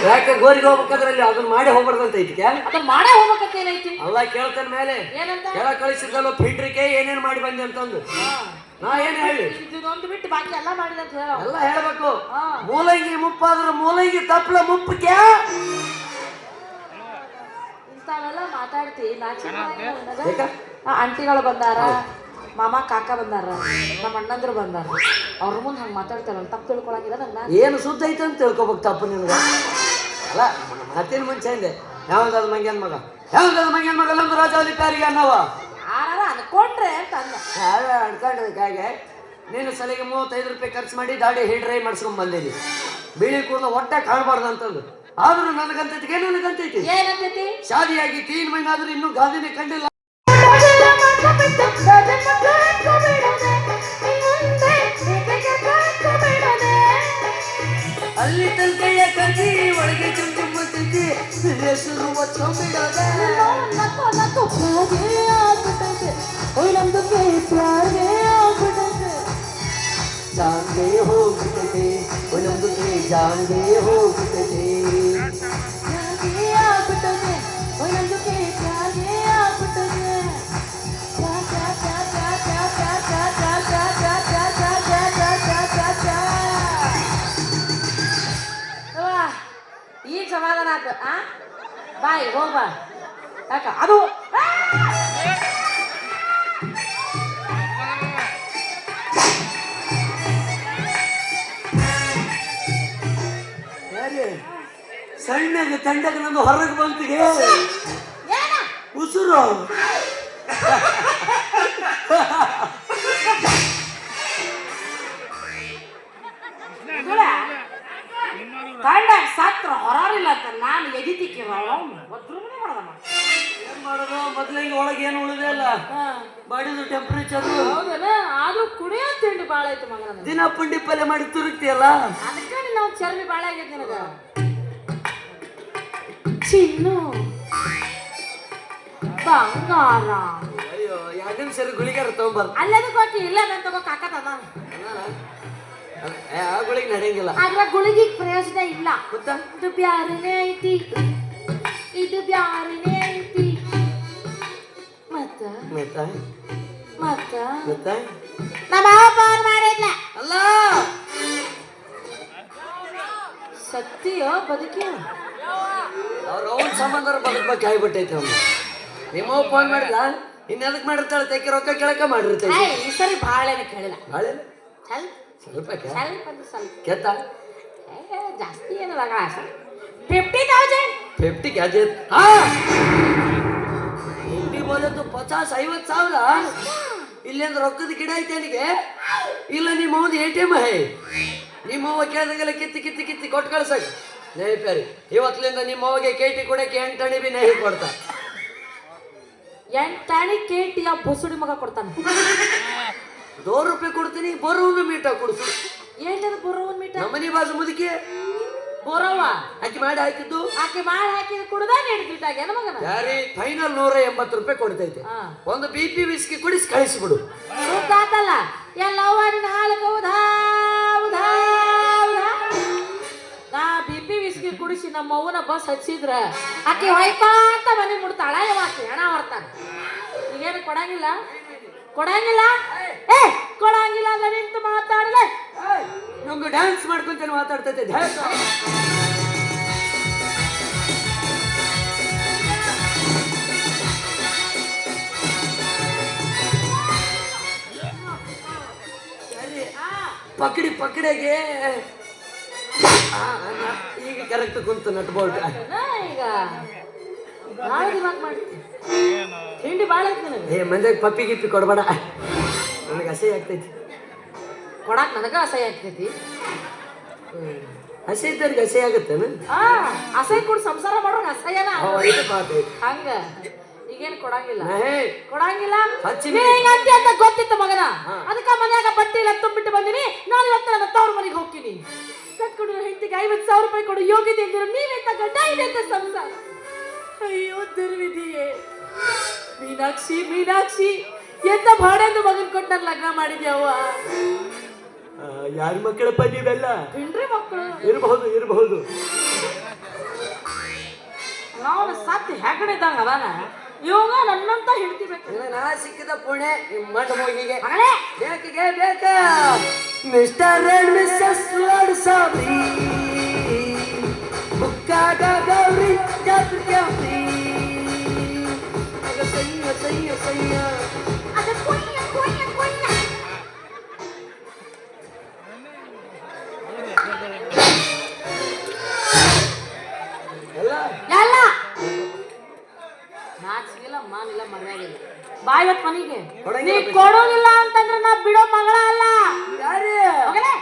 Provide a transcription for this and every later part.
ಯಾಕೆ ಗೋರಿಗೆ ಹೋಗ್ಬೇಕಾದ್ರಲ್ಲಿ ಅದನ್ನ ಮಾಡಿ ಹೋಗ್ಬಾರ್ದಂತ ಐತಿ ಅದನ್ನ ಮಾಡೇ ಹೋಗ್ಬೇಕಂತ ಏನೈತಿ ಅಲ್ಲ ಕೇಳ್ತಾನ ಮೇಲೆ ಏನಂತ ಕೆಳ ಕಳಿಸಿದ್ದಲ್ಲ ಫಿಲ್ಟ್ರಿಗೆ ಏನೇನ್ ಮಾಡಿ ಬಂದೆ ಅಂತಂದು ನಾ ಏನ್ ಹೇಳಿ ಇದೊಂದು ಬಿಟ್ಟು ಬಾಕಿ ಎಲ್ಲ ಮಾಡಿದ ಅಂತ ಹೇಳ ಎಲ್ಲ ಹೇಳ್ಬೇಕು ಮೂಲಂಗಿ ಮುಪ್ಪಾದ್ರ ಮೂಲಂಗಿ ತಪ್ಪಲ ಮುಪ್ಪಕ್ಕೆ ಇಂಥವೆಲ್ಲ ಮಾತಾಡ್ತಿ ಆಂಟಿಗಳು ಬಂದಾರ ಮಾಮ ಕಾಕ ಬಂದಾರ ನಮ್ಮ ಅಣ್ಣಂದ್ರು ಬಂದಾರ ಅವ್ರ ಮುಂದೆ ಹಂಗೆ ಮಾತಾಡ್ತಾರಲ್ಲ ತಪ್ಪು ತಿಳ್ಕೊಳಂಗಿಲ್ಲ ನನ್ನ ಏನು ಸುದ್ದ ಐತೆ ಅಂತ ತಿಳ್ಕೊಬೇಕು ತಪ್ಪು ನಿನ್ಗೆ ಅಲ್ಲ ಮಾತಿನ ಮುಂಚೆ ಹಿಂದೆ ಯಾವ್ದಾದ್ರು ಮಂಗ್ಯನ್ ಮಗ ಯಾವ್ದಾದ್ರು ಮಂಗ್ಯನ್ ಮಗ ನಮ್ದು ರಾಜಾವಲಿ ಪ್ಯಾರಿಗೆ ಅನ್ನವ ಯಾರ ಅನ್ಕೊಂಡ್ರೆ ಅಂತ ಅಂದ ಅನ್ಕೊಂಡ್ರೆ ನೀನು ಸಲಿಗೆ 35 ರೂಪಾಯಿ ಖರ್ಚು ಮಾಡಿ ದಾಡಿ ಹೇರ್ ಡ್ರೈ ಮಾಡಿಸ್ಕೊಂಡ್ ಬಂದಿನಿ ಬಿಳಿ ಕೂದಲು ಒಟ್ಟೆ ಕಾಣಬಾರ್ದು ಅಂತಂದು ಆದ್ರೂ ನನಗಂತೈತಿ ನನಗಂತೈತಿ ಏನಂತೈತಿ ಶಾದಿಯಾಗಿ 3 ಮಹಿನೆ ಆದ್ರೂ ಇನ್ನೂ ಗಾದಿನೇ ಕಂಡಿಲ್ಲ ಅಲ್ಲಿ ತಲ್ಕೆಯ ಕಟ್ಟಿ ಒಳಗೆ ಚುಂಬುತ್ತೈತಿ ಹೆಸರು ಒಚ್ಕೊಂಡ್ಬಿಡೋದೆ ಜಾಂಗೆ ಹೋಗ್ಬಿಟ್ಟೈತೆ ಒಂದೊಂದಕ್ಕೆ ಜಾಂಗೆ ಹೋಗ್ಬಿಟ್ಟೈತೆ ಈಗ ಸಮಾಧಾನ ಆತ ಬಾಯ್ ಹೋಗ್ಬಾ ಯಾಕ ಅದು ಸಣ್ಣಗೆ ತಂಡಕ್ಕೆ ನಂದು ಹೊರಗೆ ಬಂತಿಗೆ ಉಸಿರು ತಂಡ ಸತ್ರ ಹೊರಾರಿಲ್ಲ ಅಂತ ನಾನು ಎದಿತಿಕ್ಕೆ ಒದ್ರುಮನೆ ಮಾಡದಮ್ಮ ಏನ್ ಮಾಡೋದು ಮೊದ್ಲಿಗೆ ಒಳಗೆ ಏನು ಉಳಿದೇ ಇಲ್ಲ ಬಾಡಿದು ಟೆಂಪರೇಚರ್ ಹೌದನ ಆದ್ರೂ ಕುಡಿಯೋ ತಿಂಡಿ ಬಾಳ ಐತೆ ಮಗನ ದಿನ ಪುಂಡಿ ಪಲ್ಯ ಮಾಡಿ ತುರುಕ್ತಿಯಲ್ಲ ಅದಕ್ಕೆ ನಾವು ಚರ್ಮಿ ಬಾಳ ಆಗೈತೆ ನಿನಗ ಚಿನ್ನು ಬಂಗಾರ ಅಯ್ಯೋ 2 ನಿಮಿಷ ಗುಳಿಗಾರ ತಗೊಂಬಾರ ಅಲ್ಲದ ಕೊಟ್ಟಿ ಇಲ್ಲ ನಾನು ತಗೋ ಕಾಕತ್ತದ ಆ ಗುಳಿಗೆ ನಡೆಯಂಗಿಲ್ಲ ಆದ್ರೆ ಗುಳಿಗೆ ಪ್ರಯೋಜನ ಇಲ್ಲ ಇದು ಬ್ಯಾರನೇ ಐತಿ ಇದು ಬ್ಯಾರನೇ ಐತಿ ಮತ್ತ ಮತ್ತ ಮತ್ತ ಮತ್ತ ನಮ್ಮ ಫೋನ್ ಮಾಡಿದ್ಲ ಅಲ್ಲ ಸತ್ಯ ಬದುಕಿ ಅವ್ರ ಅವನ ಸಂಬಂಧ ಬದುಕಬೇಕು ಆಗ್ಬಿಟ್ಟೈತೆ ಅವ್ನು ನಿಮ್ಮ ಫೋನ್ ಮಾಡಿದ ಇನ್ನೆದಕ್ಕೆ ಮಾಡಿರ್ತಾಳೆ ತೆಕ್ಕಿ ರೊಕ್ಕ ಕೆಳಕ ಮಾಡಿರ್ತೈತೆ ಈ ಸರಿ ಬಾಳೆನ ಕೇಳಿಲ್ಲ ಬಾಳೆ ಸ್ವಲ್ಪ ಸ್ವಲ್ಪ ಕೆತ್ತ ಜಾಸ್ತಿ ಏನಿಲ್ಲ 50,000 50 क्या जेत हाँ हिंदी बोले तो 50-50,000 ಇಲ್ಲೇಂದ್ರ ರೊಕ್ಕದ ಗಿಡ ಐತೆ ಅಲ್ಲಿಗೆ ಇಲ್ಲ ನಿಮ್ಮ ಅವ್ದು ATM ಹೈ ನಿಮ್ಮ ಅವ್ವ ಕೇಳಿದಾಗೆಲ್ಲ ಕಿತ್ತಿ ಕಿತ್ತಿ ಕಿತ್ತಿ ಕೊಟ್ಟು ಕಳ್ಸಕ್ ನೈ ಪ್ಯಾರಿ ಇವತ್ತಿನಿಂದ ನಿಮ್ಮ ಅವ್ವಗೆ ಕೇಟಿ ಕೊಡಕ್ಕೆ 8 ಅಣಿ ಬಿ ನೈ ಕೊಡ್ತಾ 8 ಅಣಿ ಕೇಟಿಯ ಬಸುಡಿ ಮಗ ಕೊಡ್ತಾನೆ 2 ರೂಪಾಯಿ ಕೊಡ್ತೀನಿ ಬರೋನು ಮೀಟ ಕೊಡ್ಸು ಏನದು ಬರೋನ್ ಮೀಟ ನಮ್ಮನಿ ಬಾಜು ಮುದುಕಿ ಬರೋವ ಆಕೆ ಮಾಡಿ ಹಾಕಿದ್ದು ಆಕೆ ಮಾಡಿ ಹಾಕಿದ ಕುಡ್ದ ನೀಡ್ತಿಟ್ಟಾಗ ಏನ ಮಗನ ಯಾರಿ ಫೈನಲ್ 180 ರೂಪಾಯಿ ಕೊಡ್ತೈತೆ ಒಂದು BP ವಿಸ್ಕಿ ಕುಡಿಸಿ ಕಳಿಸ್ಬಿಡು ಸುತ್ತಾತಲ್ಲ ಎಲ್ಲವ್ವ ನಿನ್ನ ಹಾಲು ಉಧಾ ಉಧಾ ಉಧಾ ನಾ BP ವಿಸ್ಕಿ ಕುಡಿಸಿ ನಮ್ಮ ಅವ್ವನ ಬಸ್ ಹಚ್ಚಿದ್ರ ಆಕೆ ಹೊಯ್ತಾ ಅಂತ ಮನೆ ಮುಡ್ತಾಳ ಯಾಕೆ ಹಣ ಹೊರ್ತಾನೆ ಈಗೇನು ಕೊಡಂಗಿಲ್ಲ ಕೊಡಂಗಿಲ್ಲ ಕೊಡಂಗಿಲ್ಲ ಅಂದ್ರೆ ನಿಂತು ಮಾತಾಡಲೆ ನಮ್ಗೆ ಡ್ಯಾನ್ಸ್ ಮಾಡ್ಕೊಂತ ಮಾತಾಡ್ತೈತೆ ಪಕಡಿ ಪಕಡೆಗೆ ಈಗ ಕರೆಕ್ಟ್ ಕುಂತು ನಟ್ಬೋಲ್ಟ್ ಈಗ ನಾಳೆ ದಿಮಾಕ್ ಮಾಡ್ತೀನಿ ತಿಂಡಿ ಭಾಳ ಐತಿ ನನಗೆ ಮಂದಿಗೆ ಪಪ್ಪಿ ಗಿಪ್ಪಿ ಕೊಡ್ಬೇಡ ನನಗೆ ಅಸಹ್ಯ ಆಗ್ತೈತಿ ಕೊಡಾಕ್ ನನಗ ಅಸಹ್ಯ ಆಗ್ತೈತಿ ಹಸೆ ಇದ್ದವ್ರಿಗೆ ಅಸಹ್ಯ ಆಗುತ್ತೇನು ಅಸಹ್ಯ ಕೂಡ ಸಂಸಾರ ಮಾಡೋರ್ಗೆ ಅಸಹ್ಯನ ಹಂಗ ಈಗೇನು ಕೊಡಂಗಿಲ್ಲ ಕೊಡಂಗಿಲ್ಲ ಅಂತ ಗೊತ್ತಿತ್ತು ಮಗನ ಅದಕ್ಕ ಮನ್ಯಾಗ ಬಟ್ಟೆ ಎಲ್ಲ ತುಂಬಿಟ್ಟು ಬಂದಿನಿ ನಾನು ಇವತ್ತು ನನ್ನ ತವ್ರ ಮನೆಗೆ ಹೋಗ್ತೀನಿ ಕಟ್ಕೊಂಡು ಹೆಂಡತಿಗೆ 50,000 ರೂಪಾಯಿ ಕೊಡು ಯೋಗ್ಯತೆ ಇದ್ರು ನೀವೆಂತ ಗಡ್ಡ ಇದೆ ಅಂತ ಸಂಸಾರ ಅಯ್ಯೋ ದುರ್ವಿಧಿಯೇ ಮೀನಾಕ್ಷಿ ಮೀನಾಕ್ಷಿ ಎಂತ ಭಾಡಂದು ಮಗನ್ ಕೊಟ್ಟು ನಾನು ಲಗ್ನ ಮಾಡಿದ್ಯಾವ ಯಾರ ಮಕ್ಕಳಪ್ಪ ನೀವೆಲ್ಲ ಹೆಂಡ್ರಿ ಮಕ್ಕಳು ಇರಬಹುದು ಇರಬಹುದು ಯಾಕಡೆ ಇದ್ದಂಗ ಅದಾನ ಇವಾಗ ನನ್ನಂತ ಹಿಡ್ತಿಬೇಕು ನಾ ಸಿಕ್ಕಿದ ಪುಣೆ ಮಠ ಹೋಗಿಗೆ ಮಗಳೇ ಬೇಕಿಗೆ ಬೇಕ ಮಿಸ್ಟರ್ ಅಂಡ್ ಮಿಸ್ಸಸ್ ಲಾರ್ಡ್ ಸಾಬ್ರಿ ಬುಕ್ಕಾಗ ಗೌರಿ ಜಾತ್ರೆ ಕ್ಯಾವ್ರಿ ಸಯ್ಯ ಸಯ್ಯ ಸಯ್ಯ ಅದು ಕೊಯ್ಯ ಕೊಯ್ಯ ಕೊಯ್ಯ ಎಲ್ಲ ಎಲ್ಲ ನಾಚಿಗಿಲ್ಲ ಮಾನಿಲ್ಲ ಮರ್ಯಾದಿಲ್ಲ ಬಾ ಇವತ್ತು ಮನೆಗೆ ನೀ ಕೊಡೋದಿಲ್ಲ ಅಂತಂದ್ರೆ ನಾ ಬಿಡೋ ಮಗಳ ಅಲ್ಲ ಯಾರೇ ಮಗಳೇ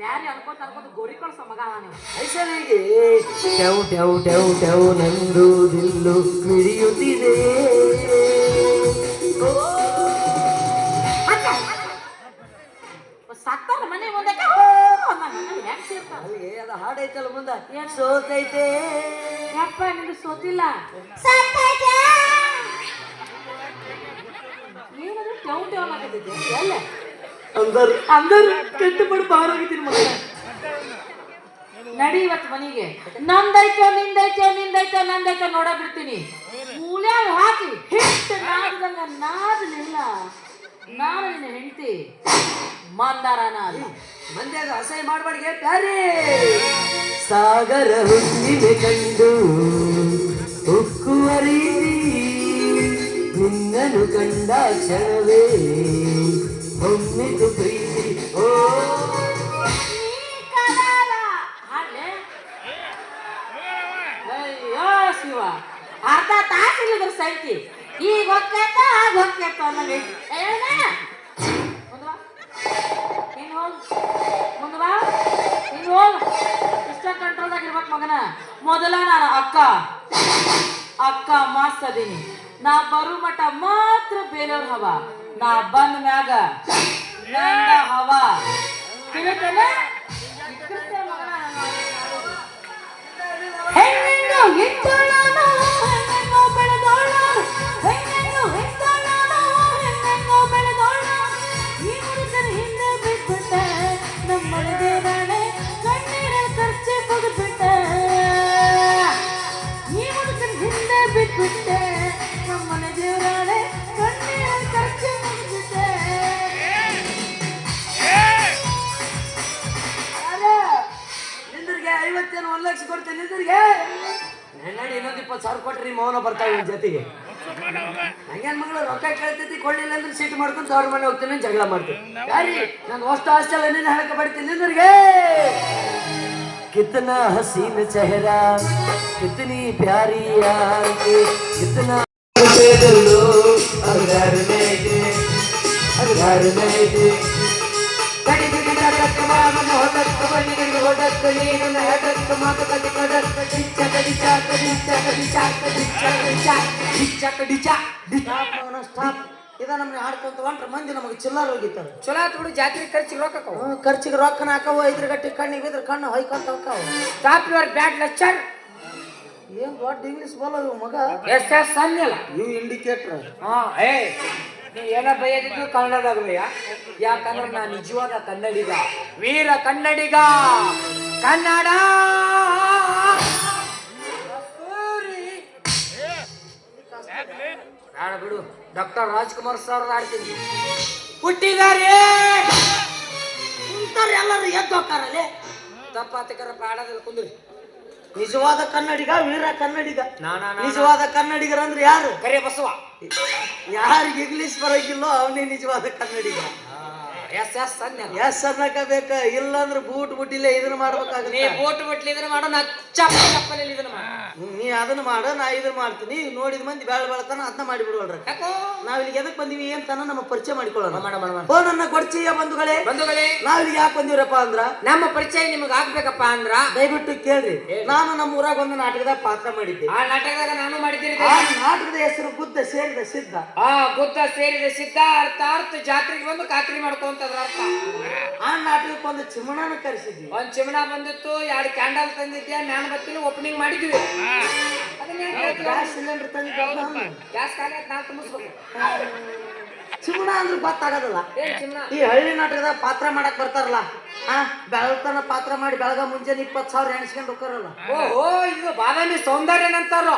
ಬ್ಯಾರೆ ಅನ್ಕೋತ ಅನ್ಕೋತ ಗೋರಿ ಕಳ್ಸೋ ಮಗ ನೀವು ಐಸನಿಗೆ ಟ್ಯಾವ್ ಟ್ಯಾವ್ ಟ್ಯಾವ್ ಟ್ಯಾವ್ ನಂದು ದಿಲ್ಲು ಮಿಡಿಯುತ್ತಿದೆ ಸತ್ತಾರ ಮನೆ ಮುಂದೆ ಹೆಂಗ್ ಸೇರ್ತಾರ ಅಲ್ಲಿಗೆ ಅದು ಹಾಡೈತಲ್ಲ ಮುಂದ ಸೋತೈತೆ ಯಪ್ಪ ನಿಂದು ಸೋತಿಲ್ಲ ಏನದು ಟೆವ್ ಟೆವ್ ಅನ್ನಕತ್ತಿದ್ದೆ ಎಲ್ಲ ಅಂದರು ಅಂದರು ಕೆಟ್ಟ ಪಡು ಬಾರ್ ಹೋಗಿದ್ದೀನಿ ಮಗ ನಡಿ ಇವತ್ತು ಮನೆಗೆ ನಂದೈತೋ ನಿಂದೈತೋ ನಿಂದೈತೋ ನಂದೈತೋ ನೋಡ ಬಿಡ್ತೀನಿ ಮೂಲ್ಯಾಗ ಹಾಕಿ ಹಿಟ್ಟು ನಾದದಂಗ ನಾದಲಿಲ್ಲ ನಾನು ನಿನ್ನ ಹೆಂಡತಿ ಮಂದಾರನ ಅಲ್ಲ ಮಂದ್ಯಾಗ ಅಸಹ್ಯ ಮಾಡ್ಬಾರ್ಗೆ ಪ್ಯಾರಿ ಸಾಗರ ಹುಣ್ಣಿಮೆ ಕಂಡು ಉಕ್ಕುವ ರೀತಿ ನಿನ್ನನು ಕಂಡ ಕ್ಷಣವೇ ಒಮ್ಮಿತು ಪ್ರೀತಿ ಓ ಅಯ್ಯೋ ಶಿವ ಅರ್ಧ ತಾಸು ಇಲ್ಲದ್ರ ಸಂತಿ ಈಗ ಹೊಕ್ಕೇತ ಆಗ ಹೊಕ್ಕೇತ ಅನ್ನಂಗೆ ಮುಂದೆ ಬಾ ನೀನು ಹೋಗು ಇಷ್ಟ ಕಂಟ್ರೋಲ್ದಾಗ ಇರ್ಬೇಕು ಮಗನ ಮೊದಲ ನಾನು ಅಕ್ಕ ಮಾಸ್ ಅದೀನಿ ನಾ ಬರು ಮಠ ಮಾತ್ರ ಬೇರೆಯವ್ರ ಹವ ನಾ ಬಂದ ಮ್ಯಾಗ ನಂದ ಹವ ತಿಳಿತಲ್ಲ ಹೆಣ್ಣೆಣ್ಣು ಇದ್ದೋಳನು ಹೆಣ್ಣೆಣ್ಣು ಬೆಳೆದೋಳು ಹೆಣ್ಣೆಣ್ಣು ಇದ್ದೋಳನು ಹೆಣ್ಣೆಣ್ಣು ಬೆಳೆದೋಳು ಈ ಮುದುಕನ ಹಿಂದೆ ಬಿಟ್ಬಿಟ್ಟೆ ನಮ್ಮನೆದೇ ನಾಳೆ ಕಣ್ಣೀರ ಖರ್ಚೆ ಮುಗಿದ್ಬಿಟ್ಟೆ ಈ ಮುದುಕನ ಹಿಂದೆ ಬಿಟ್ಬಿಟ್ಟೆ ನಮ್ಮನೆ ದೇವರಾಳೆ ಕಣ್ಣೀರ ಖರ್ಚೆ ಮುಗಿದ್ಬಿಟ್ಟೆ ನಿಂದ್ರಿಗೆ 50 1 ಲಕ್ಷ ಕೊಡ್ತೇನೆ ನಿಂದ್ರಿಗೆ ನಡಿ ಇನ್ನೊಂದು 20,000 ಕೊಟ್ರಿ ಮೌನ ಬರ್ತಾವೆ ಇವ್ನ ಜೊತೆಗೆ ಹಂಗೇನ್ ಮಗಳು ರೊಕ್ಕ ಕೇಳ್ತೈತಿ ಕೊಡ್ಲಿಲ್ಲ ಅಂದ್ರೆ ಸೀಟ್ ಮಾಡ್ಕೊಂಡು ಅವ್ರ ಮನೆ ಹೋಗ್ತೀನಿ ಜಗಳ ಮಾಡ್ತೀನಿ ಯಾರಿ ನಾನು ಅಷ್ಟು ಆಸ್ತಿ ಅಲ್ಲ ನಿನ್ನ ಹೇಳಕ್ಕೆ ಬಡ್ತೀನಿ ನಿಂದ್ರಿಗೆ कितना हसीन चेहरा कितनी प्यारी आंखें कितना अगर नहीं कड़ी कड़ी डक मामन होटक बनी गई होटक नीन हटक मात कड़ी कडक डिच्चा कड़ीचा कड़ीचा कड़ीचा कड़ीचा कड़ीचा डिच्चा कड़ीचा स्टाप मगन स्टाप ಇದ ನಮ್ಮನೆ ಹಾಡ್ಕೊಂತ ಹೊಂಟ್ರ ಮಂದಿ ನಮಗೆ ಚಿಲ್ಲರ್ ಹೋಗಿತ್ತಾರೆ ಚಲೋ ಆತು ಬಿಡು ಜಾತ್ರೆ ಖರ್ಚಿಗೆ ರೊಕ್ಕ ಹಾಕವು ಖರ್ಚಿಗೆ ರೊಕ್ಕನ ಹಾಕವು ಇದ್ರ ಗಟ್ಟಿ ಕಣ್ಣಿಗೆ ಬಿದ್ರೆ ಕಣ್ಣು ಹೊಯ್ಕೊಂತ ಹೋಗ್ತಾವ ಸ್ಟಾಪ್ ಯುವರ್ ಬ್ಯಾಡ್ ಲೆಕ್ಚರ್ ಏನ್ ದೊಡ್ಡ ಇಂಗ್ಲಿಷ್ ಬೋಲೋ ಇವ್ ಮಗ ಎಸ್ ಎಸ್ ಅನ್ನಲ್ಲ ಇವ್ ಇಂಡಿಕೇಟರ್ ಹಾ ಏ ನೀ ಏನ ಬೈಯದಿದ್ದು ಕನ್ನಡದಾಗ ಬಯ್ಯ ಯಾಕಂದ್ರೆ ನಾ ನಿಜವಾದ ಕನ್ನಡಿಗ ವೀರ ಕನ್ನಡಿಗ ಕನ್ನಡ ಬೇಡ ಬಿಡು ಡಾಕ್ಟರ್ ರಾಜ್ಕುಮಾರ್ ಸರ್ ಆಡ್ತೀನಿ ಹುಟ್ಟಿದಾರೆ ಎಲ್ಲರೂ ಎದ್ದು ಹೋಗ್ತಾರಲ್ಲೇ ತಪ್ಪಾತಕರ ಪಾಡದಲ್ಲಿ ಕುಂದ್ರಿ ನಿಜವಾದ ಕನ್ನಡಿಗ ವೀರ ಕನ್ನಡಿಗ ನಾನಾ ನಿಜವಾದ ಕನ್ನಡಿಗರಂದ್ರೆ ಯಾರು ಕರೆ ಬಸವ ಯಾರಿಗೆ ಇಂಗ್ಲಿಷ್ ಬರೋಕಿಲ್ಲೋ ಅವನೇ ನಿಜವಾದ ಕನ್ನಡಿಗ ಎಸ್ ಎಸ್ ಸನ್ನೆ ಎಸ್ ಅನ್ನಕ ಬೇಕ ಇಲ್ಲಾಂದ್ರೆ ಬೂಟ್ ಬುಟ್ಟಿಲೆ ಇದನ್ನ ನೀ ಮಾಡ್ಬೇಕಾಗುತ್ತೆ ಬೋಟ್ ಬಟ್ಲಿ ಇದನ್ನ ಮಾಡೋ ನಾ ಚಪ್ಪಲಿ ಇದನ್ನ ಮಾಡ ನೀ ಅದನ್ನ ಮಾಡ ನಾ ಇದನ್ನ ಮಾಡ್ತೀನಿ ಈಗ ನೋಡಿದ ಮಂದಿ ಬೇಳ ಬೆಳತನ ಅದನ್ನ ಮಾಡಿ ಬಿಡುವಲ್ರ ಯಾಕೋ ನಾವ್ ಇಲ್ಲಿಗೆ ಎದಕ್ ಬಂದಿವಿ ಅಂತಾನ ನಮ್ಮ ಪರಿಚಯ ಮಾಡಿಕೊಳ್ಳೋಣ ಮಾಡ ಫೋನನ್ನ ಕೊಡ್ಚಿಯ ಬಂಧುಗಳೇ ನಾವ್ ಇಲ್ಲಿಗೆ ಯಾಕೆ ಬಂದಿವ್ರಪ್ಪ ಅಂದ್ರ ನಮ್ಮ ಪರಿಚಯ ನಿಮಗ್ ಆಗ್ಬೇಕಪ್ಪ ಅಂದ್ರ ದಯವಿಟ್ಟು ಕೇಳ್ರಿ ನಾನು ನಮ್ಮ ಊರಾಗ ಒಂದು ನಾಟಕದಾಗ ಪಾತ್ರ ಮಾಡಿದ್ದೆ ಆ ನಾಟಕದಾಗ ನಾನು ಮಾಡಿದ್ದೀನಿ ಆ ನಾಟಕದ ಹೆಸರು ಬುದ್ಧ ಸೇರಿದ ಸಿದ್ಧ ಆ ಬುದ್ಧ ಸೇರಿದ ಸಿದ್ಧ ಅರ್ಥ ಜಾತ್ರೆಗೆ ಬಂದು ಖಾತ್ರಿ ಮಾಡ್ಕೊಂತದ್ರ ಅರ್ಥ ಆ ನಾಟಕಕ್ಕೆ ಒಂದು ಚಿಮಣನ ಕರೆಸಿದ್ವಿ ಒಂದ್ ಚಿಮಣ ಬಂದಿತ್ತು 2 ಕ್ಯಾಂಡಲ್ ತಂದಿದ್ದೆ ಮೇಣಬತ್ತಿನ ಓಪನಿಂಗ್ ಮಾಡಿದ್ವಿ ಗ್ಯಾಸ್ ಸಿಲಿಂಡರ್ ತಂದಿದ್ದ ಗ್ಯಾಸ್ ಖಾಲಿ ಆಯ್ತು ನಾವು ತುಂಬಿಸ್ಬೇಕು ಚಿಮಣ ಅಂದ್ರೆ ಗೊತ್ತಾಗೋದಿಲ್ಲ. ಏನ್ ಚಿಮ್ನ? ಈ ಹಳ್ಳಿ ನಾಟಕದಾಗ ಪಾತ್ರ ಮಾಡಕ್ ಬರ್ತಾರಲ್ಲ, ಬೆಳತನ ಪಾತ್ರ ಮಾಡಿ ಬೆಳಗ ಮುಂಜಾನೆ 20,000 ಎಣಿಸ್ಕೊಂಡು ಹೋಗ್ತಾರಲ್ಲ. ಓಹೋ, ಇದು ಬಾದಾಮಿ ಸೌಂದರ್ಯ ಅಂತಾರೋ.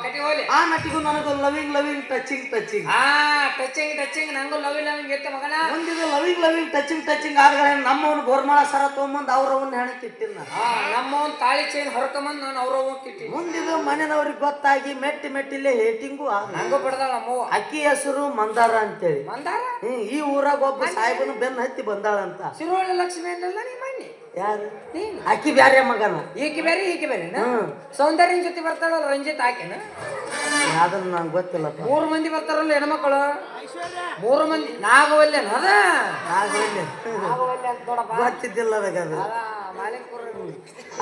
ಕಟಿ ಹೋಗ್ಲಿ. ಆ ನಟಿಗೂ ನನಗೂ loving loving touching touching. Touching ನಂಗೂ ಲವಿಂಗ್ ಇತ್ತು ಮಗನ. ಮುಂದಿದು ಲವಿಂಗ್ ಲವಿಂಗ್ ಟಚಿಂಗ್ ಆದ್ರೆ ನಮ್ಮವನು ಗೋರ್ಮಾಳ ಸರ ತೊಗೊಂಬಂದು ಅವ್ರವನ್ನ ಹೆಣಕ್ಕೆ ಇಟ್ಟಿನ. ನಮ್ಮವನ್ ತಾಳಿ ಚೈನ್ ಹೊರಕೊಂಬಂದ್ ನಾನು ಅವ್ರವ್ ಕಿಟ್ಟಿ. ಮುಂದಿದು ಮನೆಯವ್ರಿಗೆ ಗೊತ್ತಾಗಿ ಮೆಟ್ಟಿಲೆ ಹೇಟಿಂಗು ನಂಗೂ ಬಿಡದಾಳ ನಮ್ಮವ್ವ. ಅಕ್ಕಿ ಹೆಸರು ಮಂದಾರ ಅಂತೇಳಿ. ಮಂದಾರ? ಈ ಊರಾಗ ಒಬ್ಬ ಸಾಹೇಬನು ಬೆನ್ನ ಹತ್ತಿ ಬಂದಾಳಂತ. ಶಿರೋಳ ಲಕ್ಷ್ಮಿ ಅನ್ನಲ್ಲ ನೀ ಮಣ್ಣಿ. ಯಾರು? ನೀನು. ಅಕ್ಕಿ ಬ್ಯಾರೆ ಮಗನ. ಈಕೆ ಬೇರೆ ಈಕೆ ಬೇರೆ. ಸೌಂದರ್ಯನ ಜೊತೆ ಬರ್ತಾಳಲ್ಲ ರಂಜಿತ್ ಆಕೆನ. ಅದನ್ನ ನಂಗೆ ಗೊತ್ತಿಲ್ಲಪ್ಪ. 3 ಮಂದಿ ಬರ್ತಾರಲ್ಲ ಹೆಣ್ಮಕ್ಳು. 3 ಮಂದಿ. ನಾಗವಲ್ಯನ ಅದ. ನಾಗವಲ್ಯ ಅಂತ ನೋಡಪ್ಪ. ಗೊತ್ತಿದ್ದಿಲ್ಲ ಅದು.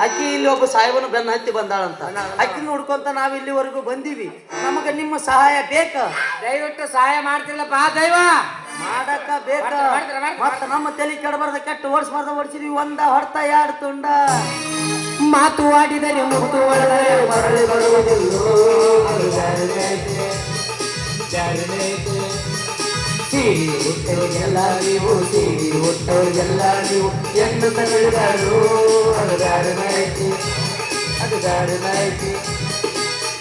ಅಕ್ಕಿ ಇಲ್ಲಿ ಒಬ್ಬ ಸಾಹೇಬನು ಬೆನ್ನ ಹತ್ತಿ ಬಂದಾಳಂತ. ಅಕ್ಕಿ ನೋಡ್ಕೊಂತ ನಾವ್ ಇಲ್ಲಿವರೆಗೂ ಬಂದೀವಿ. ನಮಗ ನಿಮ್ಮ ಸಹಾಯ ಬೇಕ. ದಯವಿಟ್ಟು ಸಹಾಯ ಮಾಡ್ತಿಲ್ಲಪ್ಪ ದೈವ. ಮಾಡಕ ಬೇಕ. ಮತ್ತ ನಮ್ಮ ತಲೆ ಕೆಡಬಾರ್ದ, ಕೆಟ್ಟ ಓಡಿಸ್ಬಾರ್ದ ಓಡಿಸಿದ್ವಿ. ಒಂದ ಹೊಡ್ತ 2 ತುಂಡ. ಮಾತು ಆಡಿದರೆ ಮುತ್ತು ಒಳಗಡೆ ಮರಳಿ ಬರುವುದಿಲ್ಲೋ. ಸೀರಿ ಹುಟ್ಟೋರಿಗೆಲ್ಲ ನೀವು, ಸೀರಿ ಹುಟ್ಟೋರಿಗೆಲ್ಲ ನೀವು ಎಂದು ತಮಿಳುಗಾರು. ಅದು ದಾರಿನಾಯ್ತು, ಅದು ದಾರಿನಾಯ್ತು.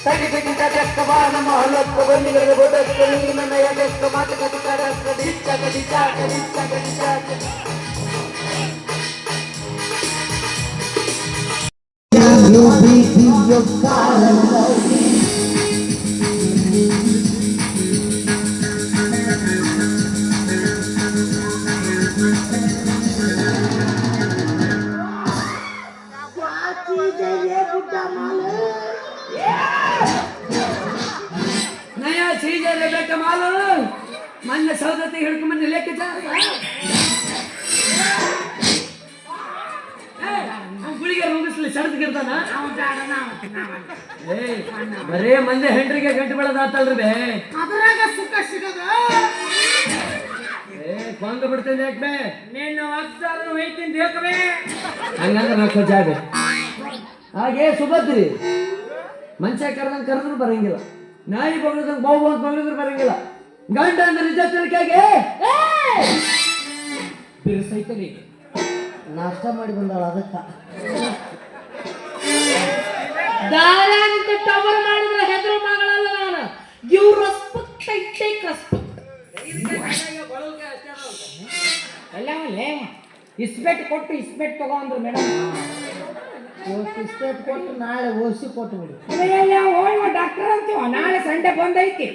ತಗಿದ ಬೆಕ್ಕ ಬಾ ನಮ್ಮ ಹೊಲಕ್ಕ ಬಂದಿಗಳಿಗೆ ಬೋಟಕ್ಕ ನೀನು ನಯ ಬೆಕ್ಕ ಮಾತು ಕದಿಚಾಕ ದಿಚ್ಚಾಕ ದಿಚ್ಚಾಕ ದಿಚ್ಚಾಕ ದಿಚ್ಚಾಕ. ನಯ ಚೀಜ ಬೇಕ ಮಾಲು ಮೊನ್ನೆ ಸೌದತ್ತಿ ಹಿಡ್ಕೊಂಬಂದು ಲೆಕ್ಕ ಗುಳಿಗೆ ಮುಗಿಸ್ಲಿ ಸಡದ್ಗಿರ್ತಾನ. ಬರೇ ಮಂದಿ ಹೆಂಡ್ರಿಗೆ ಗಂಟು ಬೆಳೆದಾತಲ್ರಿ ಬೇ. ಅದ್ರಾಗ ಸುಖ ಸಿಗದ. ಕೊಂದು ಬಿಡ್ತೇನೆ ಯಾಕೆ ಬೇ. ನೀನು ಅಕ್ಸಾರು ಹೋಯ್ತೀನಿ ಬೇಕವೇ. ಹಂಗಂದ್ರೆ ನಾಲ್ಕು ಜಾಗ ಹಾಗೆ ಸುಭದ್ರಿ ಮನುಷ್ಯ ಕರೆದಂಗೆ ಕರೆದ್ರು ಬರಂಗಿಲ್ಲ. ನಾಯಿ ಬಗ್ಳದಂಗೆ ಬಾವು ಅಂತ ಬಗ್ಳಿದ್ರು ಬರಂಗಿಲ್ಲ. ಗಂಡ ಅಂದ್ರೆ ನಿಜ ತಿಳ್ಕಾಗೆ ಬಿರುಸೈತಲಿ ನಾಷ್ಟ ಮಾಡಿ ಬಂದಾಳ ಅದಕ್ಕ. ದಾರ ಅಂತ ಟವರ್ ಮಾಡಿದ್ರೆ ಹೆದರು ಮಗಳಲ್ಲ ನಾನು. You respect take respect. ಎಲ್ಲ ಇಸ್ಪೆಟ್ ಕೊಟ್ಟು ಇಸ್ಪೆಟ್ ತಗೊಂಡ್ರು ಮೇಡಮ್. ಇಸ್ಪೇಟ್ ಕೊಟ್ಟು ನಾಳೆ ಓಸಿ ಕೊಟ್ಟು ಬಿಡಿ. ಡಾಕ್ಟರ್ ಅಂತೀವ. ನಾಳೆ ಸಂಡೆ ಬಂದೈತಿ.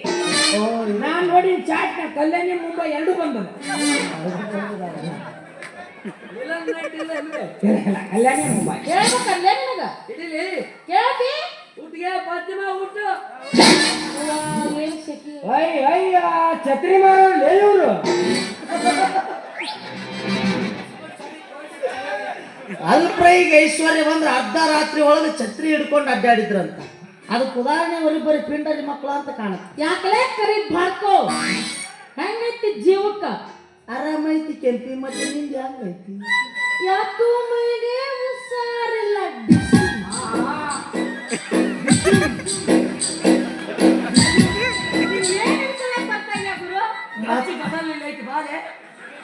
ನಾನ್ ನೋಡಿ ಚಾಟ್ ಕಲ್ಯಾಣಿ ಮುಂಬೈ 2 ಬಂದದ. ಕಲ್ಯಾಣಿ ಮುಂಬೈ ಛತ್ರಿ ಮಾರವ್ರು. ಅಲ್ಪ್ರೈಗ ಐಶ್ವರ್ಯ ಬಂದ್ರೆ ಅರ್ಧ ರಾತ್ರಿ ಒಳಗೆ ಛತ್ರಿ ಹಿಡ್ಕೊಂಡು ಅಡ್ಡಾಡಿದ್ರಂತ. ಅದಕ್ಕೆ ಉದಾಹರಣೆ ಒರಿಬ್ಬರಿ ಪಿಂಡರಿ ಮಕ್ಕಳು ಅಂತ ಕಾಣುತ್ತೆ. ಯಾಕಲೇ ಕರಿ ಬಾರ್ಕೋ ಹೆಂಗೈತಿ ಜೀವಕ್ಕ? ಆರಾಮೈತಿ ಕೆಂಪಿ. ಮತ್ತೆ ನಿಂದ ಹೆಂಗೈತಿ? ಯಾಕೋ ಮೈಗೆ ಹುಷಾರಿಲ್ಲ.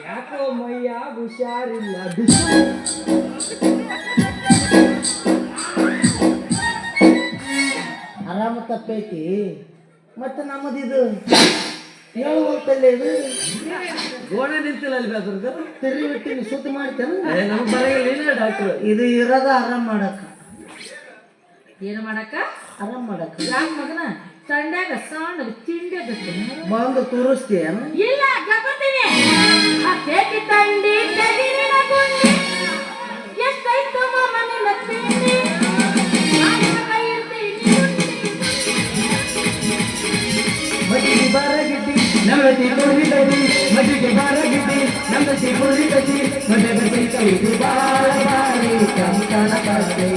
ಯಾಕೋ ಮೈಯ ಹುಷಾರಿಲ್ಲ. ಆರಾಮ ತಪ್ಪೈತಿ. ಮತ್ತೆ ನಮ್ಮದಿದು ಹೇಳ್ತಲ್ಲೇ ಇದು ಗೋಡೆ ನಿಂತಿಲ್ಲ ಅಲ್ಲಿ ಬೇಕ್ರದ್ದು ತಿರುಗಿ ಬಿಟ್ಟಿನಿ ಸುದ್ದಿ ಮಾಡ್ತೇನೆ. ನಮ್ಗೆ ಬರಂಗಿಲ್ಲ ಡಾಕ್ಟ್ರು. ಇದು ಇರೋದ ಆರಾಮ್ ಮಾಡಕ್ಕ. ಏನು ಮಾಡಕ್ಕ? ಆರಾಮ್ ಮಾಡಕ್ಕ. ಯಾಕೆ ಮಗನ ತಂಡ್ಯಾಗ ಸಣ್ಣ ತಿಂಡಿ ಬಂದು ತೋರಿಸ್ತೀಯನ? ಇಲ್ಲ ಗಬ್ಬತ್ತೀನಿ. ಆ ಕೇಕಿ ತಂಡಿ ತೆಗಿರಿನ ಗುಂಡಿ ಎಷ್ಟೈತು ಮನಿನ ತಿಂಡಿ ಮಟ್ಟಿಗೆ ಬಾರಗಿಟ್ಟಿ ನಮ್ಮತಿ ಕೊಡಿದಡಿ, ಮಟ್ಟಿಗೆ ಬಾರಗಿಟ್ಟಿ ನಮ್ಮತಿ ಕೊಡಿದಡಿ, ಮನೆ ಬಸಿ ಕೈತಿ ಬಾಳ ಬಾರಿ ಕಂಕಣ ಪಡೆ,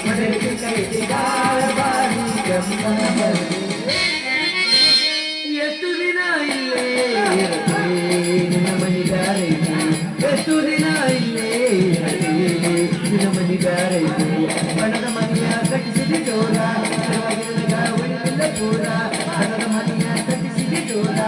ಮನೆ ಬಸಿ ಕೈತಿ ಬಾಳ ಬಾರಿ ಕಂಕಣ ಪಡೆ. ಎಷ್ಟು ದಿನ ಇಲ್ಲೇ ನಿನ್ನ ಮನಿಗಾರೈತಿ, ಎಷ್ಟು ದಿನ ಇಲ್ಲೇ ನಿನ್ನ ಮನಿಗಾರೈತಿ. ಬಣದ ಮನೆಯ ಕಟ್ಟಿಸಿದ ಜೋರ ಉಳಿದಿಲ್ಲ ಪೂರ, ಹಣದ ಮನೆಯ ಕಟ್ಟಿಸಿದ ಜೋರ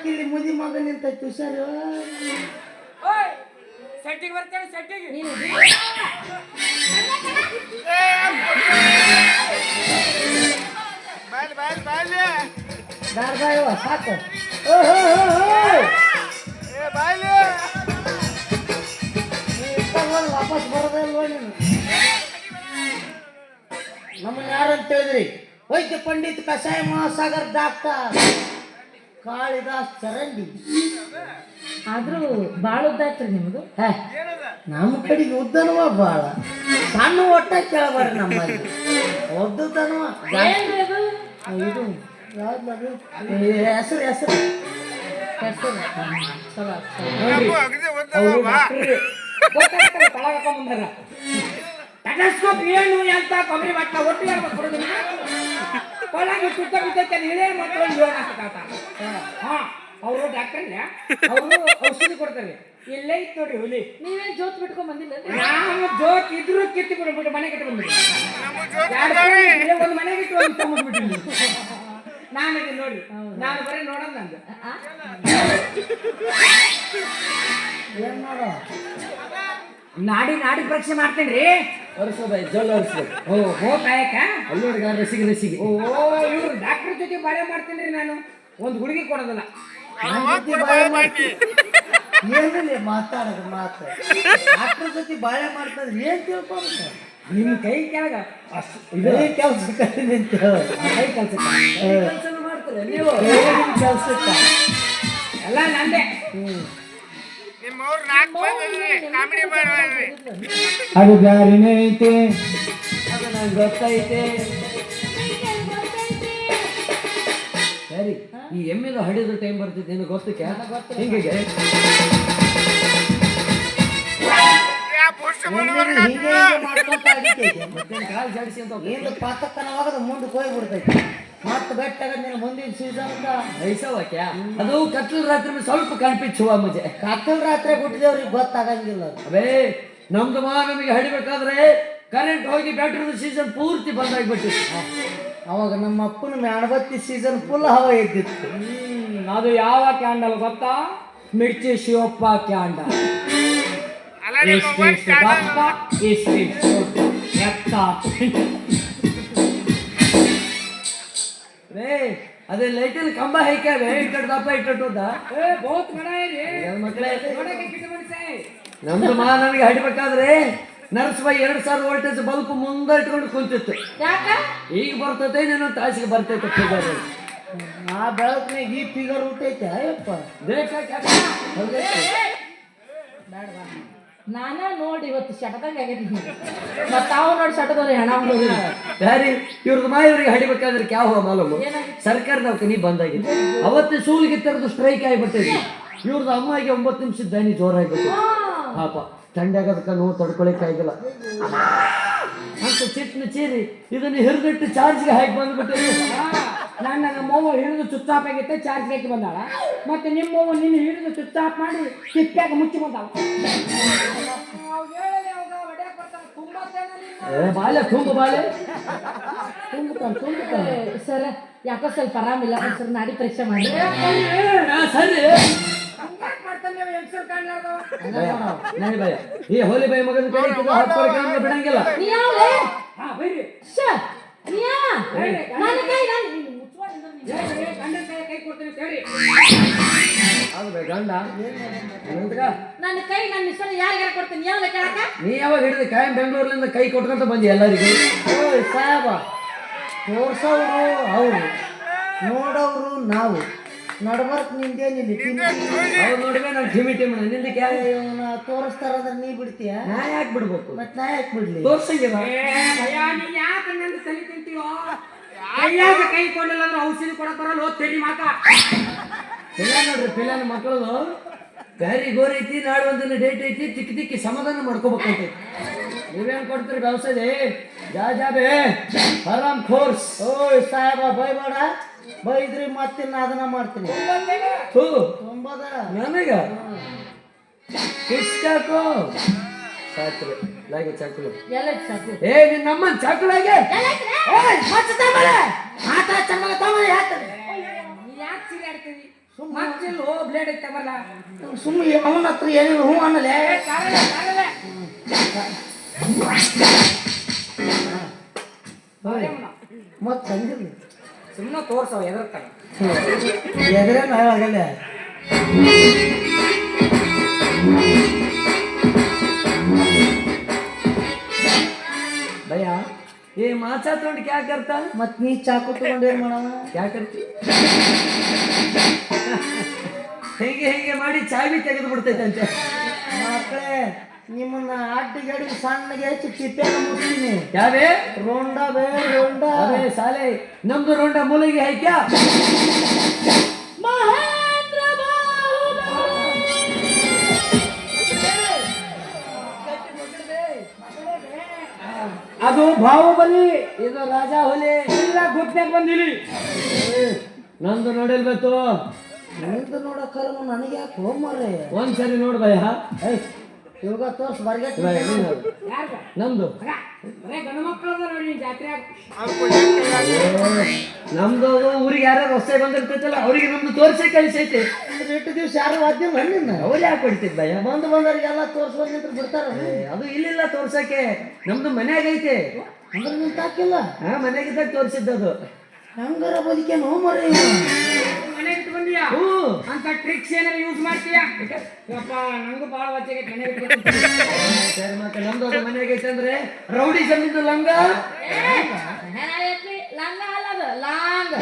ಕಿಳಿ ಮುದಿ ಮಗ ನಿಂತ ತುಷಾರು ಸೆಟ್ಟಿಗೆ ಬರ್ತೇನೆ ಸೆಟ್ಟಿಗೆ ನೀನು ಬಾಯ್ಲಿ ಬಾಯ್ಲಿ ಬಾಯ್ಲಿ ದಾರ್ಬಾಯವ ಸಾಕು ಏ ಬಾಯ್ಲಿ ವಾಪಸ್ ಬರೋದೇ ಇಲ್ವ ನೀನು ನಮ್ಮನ್ನ ಯಾರಂತ ಹೇಳಿದ್ರಿ ವೈದ್ಯ ಪಂಡಿತ್ ಕಷಾಯ ಮಹಾಸಾಗರ್ ಡಾಕ್ಟರ್ ಕಾಳಿದಾಸ್ ಚರಂಡಿ ಆದ್ರೂ ಬಾಳ ಉದ್ದಾಯ್ತ್ರಿ ನಿಮ್ದು ಹೇ, ನಮ್ಮ ಕಡೆಗೆ ಉದ್ದನವ ಬಾಳ ಸಣ್ಣ ಒಟ್ಟ ಕೇಳಬಾರ್ರಿ ನಮ್ಮಲ್ಲಿ ಉದ್ದನವ ಏನ್ರಿ ಅದು ಇದು ಯಾವ್ದು ಹೆಸರು ಹೆಸರು ಹೆಸರು ಚಲೋ ನೋಡ್ರಿ ಅಗದಿ ಅವ್ರು ಒಂದವ ಡಾಕ್ಟ್ರಿಗೆ ತಳಗಕ್ಕ ಬಂದಾರ ಟೆಲಿಸ್ಕೋಪ್ ಏನು ಅಂತ ಕೊಬ್ಬರಿ ಬಟ್ಟ ಒಟ್ಟು ಹೇಳ್ಬೇಕು ಕೊಡೋದಿಲ್ಲ ಕೊಳಗೆ ಸುತ್ತ ಬಿದ್ದಕ್ಕೆ ಇಳೇ ಮಕ್ಕಳು ಯೋಗಾಗ್ತಾತ ಹಾ ಅವರು ಡಾಕ್ಟರ್ ಅವರು ಔಷಧಿ ಕೊಡ್ತಾರೆ ಇಲ್ಲೇ ಇತ್ತು ನೋಡಿ ಹುಲಿ ನೀವೇನ್ ಜೋತ್ ಬಿಟ್ಕೊಂಡ್ ಬಂದಿಲ್ಲ ನಾವು ಜೋತ್ ಇದ್ರು ಕಿತ್ತು ಬಿಡ್ಬಿಟ್ಟು ಮನೆ ಕಟ್ಟಿ ಬಂದ್ಬಿಟ್ಟು ಒಂದು ಮನೆ ಕಿತ್ತು ಒಂದು ತಗೊಂಡ್ಬಿಟ್ಟಿಲ್ಲ ನಾನು ಇದನ್ನ ನೋಡಿ ನಾನು ಬರೀ ನೋಡೋದು ನಂದು ಏನ್ ಮಾಡೋ ನಾಡಿ ನಾಡಿ ಪರೀಕ್ಷೆ ಮಾಡ್ತೇನ್ರಿ ಒರೆಸ್ಬೋದಾಯ್ತು ಜೋಲ್ ಒರೆಸ್ಬೇಕು ಓ ಹೋ ಕಾಯಕ ಅಲ್ಲಿ ನೋಡಿ ರಸಿಗೆ ರಸಿಗೆ ಓ ಇವ್ರು ಡಾಕ್ಟರ್ ಜೊತೆ ಬಾಳೆ ಮಾಡ್ತೇನ್ರಿ ನಾನು ಒಂದು ಹುಡುಗಿ ಕೊಡೋದಿಲ್ಲ ಏನಿಲ್ಲ ಮಾತಾಡೋದು ಮಾತು ಡಾಕ್ಟರ್ ಜೊತೆ ಬಾಳೆ ಮಾಡ್ತಾರೆ ಏನ್ ತಿಳ್ಕೊಂಡು ನಿಮ್ಮ ಕೈ ಕೆಳಗ ಇದೇ ಕೆಲ್ಸಕ್ಕೆ ನಿಂತು ಕೈ ಕೆಲಸ ಮಾಡ್ತಾರೆ ನೀವು ಕೆಲ್ಸಕ್ಕ ಎಲ್ಲ ನಂದೆ ಅದು ಬ್ಯಾರಿನೇ ಐತೆ ಅದು ನಂಗೆ ಗೊತ್ತೈತೆ ಸರಿ ಈ ಎಮ್ಮೆದು ಹಡಿದ ಟೈಮ್ ಬರ್ತೈತೆ ನಿನಗೆ ಗೊತ್ತಕ್ಕೆ ಹಿಂಗೆ ಕಾಲು ಜಾಡಿಸಿ ಅಂತ ಏನು ಪಾತಕ್ಕನವಾಗದ ಮುಂದಕ್ಕೆ ಹೋಗ್ಬಿಡ್ತೈತಿ ಮತ್ತೆ ಬೆಟ್ಟಾಗ ನೀನು ಮುಂದಿನ ಸೀಸನ್ ಐಸವಾಕ್ಯ ಅದು ಕತ್ಲ ರಾತ್ರಿ ಸ್ವಲ್ಪ ಕಣ್ಪಿಚ್ಚುವ ಮಜೆ ಕತ್ಲ ರಾತ್ರಿ ಹುಟ್ಟಿದವ್ರಿಗೆ ಗೊತ್ತಾಗಂಗಿಲ್ಲ ಅವೇ ನಮ್ದು ನಮಗೆ ಹಡಿಬೇಕಾದ್ರೆ ಕರೆಂಟ್ ಹೋಗಿ ಬ್ಯಾಟ್ರಿ ಸೀಸನ್ ಪೂರ್ತಿ ಬಂದಾಗ್ಬಿಟ್ಟಿತ್ತು ಅವಾಗ ನಮ್ಮ ಅಪ್ಪನ ಮ್ಯಾಣಬತ್ತಿ ಸೀಸನ್ ಫುಲ್ ಹವ ಎದ್ದಿತ್ತು ಅದು ಯಾವ ಕ್ಯಾಂಡಲ್ ಗೊತ್ತಾ ಮಿರ್ಚಿ ಶಿವಪ್ಪ ಕ್ಯಾಂಡಲ್ ಅದೇ ಲೈಟಲ್ಲಿ ಕಂಬ ಹೇಕ್ಯಾವೆ ಇಟ್ಟು ದಪ್ಪ ಇಟ್ಟು ಮಕ್ಕಳೇ ನಮ್ದು ನಮಗೆ ಹಡಿಬೇಕಾದ್ರೆ ನರ್ಸ್ಬಾಯಿ 2000 ವೋಲ್ಟೇಜ್ ಬಲ್ಪ್ ಮುಂದೆ ಇಟ್ಕೊಂಡು ಕುಂತಿತ್ತು ಯಾಕ ಈಗ ಬರ್ತೈತೆ ನೀನು ತಾಸಿಗೆ ಬರ್ತೈತೆ ಫಿಗರ್ ಆ ಬೆಳಕಿನಾಗ ಈ ಫಿಗರ್ ಹುಟ್ಟೈತೆ ಅಯ್ಯಪ್ಪ ನಾನ ನೋಡಿ ಇವತ್ತು ಶಟದಂಗ ಆಗೈತಿ ಮತ್ತ ತಾವು ನೋಡಿ ಶಟದವ್ರಿ ಹಣ ಹೋಗಿಲ್ಲ ಬ್ಯಾರಿ ಇವ್ರದ್ದು ಇವ್ರಿಗೆ ಹಡಿಬೇಕಾದ್ರೆ ಕ್ಯಾವ ಮಾಲೂಮು ಸರ್ಕಾರ ನೌಕರಿ ಬಂದಾಗಿದೆ ಅವತ್ತೇ ಸೂಲಿಗೆ ತೆರೆದು ಸ್ಟ್ರೈಕ್ ಆಗಿಬಿಟ್ಟೈತಿ ಇವ್ರದ್ದು ಅಮ್ಮಗೆ 9 ನಿಮಿಷದ ದನಿ ಜೋರಾಗ್ಬಿಟ್ಟು ಪಾಪ ಥಂಡಾಗದಕ್ಕೆ ನೋವು ತಡ್ಕೊಳಿಕ್ಕಾಗಿಲ್ಲ ಅಂತ ಚಿಟ್ನ ಚೀರಿ ಇದನ್ನು ಹಿರಿದಿಟ್ಟು ಚಾರ್ಜ್ಗೆ ಹಾಕಿ ಬಂದ್ಬಿಟ್ಟಿರಿ ನನ್ನ ನಮ್ಮವ್ವ ಹಿಡಿದು ಚುಚ್ಚಾಪ್ ಆಗೈತೆ ಚಾರ್ಜ್ ಹಾಕಿ ಬಂದಾಳ ಮತ್ತೆ ನಿಮ್ಮವ್ವ ನಿನ್ನ ಹಿಡಿದು ಚುಚ್ಚಾಪ್ ಮಾಡಿ ಕಿಪ್ಪ್ಯಾಗ ಮುಚ್ಚಿ ಬಂದಾಳ ಬಾಲೆ ತುಂಬ ಬಾಲೆ ಸರ್ ಯಾಕೋ ಸ್ವಲ್ಪ ಆರಾಮಿಲ್ಲ ಸರ್ ನಾಡಿ ಪರೀಕ್ಷೆ ಮಾಡಿ ಸರಿ ನೈ ಭಯ ಈ ಹೋಲಿ ಬೈ ಮಗನ ಕಡೆ ಬಿಡಂಗಿಲ್ಲ ನೀ ಯಾವ್ಲೆ? ಹಾ ಬರ್ರಿ ಸರ್, ನೀ ಯಾವ? ನನ್ನ ಕೈ ನಾನು ನೀನು ಮುಚ್ಕೊಂಡು ನಿಂತು. ಗಂಡನ ಕೈ ಕೊಡ್ತೀನಿ ಸರಿ ಅದು ಬೈ ಗಂಡ ನನ್ನ ಕೈ ನನ್ನ ಹೆಸರು ಯಾರಿಗಾರ ಕೊಡ್ತೀನಿ ಯಾವ ಕೇಳಕ ನೀ ಯಾವಾಗ ಹಿಡಿದು ಕಾಯಂ ಬೆಂಗಳೂರಿನಿಂದ ಕೈ ಕೊಟ್ಕೊಂತ ಬಂದಿ ಎಲ್ಲರಿಗೂ ಸಾಹೇಬ ತೋರ್ಸೋರು ಅವರು ನೋಡೋರು ನಾವು ನಡ್ಬರ್ಕ್ ನಿಂದೇನಿಲ್ಲ ಅವ್ರು ನೋಡಿದ್ರೆ ನಾನು ಟಿಮಿ ಟಿಮಿ ನಿಂದಕ್ಕೆ ತೋರಿಸ್ತಾರಂದ್ರೆ ನೀ ಬಿಡ್ತೀಯ ನಾ ಯಾಕೆ ಬಿಡ್ಬೇಕು ಮತ್ತೆ ನಾ ಯಾಕೆ ಬಿಡ್ಲಿ ತೋರ್ಸಂಗಿಲ್ಲ ಭಯ ನೀ ಯಾಕೆ ನನ್ನ ತಲೆ ತಿಂತೀವೋ ಕೈಯಾಗ ಕೈ ಕೊಡಲಿಲ್ಲ ಅಂದ್ರೆ ಔಷಧಿ ಕೊಡಕ್ ಬರಲ್ಲ ತೆಲಿ ಮಾತಾ ಪಿಲ್ಲ ನೋಡ್ರಿ ಪಿಲ್ಲನ ಮಕ್ಕಳು ಬ್ಯಾರಿ ಗೋರಿ ಐತಿ ನಾಳೆ ಒಂದಿನ ಡೇಟ್ ಐತಿ ತಿಕ್ಕಿ ತಿಕ್ಕಿ ಸಮಾಧಾನ ಮಾಡ್ಕೋಬೇಕಂತ ನೀವೇನ್ ಕೊಡ್ತೀರಿ ವ್ಯವಸಾಯ ಜಾ ಬೇ ಆರಾಮ್ ಫೋರ್ಸ್ ಓಯ್ ಸಾಹೇಬ ಬೈಬೇಡ ಬೈದ್ರಿ ಮತ್ತಿನ್ನ ಅದನ್ನ ಮಾಡ್ತೀನಿ ತುಂಬದ ನನಗ ಕಿಸ್ಕಾಕೋ ಸಾಕ್ರಿ ಲಾಗಿ ಚಾಕುಲು ಎಲ್ಲ ಚಾಕು ಏ ನಿನ್ನ ನಮ್ಮ ಚಾಕುಲಾಗೆ ಏಯ್ ಮಚ್ಚ ತಮರೆ ಆತ ಚಮಗ ತಮರೆ ಯಾತ ನೀ ಯಾಕೆ ಸಿರಿ ಆಡ್ತೀವಿ ಮತ್ತಿಲ್ಲ ಹೋ ಬ್ಲೇಡ್ ಐತಮಲ್ಲ ಸುಮ್ಮನೆ ಅವನ ಹತ್ರ ಏನಿಲ್ಲ ಹೂ ಅನ್ನಲೆ ಮತ್ತೆ ತಂದಿಲ್ಲ ಸುಮ್ಮನೆ ತೋರ್ಸವ ಎದರ್ತಾನೆ ಎದ್ರೆ ಆಗಲ್ಲ ಭಯ ये माचा तोड़ क्या करता ಮತ್ ನೀ ಚಾಕು ತಗೊಂಡು ಏನ್ ಮಾಡವ क्या करती ಹೇಗೆ ಹೇಗೆ ಮಾಡಿ ಚಾವಿ ತೆಗೆದು ಬಿಡ್ತೈತಂತೆ ಮಕ್ಕಳೇ ನಿಮ್ಮನ್ನ ಅಡ್ಡಿಗಡಿ ಸಣ್ಣಗೆ ಹೆಚ್ಚು ಚಿಪ್ಪೆಲ್ಲ ಮುಟ್ತೀನಿ ಯಾವೇ ರೋಂಡ ಬೇ ರೋಂಡ अबे साले नಮ್ದು ರೋಂಡ ಮೂಲೆಗೆ है क्या ಮಹೇಂದ್ರ ಅದು ಬಾಹುಬಲಿ ಇದು ರಾಜ ಹುಲಿ ಇಲ್ಲ ಗುಪ್ತಾಗ ಬಂದಿಲಿ ನಂದು ನೋಡಿಲ್ಬೇಕು ನಿಂತು ನೋಡ ಕರ್ಮ ನನಗೆ ಯಾಕೆ ಹೋಗ್ಮಾರೆ ಒಂದ್ಸರಿ ನೋಡ್ ಭಯ ಇವಾಗ ತೋರ್ಸ್ ಬರ್ಗೆಟ್ ಯಾರ್ಗ ನಮ್ದು ಬರೇ ಗಂಡು ಮಕ್ಕಳದ ನೋಡಿ ಜಾತ್ರೆ ನಮ್ದು ಊರಿಗೆ ಯಾರು ಹೊಸ ಬಂದಿರ್ತೈತಲ್ಲ ಅವ್ರಿಗೆ ನಮ್ದು ತೋರ್ಸೇ ಕಳಿಸೈತೆ ಎಷ್ಟು ದಿವಸ ಯಾರು ವಾದ್ಯ ನಿನ್ನ ಅವ್ರು ಯಾಕೆ ಕೊಡ್ತಿದ್ ಭಯ ಬಂದವರಿಗೆಲ್ಲ ತೋರ್ಸ್ಕೊಂಡು ನಿಂತ್ರು ಬಿಡ್ತಾರ ಅದು ಇಲ್ಲಿಲ್ಲ ತೋರ್ಸಕ್ಕೆ ನಮ್ದು ಮನ್ಯಾಗ ಐತೆ ಅಂದ್ರೆ ನಿಂತ ಹಾಕಿಲ್ಲ ಹಾ ಮನೆಗಿದ್ದಾಗ ತೋರ್ಸಿದ್ದದು ಹಂಗಾರ ಬದುಕೇನು ಹೋಗ್ಮಾರೆ ಮನೆಗೆ ಇಟ್ಟು ಬಂದಿಯಾ ಹ್ಞೂ ಅಂತ ಟ್ರಿಕ್ಸ್ ಏನಾರ ಯೂಸ್ ಮಾಡ್ತೀಯಾ ಯಪ್ಪ ನಂಗೂ ಭಾಳ ವಚ್ಚಗೆ ಮನೆಗೆ ಸರಿ ಮತ್ತೆ ನಮ್ದು ಅದು ಮನೆಯಾಗ ಐತೆ ಅಂದ್ರೆ ರೌಡಿ ಜಮೀನು ಲಂಗ ಲಂಗ ಅಲ್ಲದು ಲಾಂಗ್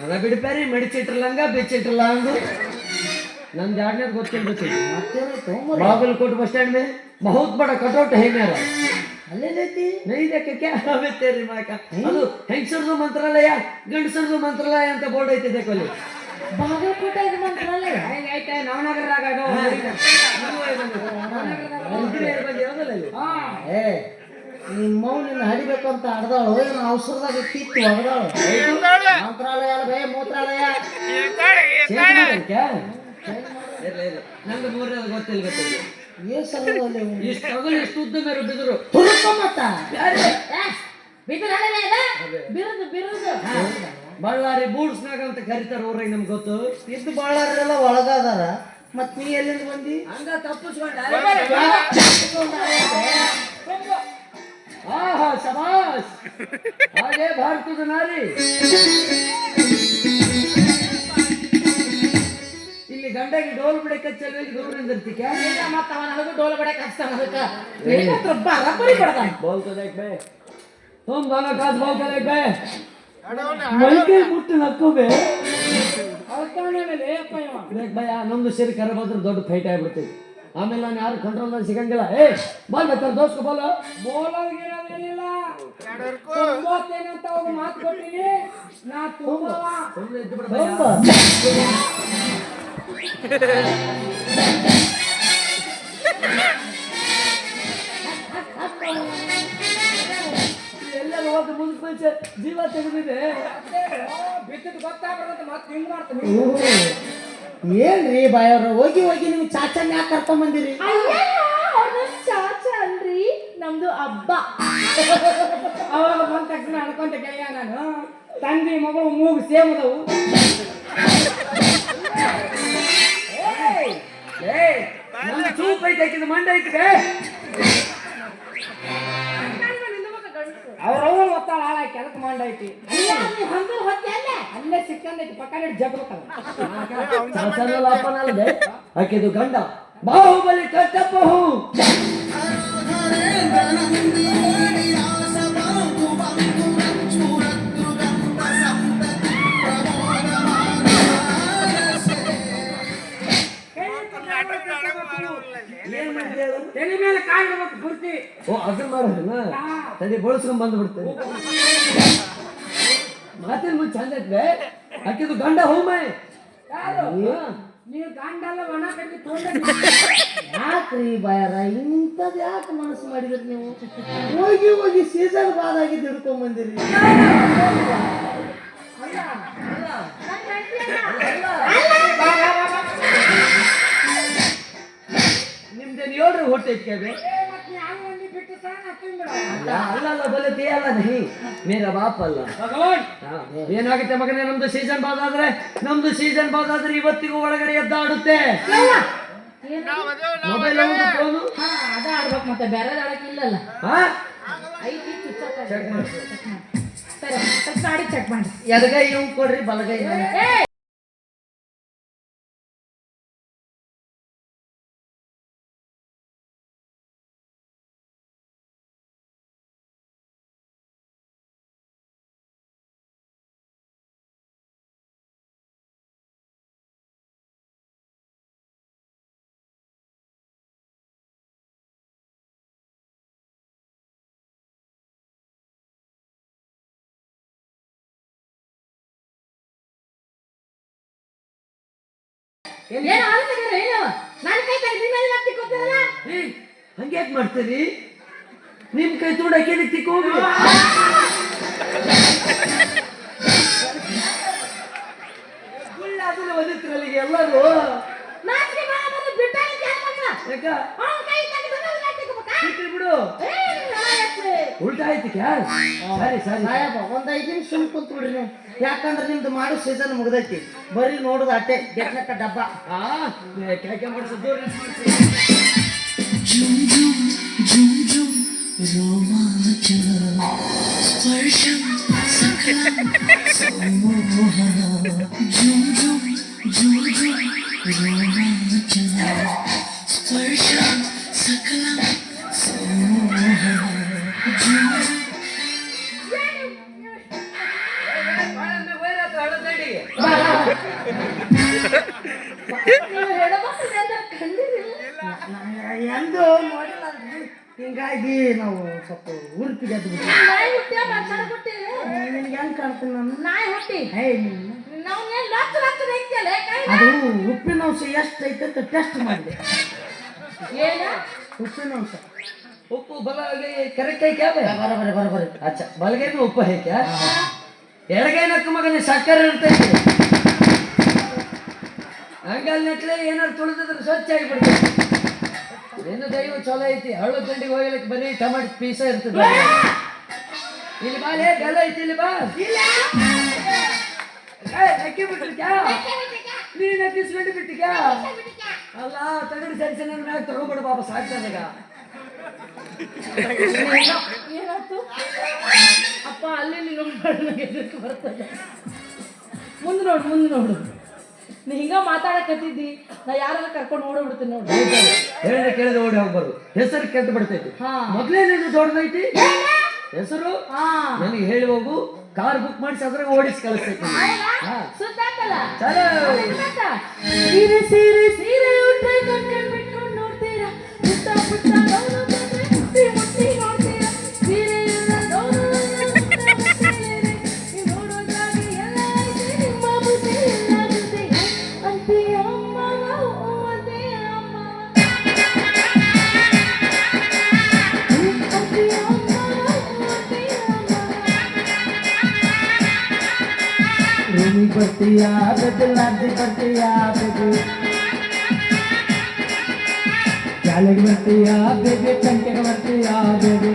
ಅದ ಬಿಡ್ಪ್ಯಾರಿ ಮಡಿಚಿಟ್ರ ಲಂಗ ಬೆಚ್ಚಿಟ್ರ ಲಾಂಗ್ ನಮ್ದು ಎರಡನೇದು ಗೊತ್ತಿಲ್ಲ ಮತ್ತೇನಾಯ್ತು ಹೋಗ್ಮಾರೆ बागलकोट बस स्टैंड में बहुत बड़ा कटआउट है मेरा ಅಲ್ಲೇನೈತಿ नहीं देखे क्या हमें तेरी माँ का ಅದು ಹೆಂಗಸರದು ಮಂತ್ರಾಲಯ ಗಂಡಸರದು ಮಂತ್ರಾಲಯ ಅಂತ ಬೋರ್ಡ್ ಐತೆ देखो ಅಲ್ಲಿ ಬಾಗಲಕೋಟೆ ಇದು ಮಂತ್ರಾಲಯ ಐತೆ ನವನಗರದಾಗ ಅದು ಹಾ ಏ ನಿಮ್ಮವ್ ನಿನ್ನ ಹಡಿಬೇಕು ಅಂತ ಹಡ್ದಾಳು ಏನು ಅವಸರದಾಗ ಕಿತ್ತು ಹೊಡೆದಾಳು ಮಂತ್ರಾಲಯ ಅಲ್ಲ ಬೇ ಮೂತ್ರಾಲಯ क्या ನಂದು ಮೂರನೇದು ಗೊತ್ತಿಲ್ಲ ಏಸರಲ್ಲಿ ಇಷ್ಟು ತಗೊಳ್ಳಿ ಇಷ್ಟು ಉದ್ದ ಮೇಲೆ ಬಿದ್ರು ತುರುಕ ಮತ್ತ ಬಿರುದು ಬಿರುದು ಬಳ್ಳಾರಿ ಬೂಡ್ಸ್ನಾಗ ಅಂತ ಕರಿತಾರ ಊರಾಗ ನಮ್ಗೆ ಗೊತ್ತು ಇದ್ದು ಬಾಳಾರೆಲ್ಲ ಒಳಗಾದಾರ ಮತ್ ನೀ ಎಲ್ಲಿಂದ ಬಂದಿ ಹಂಗ ತಪ್ಪಿಸ್ಕೊಂಡ ಆಹಾ ಶಬಾಸ್ ಹಾಗೆ ಭಾರತದ ನಾರಿ ಇಲ್ಲಿ ಗಂಡಗೆ ಡೋಲ್ ಬಿಡ ಕಚ್ಚಲ್ಲಿ ದೂರದಿಂದ ಇರ್ತಿಕೆ ಮತ್ತ ಅವ ನನಗೂ ಡೋಲ್ ಬಡಕ್ ಹಚ್ತಾನ ಅದಕ್ಕೆ ನಿನಗತ್ರ ಬರಬರಿ ಬಡದಾನ बोल तो देख बे तुम दोनों काज बोल के देख बे ಮೈಕೈ ಮುಟ್ಟು ನಕ್ಕು ಬೇ ಅಳ್ತಾನೇನಪ್ಪ ಇವ ದೇख ಭಯ ನಮ್ದು ಸೇರಿ ಕರೆ ಬಂದ್ರೆ ದೊಡ್ಡ ಫೈಟ್ ಆಗ್ಬಿಡ್ತೀವಿ ಆಮೇಲೆ ನಾನು ಯಾರು ಕಂಟ್ರೋಲ್ದಾಗ ಸಿಗಂಗಿಲ್ಲ ಏ ಬಾಲ್ ಬೇಕಾದ್ರೆ ದೋಸ್ತ ಬೋಲು ಬೋಲೋದೇನಿಲ್ಲ ತುಂಬತ್ತೇನಂತ ಅವ್ರು ಮಾತು ಕೊಟ್ಟಿನಿ ನಾ ತುಂಬವ ಸುಮ್ಮನೆ ಇದ್ದು ಬಿಡು ಭಯ. ಎಲ್ಲರೂ ಹೋಗಿ ಮುಂದೆ ಮುಂಚೆ ಜೀವ ತೆಗೆದಿದೆ ಬಿದ್ದದ್ದು ಗೊತ್ತಾಗ್ಬಾರ್ದಂತ ಮತ್ತೆ ಹಿಂಗ್ ಮಾಡ್ತೀನಿ ಏನ್ರಿ ಬಾಯವ್ರ ಹೋಗಿ ಹೋಗಿ ನೀವು ಚಾಚನ್ ಯಾಕೆ ಕರ್ಕೊಂಡ್ ಬಂದಿರಿ ಚಾಚ ಅಲ್ರಿ ನಮ್ದು ಹಬ್ಬ ಅವಾಗ ಬಂದ ತಕ್ಷಣ ಅನ್ಕೊಂತ ಗೆಳೆಯ ನಾನು ತಂದಿ ಮಗಳು ಮೂಗು ಸೇಮ್ ಅದಾವು ನನ್ನ ಚೂಪ್ ಐತೆ ಆಕಿದ ಮಂಡ ಐತೆ ಅವ್ರವ್ವ ಒತ್ತಾಳ ಹಾಳಾಕಿ ಅದಕ್ಕೆ ಮಾಡೈತಿ ಹಂಗ ಹೊತ್ತೆ ಅಲ್ಲ ಅಲ್ಲೇ ಸಿಕ್ಕಂದೈತಿ ಪಕ್ಕ ನೀಡಿ ಜಗ್ಬೇಕಲ್ಲ ಚಾಚನಲ್ಲ ಅಪ್ಪನಲ್ಲದೆ ಆಕಿದು ಗಂಡ ಬಾಹುಬಲಿ ಕಟ್ಟಪ್ಪ ಹೂ ತಲೆ ಮೇಲೆ ಕಾಯಿಡ್ಬೇಕು ಪೂರ್ತಿ ಓ ಅದನ್ನ ಮಾಡೋಣ ತಡಿ ಬಳಸ್ಕೊಂಡ್ ಬಂದ್ಬಿಡ್ತೇನೆ ಮಾತಿನ ಮುಂಚೆ ಚಂದ ಐತ್ವೆ ಆಕಿದು ಗಂಡ ಹೋಮೆ ಯಾರು ನೀವು ಗಂಡಲ್ಲ ಒಣ ಕಟ್ಟಿ ತೊಂದ ಯಾಕ್ರಿ ಬಾಯಾರ ಇಂಥದ್ ಯಾಕೆ ಮನಸ್ಸು ಮಾಡಿದ್ರಿ ನೀವು ಹೋಗಿ ಹೋಗಿ ಸೀಸನ್ ಬಾದಾಗಿದ್ದು ಹಿಡ್ಕೊಂಡ್ ಬಂದಿರಿ ನಿಮ್ದೇನು ಹೇಳ್ರಿ ಹೊಟ್ಟೆ ಇಟ್ಕೇವೆ ಮತ್ತೆ ಯಾವ ಮಂದಿ ಬಿಟ್ಟು ಸಹ ಅಲ್ಲ ಬಲತಿ ಅಲ್ಲ ನಹಿ ಮೇರಾ ಬಾಪ್ ಅಲ್ಲ. ಏನಾಗುತ್ತೆ ಮಗನೇ, ನಮ್ದು ಸೀಸನ್ ಬಾದ್ ಆದ್ರೆ ಇವತ್ತಿಗೂ ಒಳಗಡೆ ಎದ್ದಾಡುತ್ತೆ. ಮೊಬೈಲ್ ಫೋನು ಅದ ಆಡ್ಬೇಕು ಮತ್ತೆ ಬೇರೆ ಆಡಕ್ ಇಲ್ಲಲ್ಲ. ಐತಿ ಚೆಕ್ ಮಾಡಿ ಚೆಕ್ ಮಾಡಿ. ಎಡಗೈ ಇವ್ ಕೊಡ್ರಿ, ಬಲಗೈ ಏನು ಆಲೋಚನೆ ಏನು? ನನ್ನ ಕೈ ತೆಗೆದು ಮೇಲೆ ತಿಕ್ಕೋತೀರಲ್ಲ. ಹಂಗ್ಯಾಕ್ ಮಾಡ್ತೀರಿ? ನಿಮ್ ಕೈ ತುಡಕ್ಕೆ ತಿಕ್ಕೋಗಿ ಅದನ್ನ ಒದಿತ್ರಲ್ಲಿಗೆ ಎಲ್ಲರೂ ನಾಚಿಕೆ ಮಾಡಬಾರದು, ಬಿಟ್ಟಾಗಿ ಯಾಕೆ ಮಗನ? ಯಾಕ ಅವ್ನ ಕೈ ತೆಗೆದು ಮೇಲೆ ತಿಕ್ಕೋಬೇಕಾ? ತಿಕ್ರಿ ಬಿಡು. ಉಲ್ಟಾ ಆಯ್ತು ಕ್ಯಾ? ಸರಿ ಸಾಯಪ್ಪ ಒಂದ್ 5 ನಿಮಿಷ ಸುಮ್ ಕುಂತ್ ಬಿಡ್ರಿ ನೀವು. ಯಾಕಂದ್ರೆ ನಿಮ್ದು ಮಾಡೋ ಸೀಸನ್ ಮುಗ್ದೈತಿ. ಬರೀ ನೋಡುದು ಅಟ್ಟೆ ಗೆಟ್ಲಕ್ಕ ಡಬ್ಬ. ಕ್ಯಾಕೆ ಮಾಡಿಸೋದು झुम झुम झुम झुम रोमांचन स्पर्शं सकलं सम्मोहन झुम झुम झुम झुम रोमांचन स्पर्शं सकलं सम्मोहन झुम ಎಂದು ನೋಡಿಲ್ಲ ಹಿಂಗಾಗಿ ನಾವು ಸ್ವಲ್ಪ ಉರುಪಿಗೆ ಎದ್ದು ಬಿಟ್ಟು ನಾಯಿ ಹುಟ್ಟಿ ಮಾತಾಡ್ಬಿಟ್ಟಿರಿ. ನಿನ್ಗೆ ಹೆಂಗ್ ಕಾಣ್ತೀನಿ ನಾನು? ನಾಯಿ ಹುಟ್ಟಿ ಹೇ ನಾವೇನು ಲಕ್ಷ ಐತಿಯಲ್ಲ ಕೈ. ಅದು ಉಪ್ಪಿನ ಅಂಶ ಎಷ್ಟು ಐತೆ ಅಂತ ಟೆಸ್ಟ್ ಮಾಡಿದೆ. ಏನ ಉಪ್ಪಿನ ಅಂಶ ಉಪ್ಪು ಬಲಗೈ ಕರೆಕ್ಟ್ ಐ ಕ್ಯಾ ಬರಬರಿ ಅಚ್ಚಾ ಬಲಗೈ में ಉಪ್ಪು है क्या? ಎಡಗೈ ನಕ್ಕ ಮಗನೇ ಸಕ್ಕರೆ ಇರ್ತೈತಿ. ಹಂಗಲ್ನಟ್ಲೆ ಏನಾರು ತುಳಿದಿದ್ರೆ ಸ್ವಚ್ಛ ಆಗಿಬಿಡ್ತೈತಿ. ಏನು ದೈವ ಚಲೋ ಐತಿ. ಹಳ್ಳು ದಂಡಿಗೆ ಹೋಗ್ಲಿಕ್ಕೆ ಬರೀ ಟಮಾಟೋ ಪೀಸ ಇರ್ತದೆ. ಇಲ್ಲಿ ಬಾಲೆ ಬೆಲ್ಲ ಐತಿ, ಇಲ್ಲಿ ಬಾ. ಅಕ್ಕಿ ಬಿಟ್ಟಿದ್ಯಾ? ನೀನ್ ಅಕ್ಕಿಸ್ಕೊಂಡು ಬಿಟ್ಟಿದ್ಯಾ? ಅಲ್ಲ ತಗಡಿ ಸರಿಸಿ ನನ್ನ ಮ್ಯಾಗ ತಗೊಂಡ್ಬಿಡು ಬಾಬಾ, ಸಾಕ್ತದಾಗ. ಏನಾಯ್ತು ಅಪ್ಪ? ಅಲ್ಲಿ ನೀನು ಬರ್ತದೆ. ಮುಂದೆ ನೋಡು. ನೀ ಹಿಂಗ ಮಾತಾಡಕತ್ತಿದ್ದಿ, ನಾ ಯಾರನ್ನ ಕರ್ಕೊಂಡು ಓಡೋಗ್ಬಿಡ್ತೀನಿ ನೋಡು. ಹೇಳಿದ್ರೆ ಕೇಳಿದ್ರೆ ಓಡಿ ಹೋಗ್ಬಾರ್ದು. ಹೆಸರು ಕೆಟ್ಟು ಬಿಡ್ತೈತಿ. ಮೊದ್ಲೇ ನೀನು ದೊಡ್ಡದೈತಿ ಹೆಸರು. ನನಗೆ ಹೇಳಿ ಹೋಗು, ಕಾರ್ ಬುಕ್ ಮಾಡಿಸಿ ಅದ್ರಾಗ ಓಡಿಸಿ ಕಳಿಸ್ತೈತಿ. ಸುತ್ತಾತಲ್ಲ ಚಲೋ. ಸೀರೆ ಸೀರೆ ಸೀರೆ ಉಟ್ರೆ ಕಣ್ಕಂಡ್ ಬಿಟ್ಕೊಂಡು ನೋಡ್ತೀರಾ, ಪುಟ್ಟ ಪುಟ್ಟ ಗೌನು ಬಂದ್ರೆ ಮುಟ್ಟಿ ಮುಟ್ಟಿ ನೋಡ್ತೀರಾ, ಸೀರೆ ಇಲ್ಲ ಗೌನು ನೋಡೋದಾಗಿ ಎಲ್ಲ ಐತೆ ನಿಮ್ಮ ಬುದ್ಧಿ ಎಲ್ಲ ಜೊತೆ ಅಂತೀಯ ಅಮ್ಮವ ಅಂತೀಯ ಅಮ್ಮವ ಅಂತೀಯ ಅಮ್ಮವ ಅಂತೀಯ ರೂಮಿಗೆ ಬರ್ತೀಯಾ ಬೆದ್ದು ಲಾಡ್ಜಿ ಬರ್ತೀಯಾ ಬೆದ್ದು ಶಾಲೆಗೆ ಬರ್ತೀಯಾ ಬೇಬಿ ಕಂಟೆಗೆ ಬರ್ತೀಯಾ ಬೇಬಿ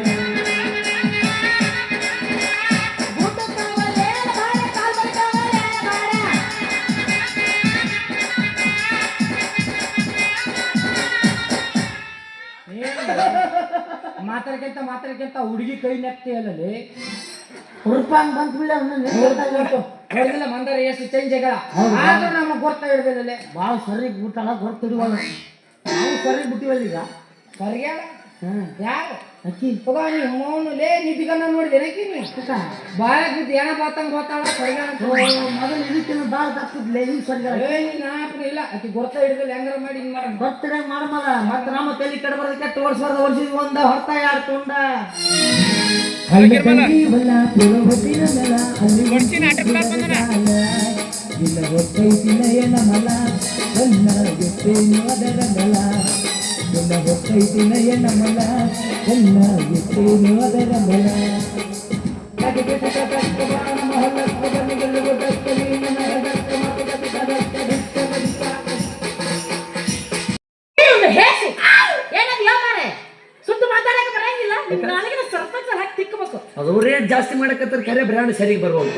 ಮಾತಾಡ್ಕೊಂತ ಹುಡುಗಿ ಕೈ ನೆಕ್ತಿಯಲ್ಲೇ ಹುರ್ಪಂಗ್ ಬಂತ ಬಿಡ ಹೊಡೆದಿಲ್ಲ ಮಂದಾರ ಎಷ್ಟು ಚೇಂಜ್ ಆಗ ಆದ್ರೂ ನಮಗೆ ಗೊತ್ತಾ ಹಿಡ್ದಿಲ್ಲ ಭಾಳ ಸರಿ ಬಿಟ್ಟಲ್ಲ ಗೊತ್ತಿಡುವಲ್ಲ ನಾವು ಸರಿ ಬಿಟ್ಟಿವಲ್ಲ ಈಗ ಸರಿಯಾಗ ಯಾರು ಅಕ್ಕಿ ಹೋಗ ನೀ ಮೌನು ಲೇ ನಿಧಿಗನ್ನ ನೋಡಿದೇನೆ ಅಕ್ಕಿ ನೀ ಬಾಳ ಬಿದ್ದು ಏನ ಬಾತಂಗ್ ಗೊತ್ತಾಳ ಸರಿಯಾಗ ಮೊದಲು ಇದಕ್ಕಿಂತ ಭಾಳ ತಪ್ಪಿದ್ಲೆ ಹಿಂಗ್ ಸರಿಯಾಗ ನಾಲ್ಕು ಇಲ್ಲ ಅಕ್ಕಿ ಗೊತ್ತಾ ಹಿಡ್ದಿಲ್ಲ ಹೆಂಗಾರ ಮಾಡಿ ಹಿಂಗ್ ಮಾಡ ಬರ್ತಾರೆ ಮಾಡಮಲ್ಲ ಮತ್ತೆ ನಮ್ಮ ತಲೆ ಕಡೆ ಬರೋದಕ್ಕೆ ತೋರ್ಸ್ಬಾರ್ದು ವರ್ಷದ ಒಂದ ಹೊರ್ತಾ ಯಾರು ತುಂಡ ಇಲ್ಲ ಹೊತ್ತೈತಿನ ಏನ ಮಲ ನನ್ನ ಎತ್ತೇನು ಅದರ ಬಲ ಇಲ್ಲ ಹೊತ್ತೈತಿನ ಏನ ಮಲ ನನ್ನ ಎತ್ತೇನು ಅದರ ಬಲ ಏನದು ಯಾವ ಮಾರೆ ಸುತ್ತು ಮಾತಾಡಕ್ಕೆ ಬರಂಗಿಲ್ಲ. ನನಗೆ ಅದು ರೇಟ್ ಜಾಸ್ತಿ ಮಾಡಕತ್ತಾರೆ, ಖರೆ ಬ್ರ್ಯಾಂಡ್ ಸರಿಗೆ ಬರ್ಬೋದು.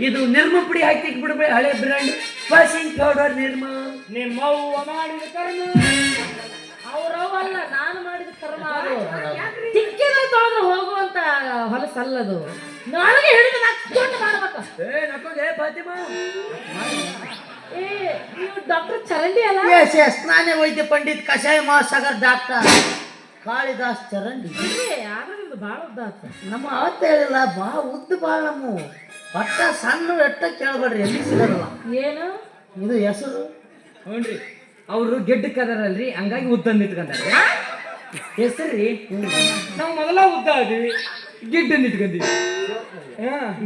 ಇದು ನಿರ್ಮ ಪುಡಿ ಹಾಕಿ ಬಿಡ್ಬೇಕು, ಹಳೆ ಬ್ರ್ಯಾಂಡ್ ವಾಷಿಂಗ್ ಪೌಡರ್ ನಿರ್ಮ. ನಿಮ್ಮವ್ವ ಮಾಡಿದ ಕರ್ಮ ಅವ್ರವಲ್ಲ, ನಾನು ಮಾಡಿದ ಕರ್ಮ ಅದು. ತಿಕ್ಕಿದ್ರೆ ತೊಳೆದ್ರೆ ಹೋಗುವಂತ ಹೊಲಸಲ್ಲದು. ನನಗೆ ಹಿಡಿದು ನಕ್ಕೊಂಡು ಮಾಡ್ಬೇಕು. ನಕ್ಕೋದೆ ಫಾತಿಮಾ. ಏ ನೀವು ಡಾಕ್ಟರ್ ಚರಂಡಿ ಅಲ್ಲ? ನಾನೇ ವೈದ್ಯ ಪಂಡಿತ್ ಕಷಾಯ ಮಹಾಸಾಗರ್ ಡಾಕ್ಟರ್ ಕಾಳಿದಾಸ್ ಚರಂಡಿ. ಆದ್ರೆ ನಿಮ್ದು ಭಾಳ ಉದ್ದ ಆತ. ನಮ್ಮ ಅವತ್ತ ಹೇಳಿಲ್ಲ, ಭಾಳ ಉದ್ದ ಭಾಳ ನಮ್ಮ ಒಟ್ಟ ಸಣ್ಣ ಎಟ್ಟ ಕೇಳಬೇಡ್ರಿ, ಎಲ್ಲಿ ಸಿಗಲ್ಲ. ಏನು ಇದು ಹೆಸರು? ಹ್ಞೂನ್ರಿ, ಅವರು ಗೆಡ್ಡಕ್ಕದಾರಲ್ರಿ, ಹಂಗಾಗಿ ಉದ್ದ ನಿಟ್ಕೊಂಡಾರ. ಹೆಸರ್ರಿ ನಾವು ಮೊದಲ ಉದ್ದ ಅದೀವಿ, ಗಿಡ್ಡ ನಿಟ್ಕೊಂಡೀವಿ.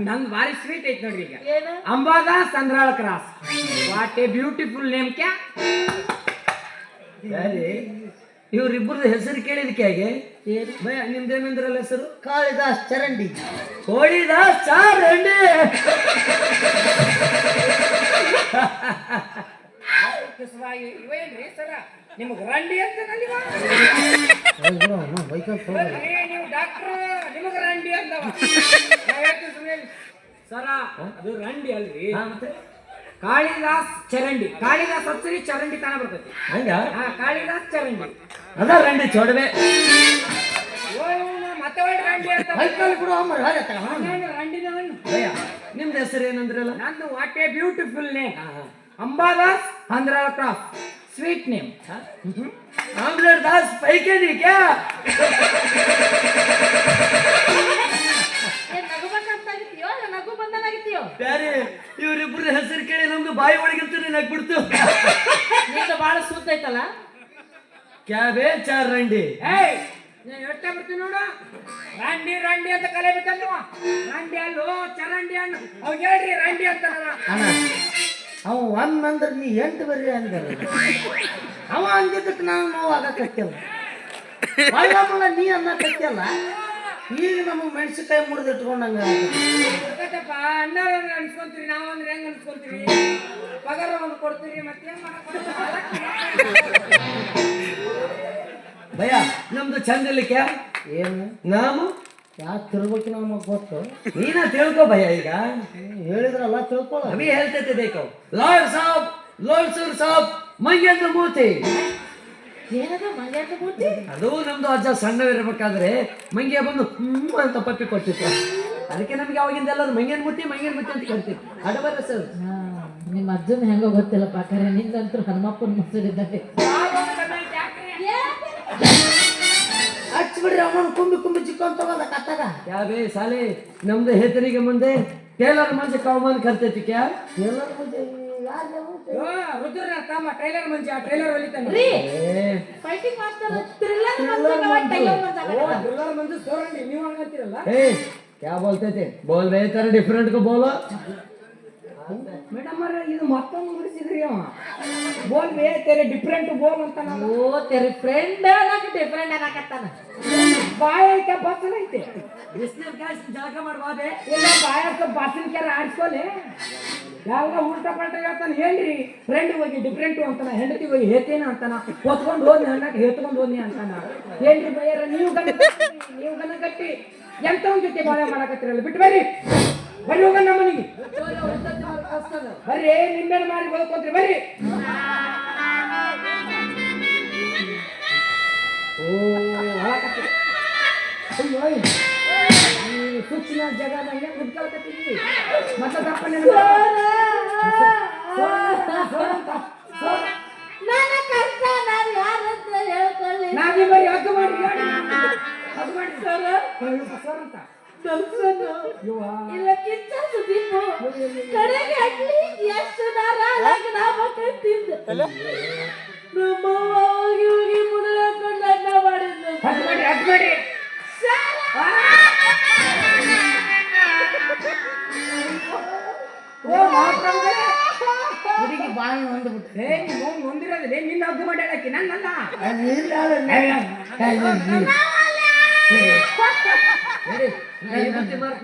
ನಂದು ಭಾರಿ ಸ್ವೀಟ್ ಐತಿ ನೋಡ್ರಿ. ಈಗ ಏನು Ambadas Sandrala cross. What a beautiful name ಕ್ಯಾ. ಇವ್ರಿಬ್ಬರದು ಹೆಸರು ಕೇಳಿದಕ್ಕೆ ಹೇಗೆ ಭಯ? ನಿಮ್ದೇನಂದ್ರಲ್ಲ ಹೆಸರು? ಕಾಳಿದಾಸ್ ಚರಂಡಿ. ಕೋಳಿದಾಸ್ ಚರಂಡಿ. ಇವೇನ್ರಿ ಸರ ನಿಮಗೆ ರಂಡಿ ಅಂತ ನೀವು ಡಾಕ್ಟ್ರ್, ನಿಮಗೆ ರಂಡಿ ಅಂದವ. ಸರ ಅದು ರಂಡಿ ಅಲ್ರಿ, ಮತ್ತೆ ಕಾಳಿದಾಸ್ ಚರಂಡಿ. ಕಾಳಿದಾಸ್ ಹಚ್ಚರಿ ಚರಂಡಿ ತಾನ ಬರ್ತೈತಿ. ಹಂಗ ಕಾಳಿದಾಸ್ ಚರಂಡಿ ಅದ ರಂಡಿ ಚೋಡವೆ. ಮತ್ತೆ ಒಳ್ಳೆ ರಂಡಿ ಅಂತ ರಂಡಿನ ಭಯ ನಿಮ್ದು ಹೆಸರು ಏನಂದ್ರಲ್ಲ? ನಂದು what a beautiful name Ambadas Sandrala cross. Sweet name omelette Das ಪೈಕೇನಿ ಕ್ಯಾ? ನಗುಬಂದಾಗಿತ್ತೀಯೋ ನಗು ಬಂದನಾಗಿತ್ತೀಯೋ? ಬ್ಯಾರೆ ಇವ್ರಿಬ್ರ ಹೆಸರು ಕೇಳಿ ನಮ್ದು ಬಾಯಿ ಒಳಗಿಂತ ನಗ್ಬಿಡ್ತು. ನಿಂದು ಭಾಳ ಸೂತೈತಲ್ಲ. ಕ್ಯಾ ಬೇ ಚಾರ್ ರಂಡಿ. ಏಯ್ ನೀನು ಎಷ್ಟೇ ಬರ್ತೀನಿ ನೋಡು, ರಂಡಿ ರಂಡಿ ಅಂತ ಕಲಿಬೇಕಲ್ವ? ರಂಡಿ ಅಲ್ಲೋ ಚರಂಡಿ ಅನ್ನು ಅವ್ ಹೇಳ್ರಿ ರಂಡಿ ಅಂತ. ಅಣ್ಣ ಅವ ಒಂದ್ ಅಂದ್ರೆ ನೀ 8 ಬರ್ರಿ ಅಂದ. ಅವ ಅಂದಿದ್ದಕ್ಕೆ ನಾವು ನೋವು ಆಗಕತ್ತಿಲ್ಲ, ಮಲ್ಲ ನೀ ಅನ್ನಕತ್ತಿಲ್ಲ. ಈಗ ನಮಗೆ ಮೆಣಸಿನ್ಕಾಯಿ ಮುರಿದು ಇಟ್ಕೊಂಡಂಗ ಅಣ್ಣ ಅನ್ಸ್ಕೊಂತೀರಿ, ನಾವಂದ್ರೆ ಹೆಂಗ್ ಅನ್ಸ್ಕೊಂತೀರಿ? ಪಗಾರ ಒಂದು ಕೊಡ್ತೀರಿ, ಮತ್ತೇನ್ ಮಾಡಕ್? ಭಯ ನಮ್ದು ಚಂದಿಲ್ಲ ಕ್ಯಾ? ಏನು ನಾಮು ಯಾಕೆ ತಿರ್ಬೇಕು ನಮಗೆ ಗೊತ್ತು. ನೀನ ತಿಳ್ಕೊ ಭಯ. ಈಗ ಹೇಳಿದ್ರಲ್ಲ ತಿಳ್ಕೊಳ್ಳ. ಅಭಿ ಹೇಳ್ತೈತೆ ಬೇಕೋ. ಲಾರ್ಡ್ ಸಾಬ್, ಲಾರ್ಡ್ ಸರ್ ಸಾಬ್ ಮಂಗ್ಯಂದ್ರ ಮೂತಿ. ಏನದ ಮಂಗ್ಯಾಕ ಬೂತಿ? ಅದು ನಮ್ದು ಅಜ್ಜ ಸಣ್ಣವಿರ್ಬೇಕಾದ್ರೆ ಮಂಗ್ಯ ಬಂದು ಅಂತ ಪಪ್ಪಿ ಕೊಟ್ಟಿತ್ತು. ಅದಕ್ಕೆ ನಮ್ಗೆ ಅವಾಗಿಂದ ಎಲ್ಲರೂ ಮಂಗ್ಯನ್ ಮುತ್ತಿ ಅಂತ ಕರಿತೀವಿ. ಅಡಬರ ಸರ್. ನಿಮ್ಮ ಅಜ್ಜನ ಹೆಂಗೋ ಗೊತ್ತಿಲ್ಲಪ್ಪ, ಕರೆ ನಿಂದಂತೂ ಹನುಮಪ್ಪನ ಮಸೂರಿದ್ದಂಗೆ. ಹಚ್ಚಿ ಬಿಡ್ರಿ ಅವನ ಕುಂಬಿ ಚಿಕ್ಕೊಂಡ್ ತಗೋದ ಕತ್ತಾಗ. ಯಾವೇ ಸಾಲೆ ನಮ್ದು ಹೇತನಿಗೆ ಮುಂದೆ ಟೇಲರ್ ಮಂಜೆ ಕವಮಾನ ಕರ್ತೈತಿ ಕ್ಯಾ? ಎಲ್ಲರ ಮುಂದೆ ಯಾರು ರುದ್ರ ತಮ್ಮ ಟ್ರೈಲರ್ ಮುಂಚೆ ಆ ಟ್ರೈಲರ್ ಹೊಲಿತಾನೆ. ಫೈಟಿಂಗ್ ಮಾಸ್ಟರ್ ಥ್ರಿಲ್ಲರ್ ಟೈಲರ್ ಮುಂಚೆ ಸೋರಂಡಿ ನೀವು ಹಂಗಂತೀರಲ್ಲ. क्या बोलते थे? बोल रहे थे डिफरेंट को बोलो. ಮೇಡಮ್ ಅವ್ರೆ ಇದು ಮತ್ತೊಂದು ಉಳಿಸಿದ್ರಿ ಅವ. ಬೋಲ್ ಬೇ ತೆರೆ ಡಿಫರೆಂಟ್ ಬೋಲ್ ಅಂತ. ಓ ತೆರೆ ಫ್ರೆಂಡ್ ನಾಕ ಡಿಫರೆಂಟ್ ಅನ್ನಕತ್ತಾನ. ಬಾಯ ಐತೆ ಬಸ್ಸನ್ ಐತೆ. ಬಿಸಿನೀರ್ ಕಾಯಿಸಿ ಜಳಕ ಮಾಡ್ಬಾದೆ. ಇಲ್ಲ ಬಾಯಕ್ಕ ಬಸ್ಸಿನ ಕೆರ ಆಡ್ಸ್ಕೊಲೆ. ಯಾವ ಉಲ್ಟಾ ಪಲ್ಟಾ ಹೇಳ್ತಾನೆ. ಹೇಳ್ರಿ ಫ್ರೆಂಡ್ ಹೋಗಿ ಡಿಫರೆಂಟ್ ಅಂತಾನ, ಹೆಂಡತಿ ಹೋಗಿ ಹೇತೇನ ಅಂತಾನ, ಹೊತ್ಕೊಂಡು ಹೋದ್ನಿ ಅನ್ನಕ್ಕೆ ಹೇತ್ಕೊಂಡು ಹೋದ್ನಿ ಅಂತಾನ. ಏನ್ರಿ ಬಯ್ಯಾರ ನೀವು ಗನ ಗಟ್ಟಿ ಎಂತ ಒಂದ್ ಜೊತೆ ಬಾಳೆ ಮಾಡಕತ್ತಿರಲ್ಲ. ಬಿಟ್ಟು ಬರ್ರಿ ಹೋಗ ನಮ್ಮ ಮನೆಗೆ. ಬರ್ರಿ ನಿಮ್ಮೇಲೆ ಮಾರಿ ಬದುಕೊಂತ್ರಿ ಬರ್ರಿ. ಓ ಸೂಕ್ಷ್ಮ ಜಗನ ಹೆಂಗ್ ಕುಡ್ಕೊಳ್ಕತ್ತೀವಿ ಮತ್ತೆ ತಪ್ಪ ನನ್ನ ಕಷ್ಟ ನಾನು ಯಾರ ಹತ್ರ ಹೇಳ್ಕೊಳ್ಳಿ? ನಾವೇ ಬರೀ ಅದು ಮಾಡಿ ಅದು ಮಾಡಿ ಸರ್ ಅಂತ ಇಲ್ಲ ಕಿಚ್ಚ ಸುದೀಪು ಕಡೆಗೆ ಅಟ್ಲೀಸ್ಟ್ ಎಷ್ಟು ನಾರಾಗತ್ತಿದ್ದೆ. ನಮ್ಮವ್ವ ಹೋಗಿ ಹೋಗಿ ಮುದುಕೊಂಡು ಅನ್ನ ಮಾಡಿದ್ದು. ಅದು ಮಾಡಿ ಅದು ಮಾಡಿ ಹುಡುಗಿ ಬಾಳ ನೊಂದ್ಬಿಟ್ರೆ ನೊಂದಿರೋದಿಲ್ಲ. ನಿನ್ನ ಹದ್ದು ಮಾಡಿ ಹೇಳಕ್ಕೆ ನನ್ನಲ್ಲ.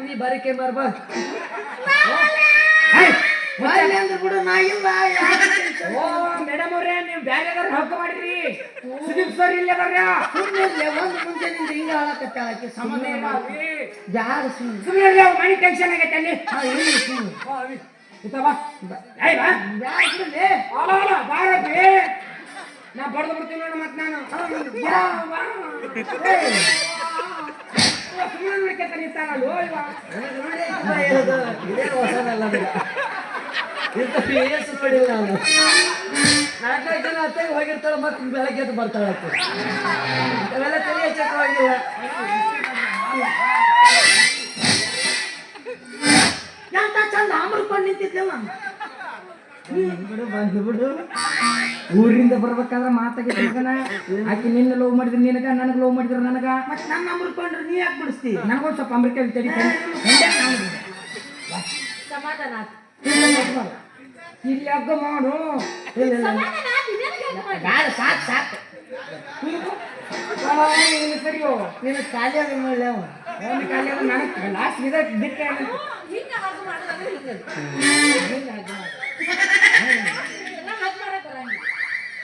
ನೀ ಬಾರಿಕೆ ಮಾರ್ಬಾ. ಬಾಯಿಲೆ ಅಂದ್ರೆ ಬಿಡು ನಾ ಇಲ್ಲ ಓ ಮೇಡಮ್ ಅವ್ರೆ ನೀವು ಬ್ಯಾರೆದಾರ ಹಕ್ಕು ಮಾಡಿರಿ ಸುದೀಪ್ ಸರ್ ಇಲ್ಲೇ ಬರ್ರ ಒಂದು ಮುಂಚೆನಿಂದ ಹಿಂಗ ಹಾಳಕತ್ತಾಳಕ್ಕೆ ಸಮಾಧಾನ ಮಾಡು. ಯಾರ ಸುಮ್ಮನೆ ಸುಮ್ಮನೆ ಮನಿ ಟೆನ್ಷನ್ ಆಗೈತೆ ಅಲ್ಲಿ ಬಾ ಏಯ್ ಬಾ ಯಾರ ಬಿಡಲಿ ಅಲ್ಲ ಬಾರಪ್ಪಿ ನಾ ಬಡ್ದು ಬಿಡ್ತೀನಿ ನೋಡು ಮತ್ತೆ ನಾನು ಸುಮ್ಮನೆ ನೋಡ್ಕೊತ ನಿಂತಾನಲ್ಲ ಇವ ಇದೇ ಹೊಸದಲ್ಲ ಇಂಥ PS ನೋಡಿಲ್ಲ ನಾನು 4 ಜನ ಅತ್ತೆಗೆ ಹೋಗಿರ್ತಾಳೆ ಮತ್ತೆ ಬೆಳಗ್ಗೆ ಎದ್ದು ಬರ್ತಾಳೆ ಅವೆಲ್ಲ ತಲೆ ಹಚ್ಚವಾಗಿಲ್ಲ ಎಂತ ಚಂದ ಅಮರ್ಕೊಂಡು ನಿಂತಿದ್ದೆಲ್ಲ ಬಿಡು ಬಂದು ಬಿಡು ಊರಿಂದ ಬರ್ಬೇಕಾದ್ರೆ ಮಾತಾಗಿತ್ತು ಮಗನ ಆಕಿ ನಿನ್ನ ಲವ್ ಮಾಡಿದ್ರೆ ನಿನಗ ನನಗೆ ಲವ್ ಮಾಡಿದ್ರೆ ನನಗ ಮತ್ತೆ ನನ್ನ ಅಮರ್ಕೊಂಡ್ರೆ ನೀ ಯಾಕೆ ಬಿಡಿಸ್ತಿ ನನಗೊಂದು ಸ್ವಲ್ಪ ಅಮೆರಿಕ ತಡಿ ಸಮಾಧಾನ ಆತು. ಇಲ್ಲಿ ಹಗ್ಗ ಮಾಡು ಸಮಾಧಾನ ಆತು, ಇದೇನಕ್ಕೆ ಹಂಗ್ ಮಾಡ್ದೆ? ಬೇಡ ಸಾಕು ಸಾಕು ಸರಿಯೋ ನೀನು ಕಾಲೇ ಮೇಲೆ ಒಂದು ಕಾಲ ನನಗೆ ಲಾಸ್ಟ್ ಇದೆ ಬಿಟ್ಟೆ ಹಿಂಗ ಹಗ್ ಮಾಡೋದಂದ್ರೆ ಹಿಂಗದು. ಎಲ್ಲ ಹಗ್ ಮಾಡಕ್ ಬರಂಗಿಲ್ಲ.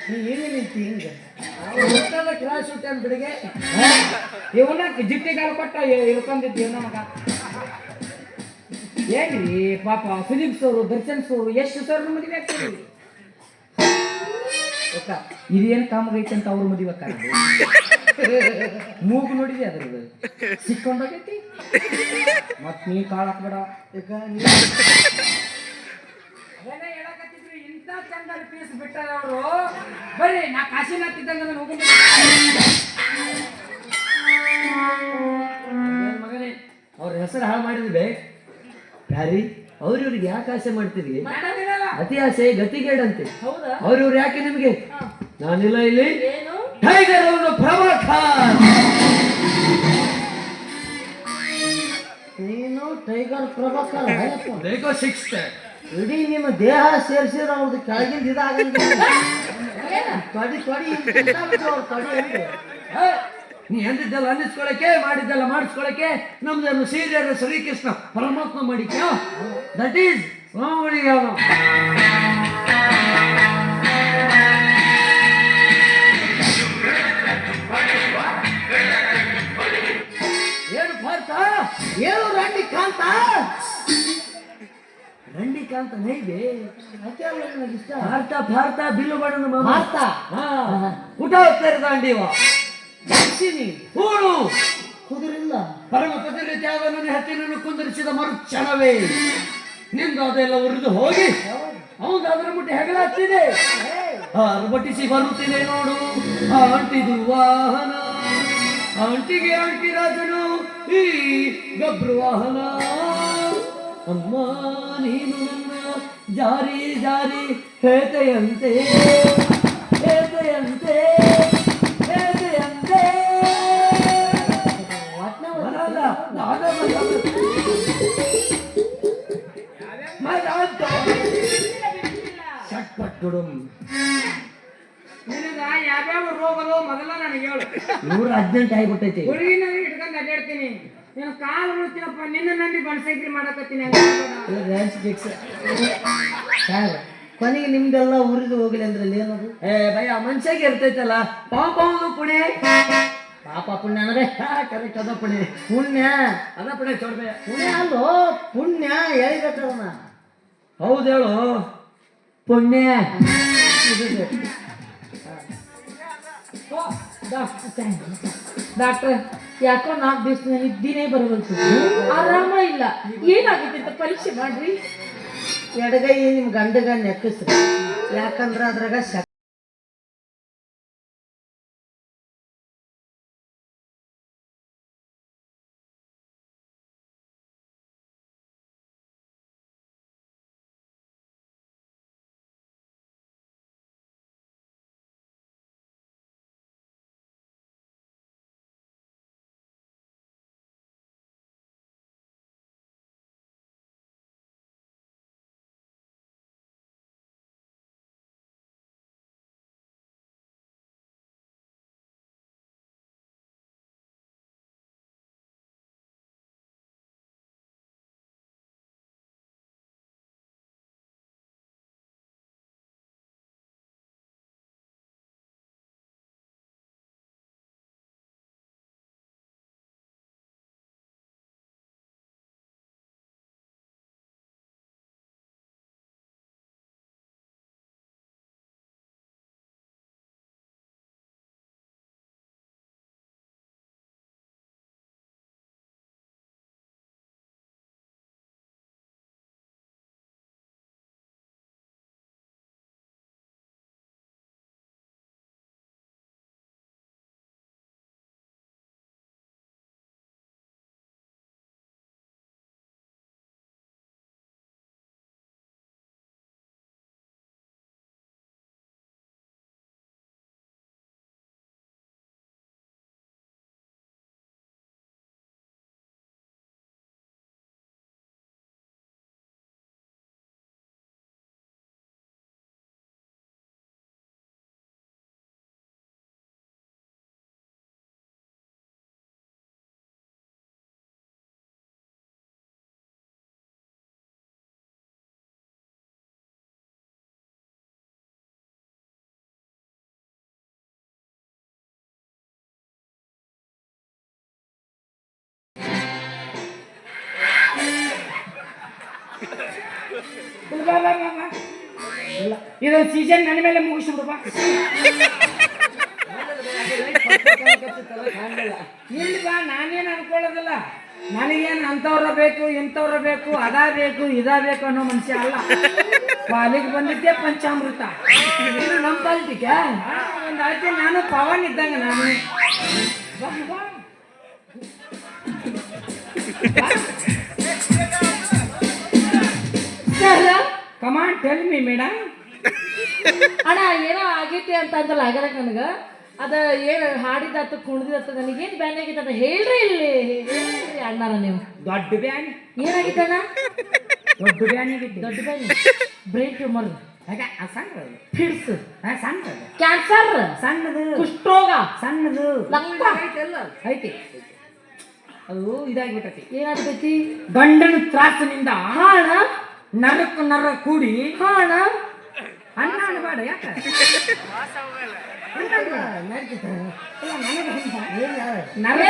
ನೀ ಹಿಂಗೆ ನಿಂತಿ ಹಿಂಗೆ ಕ್ರಾಶ್ ಹುಟ್ಟ ಬಿಡಿಗೆ ಇವನ್ನ ಜಿಟ್ಟಿಗಾಲ ಕೊಟ್ಟ ಇಳ್ಕೊಂಡಿದ್ದೀವಿ ನಮಗ ಏನ್ರಿ ಪಾಪ ಸುದೀಪ್ ಸೋರು ದರ್ಶನ್ ಸೋರು ಎಷ್ಟು ಸರ್ ಮದುವೆ ಆಗ್ತೀವಿ ಇದೇನು ಕಾಮಗೈತೆ ಅಂತ ಅವ್ರ ಮದುವೆ ಆಗ್ತಾರೆ ಮೂಗು ನೋಡಿದೆ ಅದ್ರದ್ದು ಸಿಕ್ಕೊಂಡೋಗೈತಿ ಮತ್ ನೀ ಕಾಳು ಹಾಕ್ಬೇಡ ಅದೇನೇ ಹೇಳಕತ್ತಿದ್ರು ಇಂಥ ಚಂದ ಪೀಸ್ ಬಿಟ್ಟಾರ ಅವರು ಬರ್ರಿ ನಾ ಕಾಶಿನಾಥ್ ಇದ್ದಂಗ ನಾನು ಹೋಗಿ ಮಗನೇ ಅವ್ರ ಹೆಸರು ಹಾಳು ಮಾಡಿದ್ವಿ ಯಾರಿ ಅವ್ರಿವ್ರಿಗೆ ಯಾಕೆ ಆಸೆ ಮಾಡ್ತೀರಿ ಅತಿ ಆಸೆ ಗತಿಗೇಡಂತೆ ಹೌದಾ? ಅವ್ರಿವ್ರು ಯಾಕೆ ನಿಮಗೆ ನಾನಿಲ್ಲ ಇಲ್ಲಿ ಏನು? ಟೈಗರ್ ಅವನು ಪ್ರಭಾಕರ್ ನೀನು ಟೈಗರ್ ಪ್ರಭಾಕರ್ ಬೇಕೋ ಸಿಕ್ಸ್ ಇಡೀ ನಿಮ್ಮ ದೇಹ ಸೇರಿಸಿದ್ರೆ ಅವ್ರದ್ದು ಕೆಳಗಿಂದ ಇದಾಗಂಗಿಲ್ಲ ತೊಡಿ ತೊಡಿ ಅವ್ರ ತೊಡಿ ಹೆಂಗೆ ನೀ ಎಂದಿದ್ದೆಲ್ಲ ಅನ್ನಿಸ್ಕೊಳಕ್ಕೆ ಮಾಡಿದ್ದೆಲ್ಲ ಮಾಡಿಸ್ಕೊಳಕ್ಕೆ ನಮ್ದನ್ನು ಸೀರಿಯರ್ ಶ್ರೀಕೃಷ್ಣ ಪರಮಾತ್ಮ ಮಾಡಿಕ್ಯೋ ದಟ್ ಈಸ್ ಅವನು ಏನು ಭಾರತ ಏನು ರಂಡಿ ಕಾಂತ ರಂಡಿಕಾಂತ ನೈದೆ ಅದೇ ಅಲ್ಲ ನನಗೆ ಇಷ್ಟ ಭಾರತ ಭಾರತ ಬಿಲ್ಲು ಬಣ್ಣದ ಮಾಮ ಭಾರತ ಊಟ ಹೋಗ್ತಾ ಇರ್ತಾಂಡಿವ ಬರ್ತೀನಿ ಹೂಳು ಕುದುರಿಲ್ಲ ಪರಮ ಪತಿರಿ ತ್ಯಾಗನನ್ನು ಹತ್ತಿನನ್ನು ಕುಂದರಿಸಿದ ಮರುಕ್ಷಣವೇ ನಿಂದು ಅದೆಲ್ಲ ಉರಿದು ಹೋಗಿ ಅವನು ಅದರ ಮುಟ್ಟಿ ಹೆಗಲಾಗ್ತಿದೆ ಅರ್ಬಟಿಸಿ ಬರುತ್ತಿದೆ ನೋಡು ಅಂಟಿದು ವಾಹನ ಅಂಟಿಗೆ ಅಂಟಿ ರಾಜನು ಈ ಗಬ್ರು ವಾಹನ ಅಮ್ಮ ನೀನು ನನ್ನ ಜಾರಿ ಜಾರಿ ಹೇತೆಯಂತೆ ಹೇತೆಯಂತೆ ಹೇತೆಯಂತೆ ಬರಲ್ಲ ಚಟ್ಪಟ್ಟುಡುಂ ನಿನಗ ಯಾವ್ಯಾವ ರೋಗಗಳು ಮೊದಲ ನನಗೆ ಹೇಳು 118 ಆಗಿಬಿಟ್ಟೈತಿ ಹುಡುಗಿನ ಹಿಡ್ಕೊಂಡು ಅಡ್ಡಾಡ್ತೀನಿ ನೀನು ಕಾಲು ಬಿಡ್ತೀನಪ್ಪ ನಿನ್ನ ನಂಬಿ ಬಣಸೈಕ್ರಿ ಮಾಡಕತ್ತೀನಿ ಕೊನೆಗೆ ನಿಮ್ದೆಲ್ಲ ಉರಿದು ಹೋಗಲಿ ಅಂದ್ರಲ್ಲಿ ಏನದು ಏ ಭಯ ಮನ್ಸಾಗೆ ಇರ್ತೈತಲ್ಲ ಪಾಪ ಪುಣೆ ಪಾಪ ಪುಣ್ಯ ಅಂದ್ರೆ ಕರೆಕ್ಟ್ ಅದ ಪುಣೆ ಪುಣ್ಯ ಅದ ಪುಣೆ ಚೋಡ್ಬೆ ಪುಣ್ಯ ಅಲ್ಲೋ ಪುಣ್ಯ ಹೇಳಿಬೇಕದನ್ನ ಹೌದು ಹೇಳು ಪುಣ್ಯ ಡಾಕ್ಟರ್ ಯಾಕೋ 4 ದಿವಸ ನಿದ್ದಿನೇ ಬರಬೇಕು ಆರಾಮ ಇಲ್ಲ ಏನಾಗಿದೆ ಅಂತ ಪರೀಕ್ಷೆ ಮಾಡ್ರಿ ಎಡಗೈ ನಿಮ್ ಗಂಡಗ ನೆಕ್ಕಸ್ರಿ ಯಾಕಂದ್ರ ಅದ್ರಾಗ ಇದು ಸೀಸನ್ ನನ್ನ ಮೇಲೆ ಮುಗಿಸ್ಬಿಡುವ. ಇಲ್ಲಿ ಬಾ, ನಾನೇನು ಅನ್ಕೊಳ್ಳೋದಿಲ್ಲ. ನನಗೇನು ಅಂಥವ್ರ ಬೇಕು ಇಂಥವ್ರ ಬೇಕು ಅದ ಬೇಕು ಇದಾ ಬೇಕು ಅನ್ನೋ ಮನುಷ್ಯ ಅಲ್ಲ. ಪಾಲಿಗೆ ಬಂದಿದ್ದೆ ಪಂಚಾಮೃತ. ಇದು ನಮ್ಮ ಪಾಲಿಟಿಕ. ಒಂದು ಅಳತೆ ನಾನು ಪವನ್ ಇದ್ದಂಗೆ ನಾನು. ಬಾ ಬಾ. Come on tell me madam. ಅಣ್ಣ ಏನೋ ಆಗೈತಿ ಅಂತ ಅಂದಲ್ಲ ಆಗಲ್ಲ ನನಗ. ಅದ ಏನು ಹಾಡಿದತ್ತು ಕುಣಿದತ್ತು ನನಗೇನು ಬ್ಯಾನ್ ಆಗಿತ್ತು ಅಂತ ಹೇಳ್ರಿ ಇಲ್ಲಿ. ಹೇಳ್ರಿ ಅಣ್ಣಾರ ನೀವು. ದೊಡ್ಡ ಬ್ಯಾನ್ ಏನಾಗಿತ್ತಣ್ಣ? ದೊಡ್ಡ ಬ್ಯಾನ್ ಆಗಿತ್ತು. ದೊಡ್ಡ ಬ್ಯಾನ್, ಬ್ರೈನ್ ಟ್ಯೂಮರ್, ಹಾಗೆ ಸಣ್ಣದು ಫಿಡ್ಸ್, ಸಣ್ಣದು, ಕ್ಯಾನ್ಸರ್, ಸಣ್ಣದು, ಕುಷ್ಠರೋಗ, ಸಣ್ಣದು ಲಂಗ ಐತಿ. ಅದು ಇದಾಗ್ಬಿಟ್ಟೈತಿ. ಏನಾಗ್ತೈತಿ? ಗಂಡನ ತ್ರಾಸಿನಿಂದ ಹಾಣ ನರಕ್ಕೆ ನರ ಕೂಡಿ ಹಾಣ ಅನ್ನ ಅನ್ಬೇಡ. ಯಾಕೆ ನರ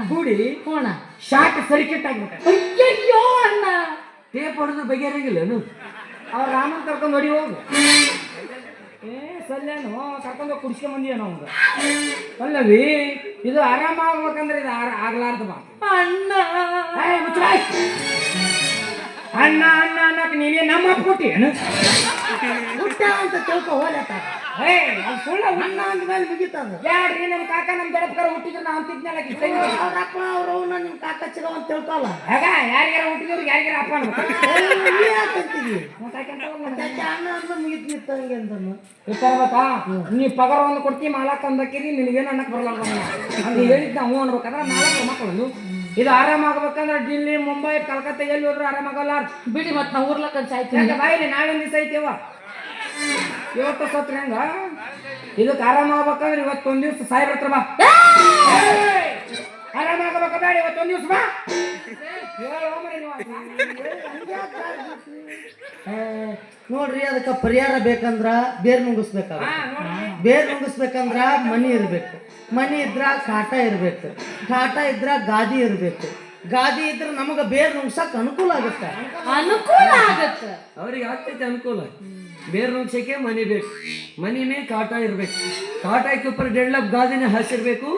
ಕೂಡಿ ಹೋಣ ಶಾರ್ಟ್ ಸರ್ಕ್ಯೂಟ್ ಆಗ್ಬಿಟ್ಟ. ಅಯ್ಯಯ್ಯೋ ಅಣ್ಣ, ಟೇಪ್ ಹೊಡೆದು ಬಗೆಹರಿಗಿಲ್ಲೇನು? ಅವ್ರ ರಾಮನ್ ಕರ್ಕೊಂಡು ನೋಡಿ ಹೋಗು. ಸಲ್ಲೇನು ಕರ್ಕೊಂಡು ಕುಡಿಸ್ಕೊಂಡ್ ಬಂದಿಯೇನೋ ಅವ್ಗ. ಅಲ್ಲವಿ ಇದು ಆರಾಮಾಗ್ಬೇಕಂದ್ರೆ ಇದು ಆಗ್ಲಾರ್ದು ಬಾ. ಅಣ್ಣ ಅಣ್ಣ ಅಣ್ಣ ಅನ್ನಕ್ ನೀನೇ ನಮ್ಮ ಅಪ್ಪ ಕೊಟ್ಟಿಯೇನು? ಹುಟ್ಟ ಅಂತ ತಿಳ್ಕೊ ಹೋಲತ್ತ. ಅದು ಸುಳ್ಳ. ಅಣ್ಣ ಅಂದ್ಮೇಲೆ ಮುಗಿತದ. ಬ್ಯಾಡ್ರಿ, ನಮ್ಮ ಕಾಕ ನಮ್ಮ ದೊಡ್ಡಪ್ಪ ಹುಟ್ಟಿದ್ರೆ ನಾ ಅಂತಿದ್ನಲ್ಲ. ಅವ್ರಪ್ಪ ಅವ್ರು ನಿಮ್ ಕಾಕ ಚಿಗ ಅಂತ ತಿಳ್ಕೊಲ್ಲ. ಆಗ ಯಾರಿಗಾರ ಹುಟ್ಟಿದವ್ರಿಗೆ ಯಾರಿಗಾರ ಅಪ್ಪ ಅನ್ಬೇಕು. ಅಣ್ಣ ಅಂದ್ರೆ ಮುಗಿತ್ ನಿತ್ತಂಗೆ ಅಂತನು ಗೊತ್ತಾ? ನೀ ಪಗಾರ ಒಂದು ಕೊಡ್ತಿ, ಮಾಲಕ್ ಅಂದಕ್ಕಿರಿ, ನಿನಗೇನು ಅನ್ನಕ್ ಬರಲ್ಲ. ಹಂಗೆ ಹೇಳಿದ್ ನಾವು ಅನ್ಬೇಕಂದ್ರೆ ನಾಲ್ಕು ಮಕ್ಕಳು. ಇದು ಆರಾಮಾಗ್ಬೇಕಂದ್ರೆ ದಿಲ್ಲಿ, ಮುಂಬೈ, ಕಲ್ಕತ್ತಾ ಎಲ್ಲಿ ಹೋದ್ರು ಆರಾಮಾಗಲ್ಲ. ಬಿಡಿ ಮತ್ ನಾ ಊರ್ಲಕ್ಕ ಸಾಯ್ತೀನಿ. ಬಾಯಿಲಿ ನಾಳೆ ದಿವಸ ಐತಿವ. ಇವತ್ತು ಸತ್ರ ಹೆಂಗ ಇದಕ್ಕೆ ಆರಾಮಾಗ್ಬೇಕಂದ್ರೆ ಇವತ್ತೊಂದ್ ದಿವ್ಸ ಸಾಯಿಬ್ರ ಹತ್ರ ಬಾ. ಆರಾಮಾಗಬೇಕ ಬೇಡ, ಇವತ್ತೊಂದ್ ದಿವ್ಸ ಬಾ. ನೋಡ್ರಿ, ಅದಕ್ಕ ಪರಿಹಾರ ಬೇಕಂದ್ರ ಬೇರ್ ನುಂಗಿಸ್ಬೇಕಾಗ. ಬೇರ್ ನುಂಗಿಸ್ಬೇಕಂದ್ರ ಮನಿ ಇರ್ಬೇಕು. ಮನಿ ಇದ್ರ ಕಾಟ ಇರ್ಬೇಕು. ಕಾಟ ಇದ್ರ ಗಾದಿ ಇರ್ಬೇಕು. ಗಾದಿ ಇದ್ರ ನಮಗ ಬೇರ್ ನುಂಗ್ಸಕ್ ಅನುಕೂಲ ಆಗುತ್ತೆ. ಅನುಕೂಲ ಆಗತ್ತ. ಅವ್ರಿಗೆ ಆಗ್ತೈತೆ ಅನುಕೂಲ. ಬೇರೆ ನುಂಗ್ಸಕ್ಕೆ ಮನಿ ಬೇಕು. ಮನಿ ಮೇಲೆ ಕಾಟ ಇರ್ಬೇಕು. ಕಾಟಕ್ಕೆ ಉಪ್ಪರ್ ಡೆಡ್ಲಪ್ ಗಾದಿನ ಹಸಿರ್ಬೇಕು.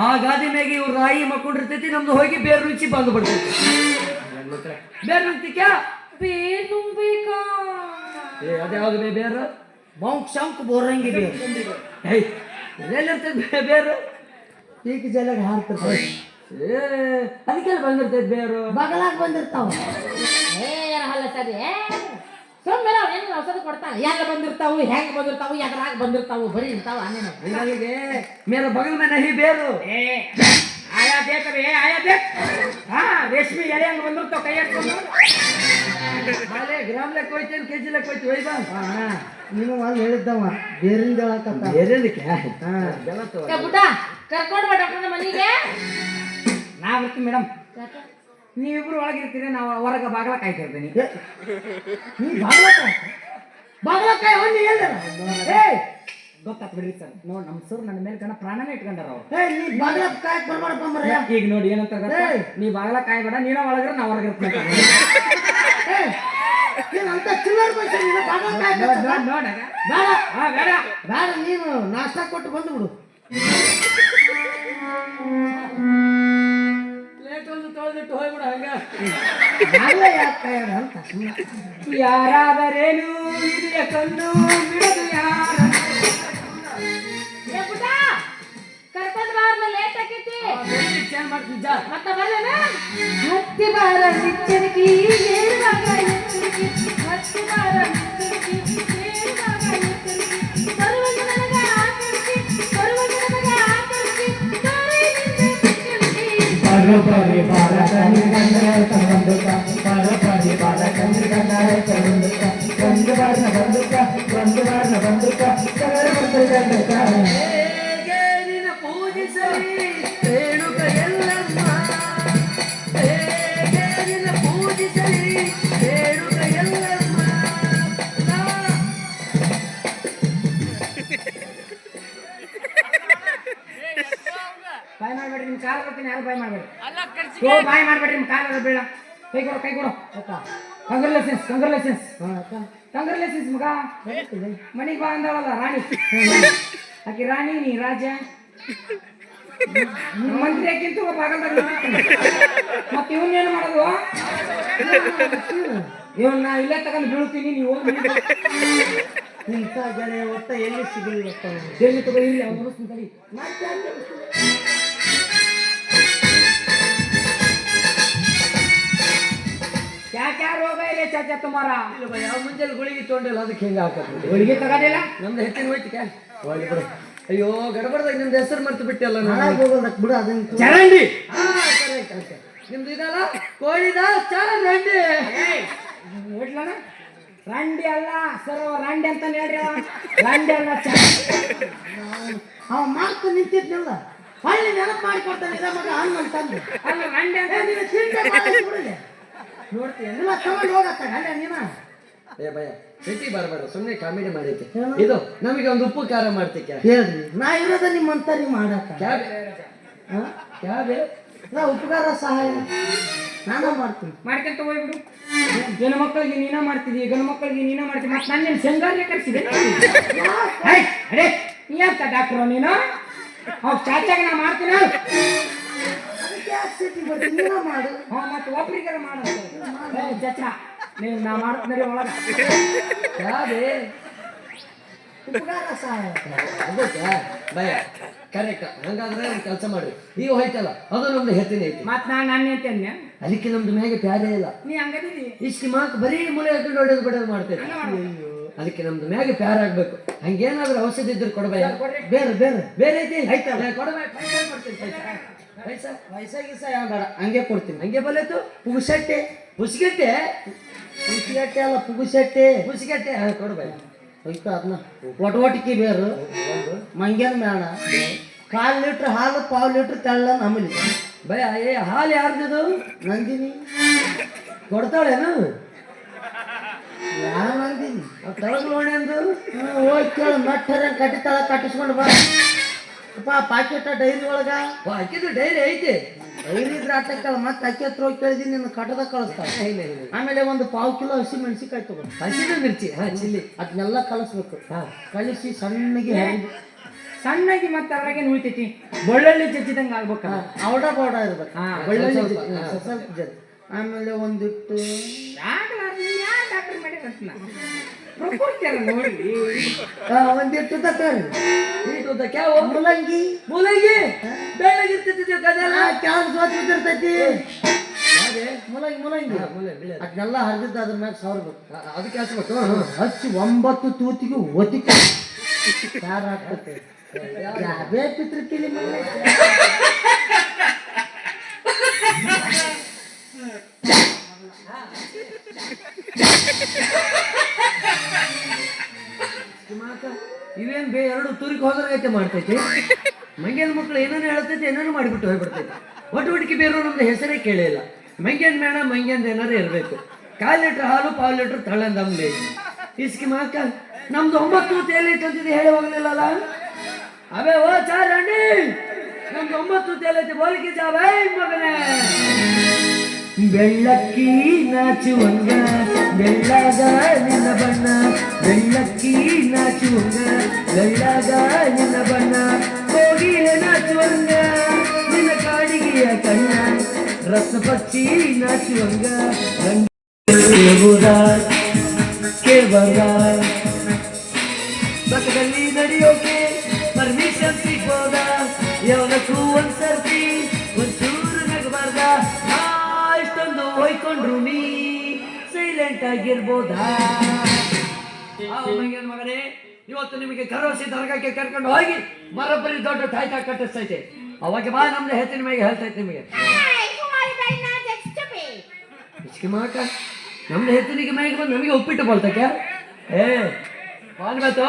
ಆ ಗಾದಿ ಮ್ಯಾಗ ಇವ್ರು ರಾಯಿ ಮಕ್ಕೊಂಡಿರ್ತೈತಿ, ನಮ್ದು ಹೋಗಿ ಬೇರೆ ರುಚಿ ಬಂದು ಬಿಡ್ತೈತಿ. ಬೇರೆ ನುಂಗ್ತಿಕ್ಯಾ? ಬೇರ್ ನುಂಗ್ಬೇಕಾ? ಅದ್ಯಾವ್ದು ಬೇರೆ? ಬೌಂಕ್ ಶಂಕ್ ಬೋರಂಗಿ ಬೇರು. ಎಲ್ಲಿರ್ತೈತೆ ಬೇರು? ಈಗ ಜಲಗ ಹಾರ್ತಿರ್ತಾವ. ಅದಕ್ಕೆಲ್ಲ ಬಂದಿರ್ತೈತೆ ಬೇರು. ಬಗಲಾಗ ಬಂದಿರ್ತಾವ. ಏನಲ್ಲ ಸರಿ, ಸುಮ್ಮನೆ ಏನು ಔಷಧ ಕೊಡ್ತಾನೆ. ಹೆಂಗ ಬಂದಿರ್ತಾವು, ಹೆಂಗ್ ಬಂದಿರ್ತಾವು, ಎದ್ರಾಗ ಬಂದಿರ್ತಾವು, ಬರೀ ಇರ್ತಾವ. ಆಮೇಲೆ ಹೀಗಾಗಿ ಮೇರ ಬಗಲ್ ಮೇಲೆ ನಹಿ ಬೇರು. ಆಯಾ ಬೇಕೇ ಆಯಾ ಬೇಕು. ಹಾ, ರೇಷ್ಮೆ ಎಳೆ ಹಂಗ ಬಂದಿರ್ತಾವ ಕೈ ಹಾಕೊಂಡು. ಗ್ರಾಮ್ ಲೆಕ್ಕ ಹೋಯ್ತೇನು, ಕೆಜಿ ಲೆಕ್ಕ ಹೋಯ್ತು? ಒಯ್ ಬಾ. ನೀನು ಅಲ್ಲಿ ಹೇಳಿದ್ದವ ಬೇರಿಂದ ಹೇಳಕತ್ತ. ಬೇರೆದಕ್ಕೆ ಬುಡ್ಡ ಕರ್ಕೊಂಡು ಬಾ ಡಾಕ್ಟರ್ನ ಮನೆಗೆ. ನಾ ಬರ್ತೀನಿ ಮೇಡಮ್. ನೀವಿಬ್ರು ಒಳಗಿರ್ತೀರಿ, ನಾವು ಹೊರಗೆ ಬಾಗ್ಲ ಕಾಯ್ತಿರ್ತೀನಿ. ನೀ ಬಾಗ್ಲಕಾಯಿ ಹೊಂದಿ ಎಲ್ಲ ಗೊತ್ತಾತ್ ಬಿಡ್ರಿ ಸರ್. ನೋಡಿ, ನಮ್ಮ ಸರ್ ನನ್ನ ಮೇಲೆ ಕಣ ಪ್ರಾಣನೇ ಇಟ್ಕೊಂಡಾರ ಅವ್ರು. ನೀ ಬಾಗ್ಲಕಾಯಿ ಬರ್ಬಾರ್ದಪ್ಪ ಮರ್ರೆ. ಈಗ ನೋಡಿ ಏನಂತ ನೀ ಬಾಗ್ಲ ಕಾಯ್ಬೇಡ, ನೀನ ಒಳಗ್ರ ನಾ ಹೊರಗಿರ್ತೀನಿ ಅಂತ ಚಿಲ್ಲರ್ ಬೈಸ ನೀನು ಬಾಗ್ಲಕಾಯಿ ನೋಡ. ಬೇಡ ಬೇಡ ಬೇಡ, ನೀನು ನಾಷ್ಟ ಕೊಟ್ಟು ಬಂದು ಬಿಡು. ಪ್ಲೇಟ್ ಒಂದು ತೊಳೆದಿಟ್ಟು ಹೋಗ್ಬಿಡ. ಹಂಗ ಬಾಗ್ಲ ಯಾಕೆ ಕಾಯೋಣ ಅಂತ ಯಾರಾದರೇನು ಇದೆಯ ಕಣ್ಣು ಬಿಡದು ಯಾರ. ಬುಡ್ಡ ಕರ್ಕೊಂಡು ಬಾರ್ನ, ಲೇಟ್ ಆಕೈತಿ. ಚೇಂಜ್ ಮಾಡ್ತಿದ್ದ ಮತ್ತ ಬರ್ಲೇನ? ಹತ್ತಿ ಬಾರ ನಿಚ್ಚರಿಕಿ ಏರುವಾಗ ಎಚ್ಚರಿಕಿ, ಹತ್ತಿ ಬಾರ ನಿಚ್ಚರಿಕಿ ಏರುವಾಗ ಎಚ್ಚರಿಕಿ, ಬರುವಾಗ ನನಗ ಆಕರಿಸಿ, ಬರುವಾಗ ನನಗ ಆಕರಿಸಿ, ದಾರಿಯಿಂದ ಬಿಚ್ಚರಿಕಿ. ಪರಪರಿ ಬಾರ ಕಣ್ಣಿಗಂದರೆ ಸಂಬಂಧಕ, ಪರಪರಿ ಬಾರ ಕಣ್ಣಿಗಂದರೆ ಸಂಬಂಧಕ, ಒಂದು ಬಾರ್ನ ಬಂದುಕ, ಒಂದು ಬಾರ್ನ ಬಂದುಕ, ಗಂಧಕ. ಹೇಗೆ ನಿನ್ನ ಪೂಜಿಸಲಿ ರೇಣುಕ ಎಲ್ಲಮ್ಮ, ಹೇಗೆ ನಿನ್ನ ಪೂಜಿಸಲಿ ರೇಣುಕ ಎಲ್ಲಮ್ಮ. ಬಾಯ್ ಮಾಡ್ಬೇಡ್ರಿ, ನಿಮ್ ಕಾಲ ಬರ್ತೀನಿ, ಯಾರು ಬಾಯ್ ಮಾಡ್ಬೇಡಿ. ಬಾಯ್ ಮಾಡ್ಬೇಡ್ರಿ, ನಿಮ್ ಕಾಲ ಬೇಡ. ಕೈ ಕೊಡು, ಕೈ ಕೊಡು. ಕಂಗ್ರಾಲೇಷನ್ಸ್ ಕಂಗ್ರಾಲೇಷನ್ಸ್ ಮಗ ಮನೆಗೆ ಬಾ ಅಂದವಲ್ಲ ರಾಣಿ ಆಕಿ ರಾಣಿ ನೀ ರಾಜ ಮಂತ್ರಿ ಯಾಕಿಂತ ಬಾಗಲ್ದಾಗ ಮತ್ತೆ ಇವನ್ನೇನು ಮಾಡೋದು ಇವನ್ನ ಇಲ್ಲೇ ತಗೊಂಡು ಬೀಳ್ತೀನಿ ನೀವು ಇಂಥ ಗೆಳೆಯ ಒಟ್ಟ ಎಲ್ಲಿ ಸಿಗಲಿಲ್ಲಪ್ಪ ಎಲ್ಲಿ ತಗೋ ಇಲ್ಲಿ ಅವ್ರು ತಡಿ क्या ರೋಗ ಇದೆ ಚಾಚಾ ತುಮಾರ ಇಲ್ಲ ಬೈ ಯಾವ ಮುಂಜಾನೆ ಗುಳಿಗೆ ತೊಗೊಂಡಿಲ್ಲ ಅದಕ್ಕೆ ಹೆಂಗೆ ಹಾಕತ್ತೆ ಗುಳಿಗೆ ತಗೋದಿಲ್ಲ ನಮ್ದು ಹೆಚ್ಚಿನ ಹೋಯ್ತಿಕ ಹೋಗ್ಲಿ ಬಿಡು ಅಯ್ಯೋ ಗಡಬಡದಾಗ ನಿಮ್ದು ಹೆಸರು ಮರ್ತು ಬಿಟ್ಟಿಲ್ಲ ಹಾಳಾಗಿ ಹೋಗೋದಕ್ಕೆ ಬಿಡು ಅದನ್ನ ಚರಂಡಿ ನಿಮ್ದು ಇದಲ್ಲ ಕೋಳಿದ ಚರಂಡಿ ಹೇಳ್ಲಣ ರಂಡಿ ಅಲ್ಲ ಸರ್ ರಂಡಿ ಅಂತ ಹೇಳ್ರಿ ರಂಡಿ ಅಲ್ಲ ಅವ ಮಾಡ್ಕೊಂಡು ನಿಂತಿದ್ನಲ್ಲ ಹೊಳ್ಳಿ ನೆನಪು ಮಾಡಿಕೊಡ್ತಾನೆ ಇದ ಮಗ ಹನುಮಂತಂದು ಅಲ್ಲ ರಂಡಿ ಅಂತ ನೀನು ಚಿಂತೆ ಮಾಡಿಬಿಡಿದೆ ನೋಡ್ತೀಯ ಎಲ್ಲ ತಗೊಂಡು ಹೋಗತ್ತ ಗಂಡ ನೀನ ಏ ಭಯ ಸಿಟಿ ಬರಬೇಡ ಸುಮ್ಮನೆ ಕಾಮಿಡಿ ಮಾಡೈತೆ ಇದು ನಮಗೆ ಒಂದು ಉಪ್ಪು ಖಾರ ಮಾಡ್ತಿಕ್ಕೆ ಹೇಳ್ರಿ ನಾ ಇರೋದ ನಿಮ್ಮಂತರಿಗೆ ಮಾಡಕ್ಕ ಕ್ಯಾಬೆ ನಾ ಉಪಕಾರ ಸಹಾಯ ನಾನು ಮಾಡ್ತೀನಿ ಮಾಡ್ಕೊಂತ ಹೋಗ್ಬಿಡು ಗಂಡು ಮಕ್ಕಳಿಗೆ ನೀನ ಮಾಡ್ತಿದ್ದಿ ಗಂಡು ಮಕ್ಕಳಿಗೆ ನೀನ ಮಾಡ್ತೀನಿ ಮತ್ತೆ ನನ್ನ ಶಂಗಾರನೇ ಕರ್ಸಿದೆ ಅರೆ ನೀ ಅಂತ ಡಾಕ್ಟ್ರು ನೀನು ಅವ್ರು ಚಾಚಾಗ ನಾ ಮಾಡ್ತೀನಿ ಅದಕ್ಕೆ ಯಾಕೆ ಸಿಟಿ ಬರ್ತೀನಿ ನೀನ ಮಾಡು ಮತ್ತೆ ಒಬ್ರಿಗಾರ ಮಾಡೋದು ಚಾಚಾ ನೀವು ನಾ ಮಾಡ್ತೀನಿ ಒಳಗ ಕ್ಯಾಬೆ ಉಪಕಾರ ಸಹಾಯ ಅದಕ್ಕೆ ಭಯ ಕರೆಕ್ಟ್ ಹಂಗಾದ್ರೆ ಒಂದು ಕೆಲಸ ಮಾಡ್ರಿ ಈಗ ಹೋಯ್ತಲ್ಲ ಅದು ನಮ್ದು ಹೆತ್ತಿನ ಐತಿ ಮತ್ತೆ ನಾನು ನನ್ನ ಅಂತೇನೆ ಅದಕ್ಕೆ ನಮ್ದು ಮ್ಯಾಗೆ ಪ್ಯಾರೇ ಇಲ್ಲ ನೀ ಹಂಗದೀನಿ ಇಷ್ಟು ಮಾಕ್ ಬರೀ ಮೂಲೆ ಹಾಕೊಂಡು ಹೊಡೆದು ಬಿಡೋದು ಮಾಡ್ತೇವೆ ಅದಕ್ಕೆ ನಮ್ದು ಮ್ಯಾಗೆ ಪ್ಯಾರ ಆಗ್ಬೇಕು ಹಂಗೇನಾದ್ರೂ ಔಷಧಿ ಇದ್ರೆ ಕೊಡಬಾಯ ಬೇರೆ ಬೇರೆ ಬೇರೆ ಐತಿ ಐತಲ್ಲ. ಕೊಡಬಾಯ ಪೈಸಾ ಕೊಡ್ತೀನಿ ಪೈಸಾ ವಯಸ್ಸ ಗೀಸ ಯಾವ ಬೇಡ ಹಂಗೆ ಕೊಡ್ತೀನಿ ಹಂಗೆ ಬಲ್ಲೈತು ಪುಗುಸಟ್ಟೆ ಹುಸಿಗಟ್ಟೆ ಪುಗುಸಟ್ಟೆ ಅಲ್ಲ ಪುಗುಸಟ್ಟೆ ಹುಸಿಗಟ್ಟೆ ಕೊಡಬಾಯ ಹೋಯ್ತು ಅದನ್ನ ಒಟವಟಿಕೆ ಬೇರು ಮಂಗ್ಯನ ಮೇಣ 1/4 ಲೀಟ್ರ್ ಹಾಲು 1/4 ಲೀಟ್ರ್ ತೆಳ್ಳ ನಮ್ಮಲ್ಲಿ ಭಯ ಏ ಹಾಲು ಯಾರ್ದು ನಂದಿನಿ ಕೊಡ್ತಾಳೇನು ಯಾವ ನಂದಿನಿ ತಳಗ್ ನೋಡಿ ಅಂದು ಹೋಗಿ ಕೇಳು ನಟ್ಟರ ಕಟ್ಟಿತಾಳ ಕಟ್ಟಿಸ್ಕೊಂಡು ಬಾ ಅಪ್ಪ ಪಾಕೆಟ್ ಡೈರಿ ಒಳಗ ಹಾಕಿದ್ದು ಡೈರಿ ಐತಿ ಡೈರಿ ಇದ್ರೆ ಆಟಕ್ಕಲ್ಲ ಮತ್ತೆ ಅಕ್ಕಿ ಹತ್ರ ಹೋಗಿ ಕೇಳಿದೀನಿ ನಿನ್ನ ಕಟ್ಟದ ಕಳಿಸ್ತಾಳೆ ಆಮೇಲೆ ಒಂದು 1/4 ಕಿಲೋ ಹಸಿ ಮೆಣಸಿಕಾಯಿ ತಗೋ ಹಸಿದ ಮಿರ್ಚಿ ಚಿಲ್ಲಿ ಅದನ್ನೆಲ್ಲ ಕಲಿಸ್ಬೇಕು ಕಲಿಸಿ ಸಣ್ಣಗೆ ಸಣ್ಣಗೆ ಮತ್ತೆ ಅದ್ರಾಗೆ ಉಳಿತೈತಿ ಬೆಳ್ಳುಳ್ಳಿ ಚಚ್ಚಿದಂಗೆ ಆಗ್ಬೇಕ ಔಡ ಬೌಡ ಇರ್ಬೇಕು ಹಾ, ಬೆಳ್ಳುಳ್ಳಿ ಸ್ವಲ್ಪ ಸ್ವಲ್ಪ ಜನ ಆಮೇಲೆ ಒಂದಿಟ್ಟು ಡಾಕ್ಟರ್ ಮಾಡಿ ಪ್ರಪೋಚಾರ ನೋಡಿ ಒಂದಿಟ್ಟು ತಕೊಳ್ಳಿ ನೀಟು ಕ್ಯಾವ ಮುಲಂಗಿ ಮೂಲಂಗಿ ಬೆಳ್ಳಗಿರ್ತೈತಿ ಕದೆಲ್ಲ ಕ್ಯಾವ್ ಜೋತ್ ಬಿದ್ದಿರ್ತೈತಿ ಮುಲಂಗಿ ಮುಲಂಗಿ ಅದನ್ನೆಲ್ಲ ಹರಿದಿದ್ದು ಅದ್ರ ಮ್ಯಾಗ ಸವರ್ಬೇಕು ಅದಕ್ಕೆ ಹಚ್ಬೇಕು ಹಚ್ಚಿ 9 ತೂತಿಗೆ ಒತ್ತಿಕ ಸಾರ ಹಾಕ್ತೈತೆ ಯಾವೇ ಪಿತೃತಿಲಿ ಇವೇನ್ ಎರಡು ತೂರಿಗೆ ಹೋದ್ರಾಗೈತೆ ಮಾಡ್ತೈತಿ ಮಂಗ್ಯನ ಮಕ್ಕಳು ಏನೇನು ಹೇಳ್ತೈತಿ ಏನೇನು ಮಾಡಿಬಿಟ್ಟು ಹೋಗ್ಬಿಡ್ತೈತಿ ಒಟ್ಟಿಗೆ ಬೇರೆ ನಮ್ದು ಹೆಸರೇ ಕೇಳಿಲ್ಲ ಮಂಗ್ಯನ ಮೇಣ ಮಂಗ್ಯಂದ ಏನಾರು ಇರಬೇಕು 1/4 ಲೀಟ್ರ್ ಹಾಲು 1/4 ಲೀಟ್ರ್ ತಳ್ಳಂದ ಅಂಬ್ಲಿ ಇಸ್ಕಿ ಮಾಕ ನಮ್ದು 9 ತೇಲಿ ತಂದಿದ್ದು ಹೇಳಿ ಹೋಗ್ಲಿಲ್ಲಲ್ಲ ಅವೇ ಓ ಚಾರಣಿ ನಮ್ದು 9 ತೇಲೈತಿ ಬೋಲಿಗೆ ಜಾಬೈ ಮಗನೇ ಬೆಳ್ಳಕ್ಕಿ ನಾಚುವಂಗ ಬೆಳ್ಳಾಗ ನಿನ್ನ ಬಣ್ಣ ಬೆಳ್ಳಕ್ಕಿ ನಾಚುವಂಗ ಬೆಳ್ಳಾಗ ನಿನ್ನ ಬಣ್ಣ ಕೋಗಿಲೆ ನಾಚುವಂಗ ನಿನ್ನ ಕಾಡಿಗೆಯ ಕಣ್ಣ ರಸ ಪಕ್ಷಿ ನಾಚುವಂಗ ಕೇಳ್ಬಾರ್ದ ಪಕ್ಕದಲ್ಲಿ ನಡೆಯೋಕೆ ಪರ್ಮಿಷನ್ ಸಿಗ್ಬೋದ ಯಾವದಕ್ಕೂ ಒಂದ್ಸರ್ತಿ ಒಂಚೂರು ನಗಬಾರ್ದ ಇಷ್ಟೊಂದು ಹೋಯ್ಕೊಂಡ್ರು ನೀ ಸೈಲೆಂಟ್ ಆಗಿರ್ಬೋದಾ ಮಗನೇ ಇವತ್ತು ನಿಮಗೆ ಕರೋಸಿ ದರ್ಗಕ್ಕೆ ಕರ್ಕೊಂಡು ಹೋಗಿ ಬರೋಬ್ಬರಿ ದೊಡ್ಡ ತಾಯ್ತಾ ಕಟ್ಟಿಸ್ತೈತೆ ಅವಾಗ ಬಾ ನಮ್ದು ಹೆತ್ತಿನ ಮೇಲೆ ಹೇಳ್ತೈತೆ ನಿಮಗೆ ಇಸ್ಕಿ ಮಾಕ ನಮ್ದು ಹೆತ್ತನಿಗೆ ಮೈಗೆ ಬಂದು ನಮಗೆ ಉಪ್ಪಿಟ್ಟು ಬರ್ತಕ್ಕೆ ಏ ಕಾಲ್ ಬಾತು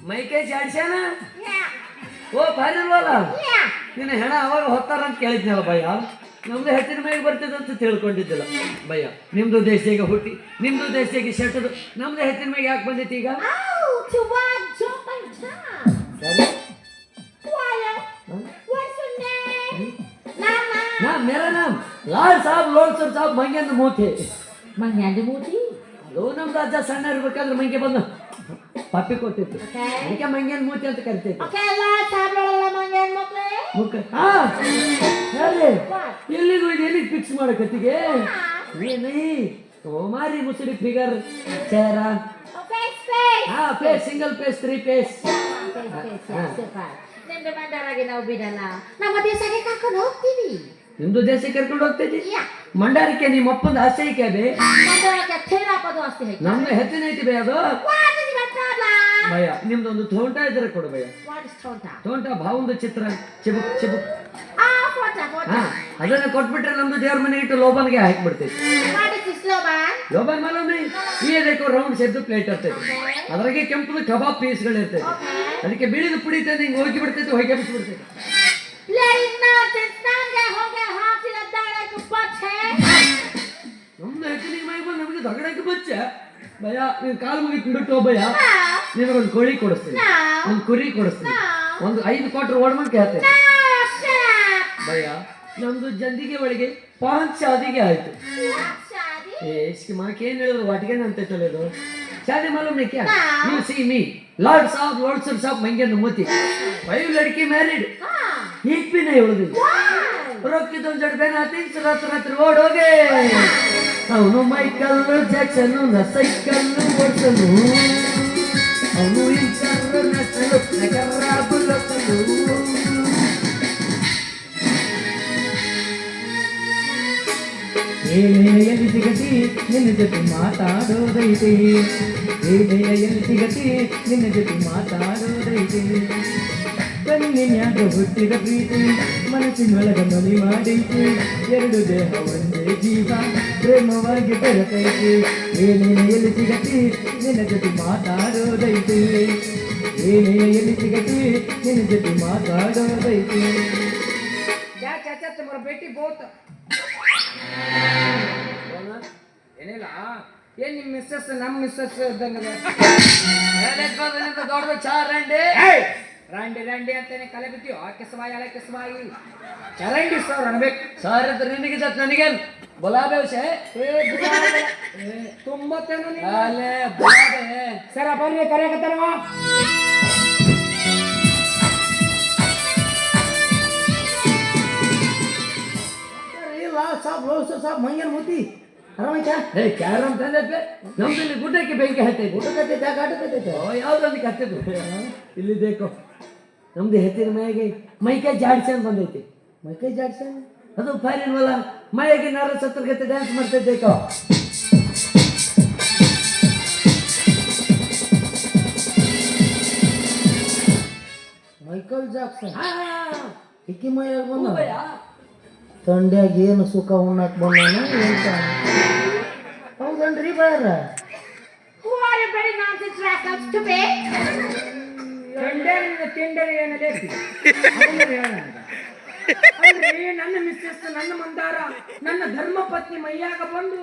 ಮೈಕೈ ಜಾಡ್ಸ್ಯಾನ ಓ ಭಾರಿ ಅಲ್ವಲ್ಲ ನಿನ್ನ ಹೆಣ ಅವಾಗ ಹೊತ್ತಾರ ಅಂತ ಕೇಳಿದ್ನಲ್ಲ ಭಯ ನಮ್ದು ಹೆಚ್ಚಿನ ಮೇಲೆ ಬರ್ತದೆ ಅಂತ ತಿಳ್ಕೊಂಡಿದ್ದಿಲ್ಲ ಭಯ್ಯ. ನಿಮ್ದು ದೇಶದಾಗ ಹುಟ್ಟಿ ನಿಮ್ದು ದೇಶದಾಗ ಶೆಟ್ಟದು ನಮ್ದು ಹೆಚ್ಚಿನ ಮೇಲೆ ಯಾಕೆ ಬಂದೈತಿ ಈಗ? To what job my job? ಸರಿ Quiet. What's your name? Nana. नाम मेरा नाम लाल साहब लोलसर साहब ಮಂಗ್ಯಂದ ಮೂತಿ. ಮಂಗ್ಯಂದ ಮೂತಿ? ಅದು ನಮ್ಮ ರಾಜ ಸಣ್ಣ ಇರ್ಬೇಕಾದ್ರೆ ಮಂಗೆ ಬಂದು ಪಪ್ಪಿ ಕೊಟ್ಟಿತ್ತು, ಅದಕ್ಕೆ ಮಂಗ್ಯಂದ ಮೂತಿ ಅಂತ ಕರಿತೈತಿ. Okay, Lal Sahab Lola ಮಂಗ್ಯಂದ ಮೂತಿ. ಮುಖ ಹಾ ಸರಿ ಎಲ್ಲಿಗೂ ಇದು ಎಲ್ಲಿಗೆ ಫಿಕ್ಸ್ ಮಾಡಕತ್ತಿಗೆ ಏನೇ ಮಾರಿ ಮುಸುಡಿ ಫಿಗರ್ ಚೇರ ಹಾ ಫೇಸ್ ಸಿಂಗಲ್ ಫೇಸ್ 3 ಫೇಸ್. ನಿಮ್ದು ಮಂಡಾರಾಗಿ ನಾವು ಬಿಡಲ್ಲ, ನಮ್ಮ ದೇಶಕ್ಕೆ ಕರ್ಕೊಂಡು ಹೋಗ್ತೀವಿ. ನಿಮ್ದು ದೇಶಕ್ಕೆ ಕರ್ಕೊಂಡು ಹೋಗ್ತೈತಿ? ಮಂಡಾರಕ್ಕೆ ನಿಮ್ಮ ಅಪ್ಪಂದ ಆಸೆ ಐಕೆ ಬೇ? ಮಂಡಾರಕ್ಕೆ ಥೇರಾಪದು ಆಸ್ತಿ ಐತೆ. ನಮ್ದು ಹೆಚ್ಚಿನ ಐತಿ ಬೇ ಅದು ಭಯ. ನಿಮ್ದೊಂದು ತೋಂಟ ಇದ್ರೆ ಕೊಡು ಭಯ. ತೋಂಟ ಭಾವಂದು ಚಿತ್ರ ಚಿಬುಕ್ ಚಿಬುಕ್ ಹಾ ಅದನ್ನ ಕೊಟ್ಬಿಟ್ರೆ ನಮ್ದು ದೇವ್ರ ಮನೆ ಇಟ್ಟು ಲೋಬನ್ಗೆ ಹಾಕ್ಬಿಡ್ತೈತಿ. ಲೋಬನ್ ಮಾಲೂಮಿ ಈ देखो ರೌಂಡ್ ಶೇಪ್ ಪ್ಲೇಟ್ ಇರ್ತೈತಿ, ಅದ್ರಾಗೆ ಕೆಂಪು ಕಬಾಬ್ ಪೀಸ್ಗಳು ಇರ್ತೈತಿ, ಅದಕ್ಕೆ ಬಿಳಿದು ಪುಡಿತೈತಿ, ಹಿಂಗೆ ಹೋಗಿ ಬಿಡ್ತೈತಿ, ಹೊಗೆ ಬಿಡ್ತೈತಿ. ನಮ್ದು ಹೆಚ್ಚಿನ ಮೈ ಬಂದು ನಮಗೆ ದಗಡಕ್ಕೆ ಬಚ್ಚ ಭಯ. ನೀನು ಕಾಲು ಮುಗಿತು ಬಿಟ್ಟು ಭಯ, ನಿನಗೊಂದು ಕೋಳಿ ಕೊಡಿಸ್ತೀನಿ, ಒಂದು ಕುರಿ ಕೊಡಿಸ್ತೀನಿ, ಒಂದು 5 ಕ್ವಾರ್ಟರ್ ಓಡ್ಮಂಡ್ ಕೇಳ್ತೇನೆ ಭಯ. ನಮ್ದು ಜಂದಿಗೆ ಒಳಗೆ 5 ಶಾದಿಗೆ ಆಯ್ತು. इसकी माँ के वाटिके अंत चलेದು शादी मालूम नहीं क्या? You see me, लॉर्ड साहब मंगे मोती 5 लड़की मैरिड, एक भी नहीं उड़ी. रोकी तुम जड़बे ना 3 रात ಓಡೋಗೆ. ಅವನು ಮೈಕಲ್ ಜಾಕ್ಸನ್ ಸೈಕಲ್ ಓಡಿಸಲು, ಅವನು ಇಂಟರ್ ನ್ಯಾಷನಲ್ ನಗರ ಬುಲ್ಲಕಲು. ಏಳೆಯಲ್ಲಿ ಸಿಗತಿ ನಿನ್ನ ಜೊತೆ ಮಾತಾಡೋದೈತೆ, ಏಳೆಯಲ್ಲಿ ಸಿಗತಿ ನಿನ್ನ ಜೊತೆ ಮಾತಾಡೋದೈತೆ. ಕಣ್ಣಿನ್ಯಾಗ ಹುಟ್ಟಿದ ಪ್ರೀತಿ ಮನಸ್ಸಿನೊಳಗ ಮನೆ ಮಾಡೈತೆ, 2 ದೇಹ ಒಂದೇ ಜೀವ ಪ್ರೇಮವಾಗಿ ಬೆಳಕೈತೆ. ಏಳೆಯಲ್ಲಿ ಸಿಗತಿ ನಿನ್ನ ಜೊತೆ ಮಾತಾಡೋದೈತೆ, ಏಳೆಯಲ್ಲಿ ಸಿಗತಿ ನಿನ್ನ ಜೊತೆ ಮಾತಾಡೋದೈತೆ. चाचा तुम्हारा बेटी बहुत ಏನಿಲ್ಲ ಏನ್ ನಿಮ್ಮ ಮಿಸ್ಸಸ್ ನಮ್ಮ ಮಿಸ್ಸಸ್ ಇದ್ದಂಗೆ ದೊಡ್ಡ ಚಾರಂಡೆ ರಾಂಡಿ ರಾಂಡಿ ಅಂತಾನೆ ಕಲೆ ಬಿತ್ತೀಯೋ? ಕೆಸವಾಯಿ ಹಳೆ ಕೆಸವಾಯಿ ಚರಂಡಿ ಸರ್ ಅನ್ಬೇಕು ಸರ್ ಅಂತ ನಿನಗೆ ಜತ್ ನನಗೆ ಬುಲಾಬೆ ವಿಷಯ ತುಂಬತ್ತೇನೋ ಅಲ್ಲೇ ಬುಲಾಬೆ ಸರ್ ಬರ್ರಿ ಕರೆಯಕತ್ತಾರ. ಸಾಬ್ ಮಂಗೇನ್ ಮೂತಿ ಕ್ಯಾರಮ್ ತಂದೈತೆ ನಮ್ದಲ್ಲಿ ಗುಡ್ಡಕ್ಕೆ ಬೆಂಕಿ ಹತ್ತೈತೆ, ಊಟಕತ್ತೈತೆ ಆಟಕತ್ತೈತೆ ಯಾವ್ದೊಂದು ಕತ್ತಿದ್ದು ಇಲ್ಲಿ ದೇಕೋ ನಮ್ದು ಹೆತ್ತಿನ ಮೈಕೆ ಜಾಡ್ಸನ್ ಬಂದೈತಿ. ಮೈಕೈ ಜಾಡ್ಸನ್ ಅದು ಫೈರಿನ್ ವಲ್ಲ ಮೈಗೆ ನರ ಸತ್ತರ್ಗತ್ತೆ ಡ್ಯಾನ್ಸ್ ಮಾಡ್ತೈತೆ ದೇಕೋ. ಮೈಕಲ್ ಜಾಕ್ಸನ್ ಇಕ್ಕಿ ಮೈಯಾಗ ಬಂದ ತಂಡ್ಯಾಗ ಏನು ಸುಖ ಉಣ್ಣಕ್ ಬಂದಾನ ಅಂತ. ಹೌದನ್ರಿ ಬಾರ ತಿಂಡರಿ ಏನದೇ ನನ್ನ ಮಿಸ್ಸಸ್ ನನ್ನ ಮಂದಾರ ನನ್ನ ಧರ್ಮ ಪತ್ನಿ ಮೈಯಾಗ ಬಂದು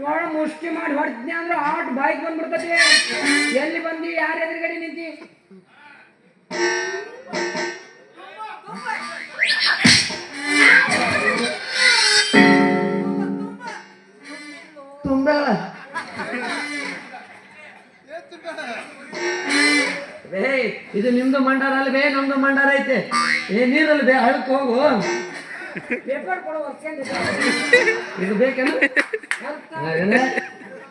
ಒಳ ಮುಷ್ಟಿ ಮಾಡಿ ಹೊಡ್ತೀನಿ ಅಂದ್ರೆ ಆಟ್ ಬಾಯ್ಗೆ ಬಂದ್ಬಿಡ್ತದೆ. ಎಲ್ಲಿ ಬಂದಿ ಯಾರ ಎದುರುಗಡೆ ನಿಂತಿ? ತುಂಬಾ ಇದು ನಿಮ್ದು ಮಂಡಾರ ಅಲ್ವೇ? ನಮ್ದು ಮಂಡಾರ ಐತೆ. ನೀರಲ್ಲಿ ಹಳಕ್ ಹೋಗು. ಪೇಪರ್ ಕೊಡೋ ಇದು ಬೇಕೇನು?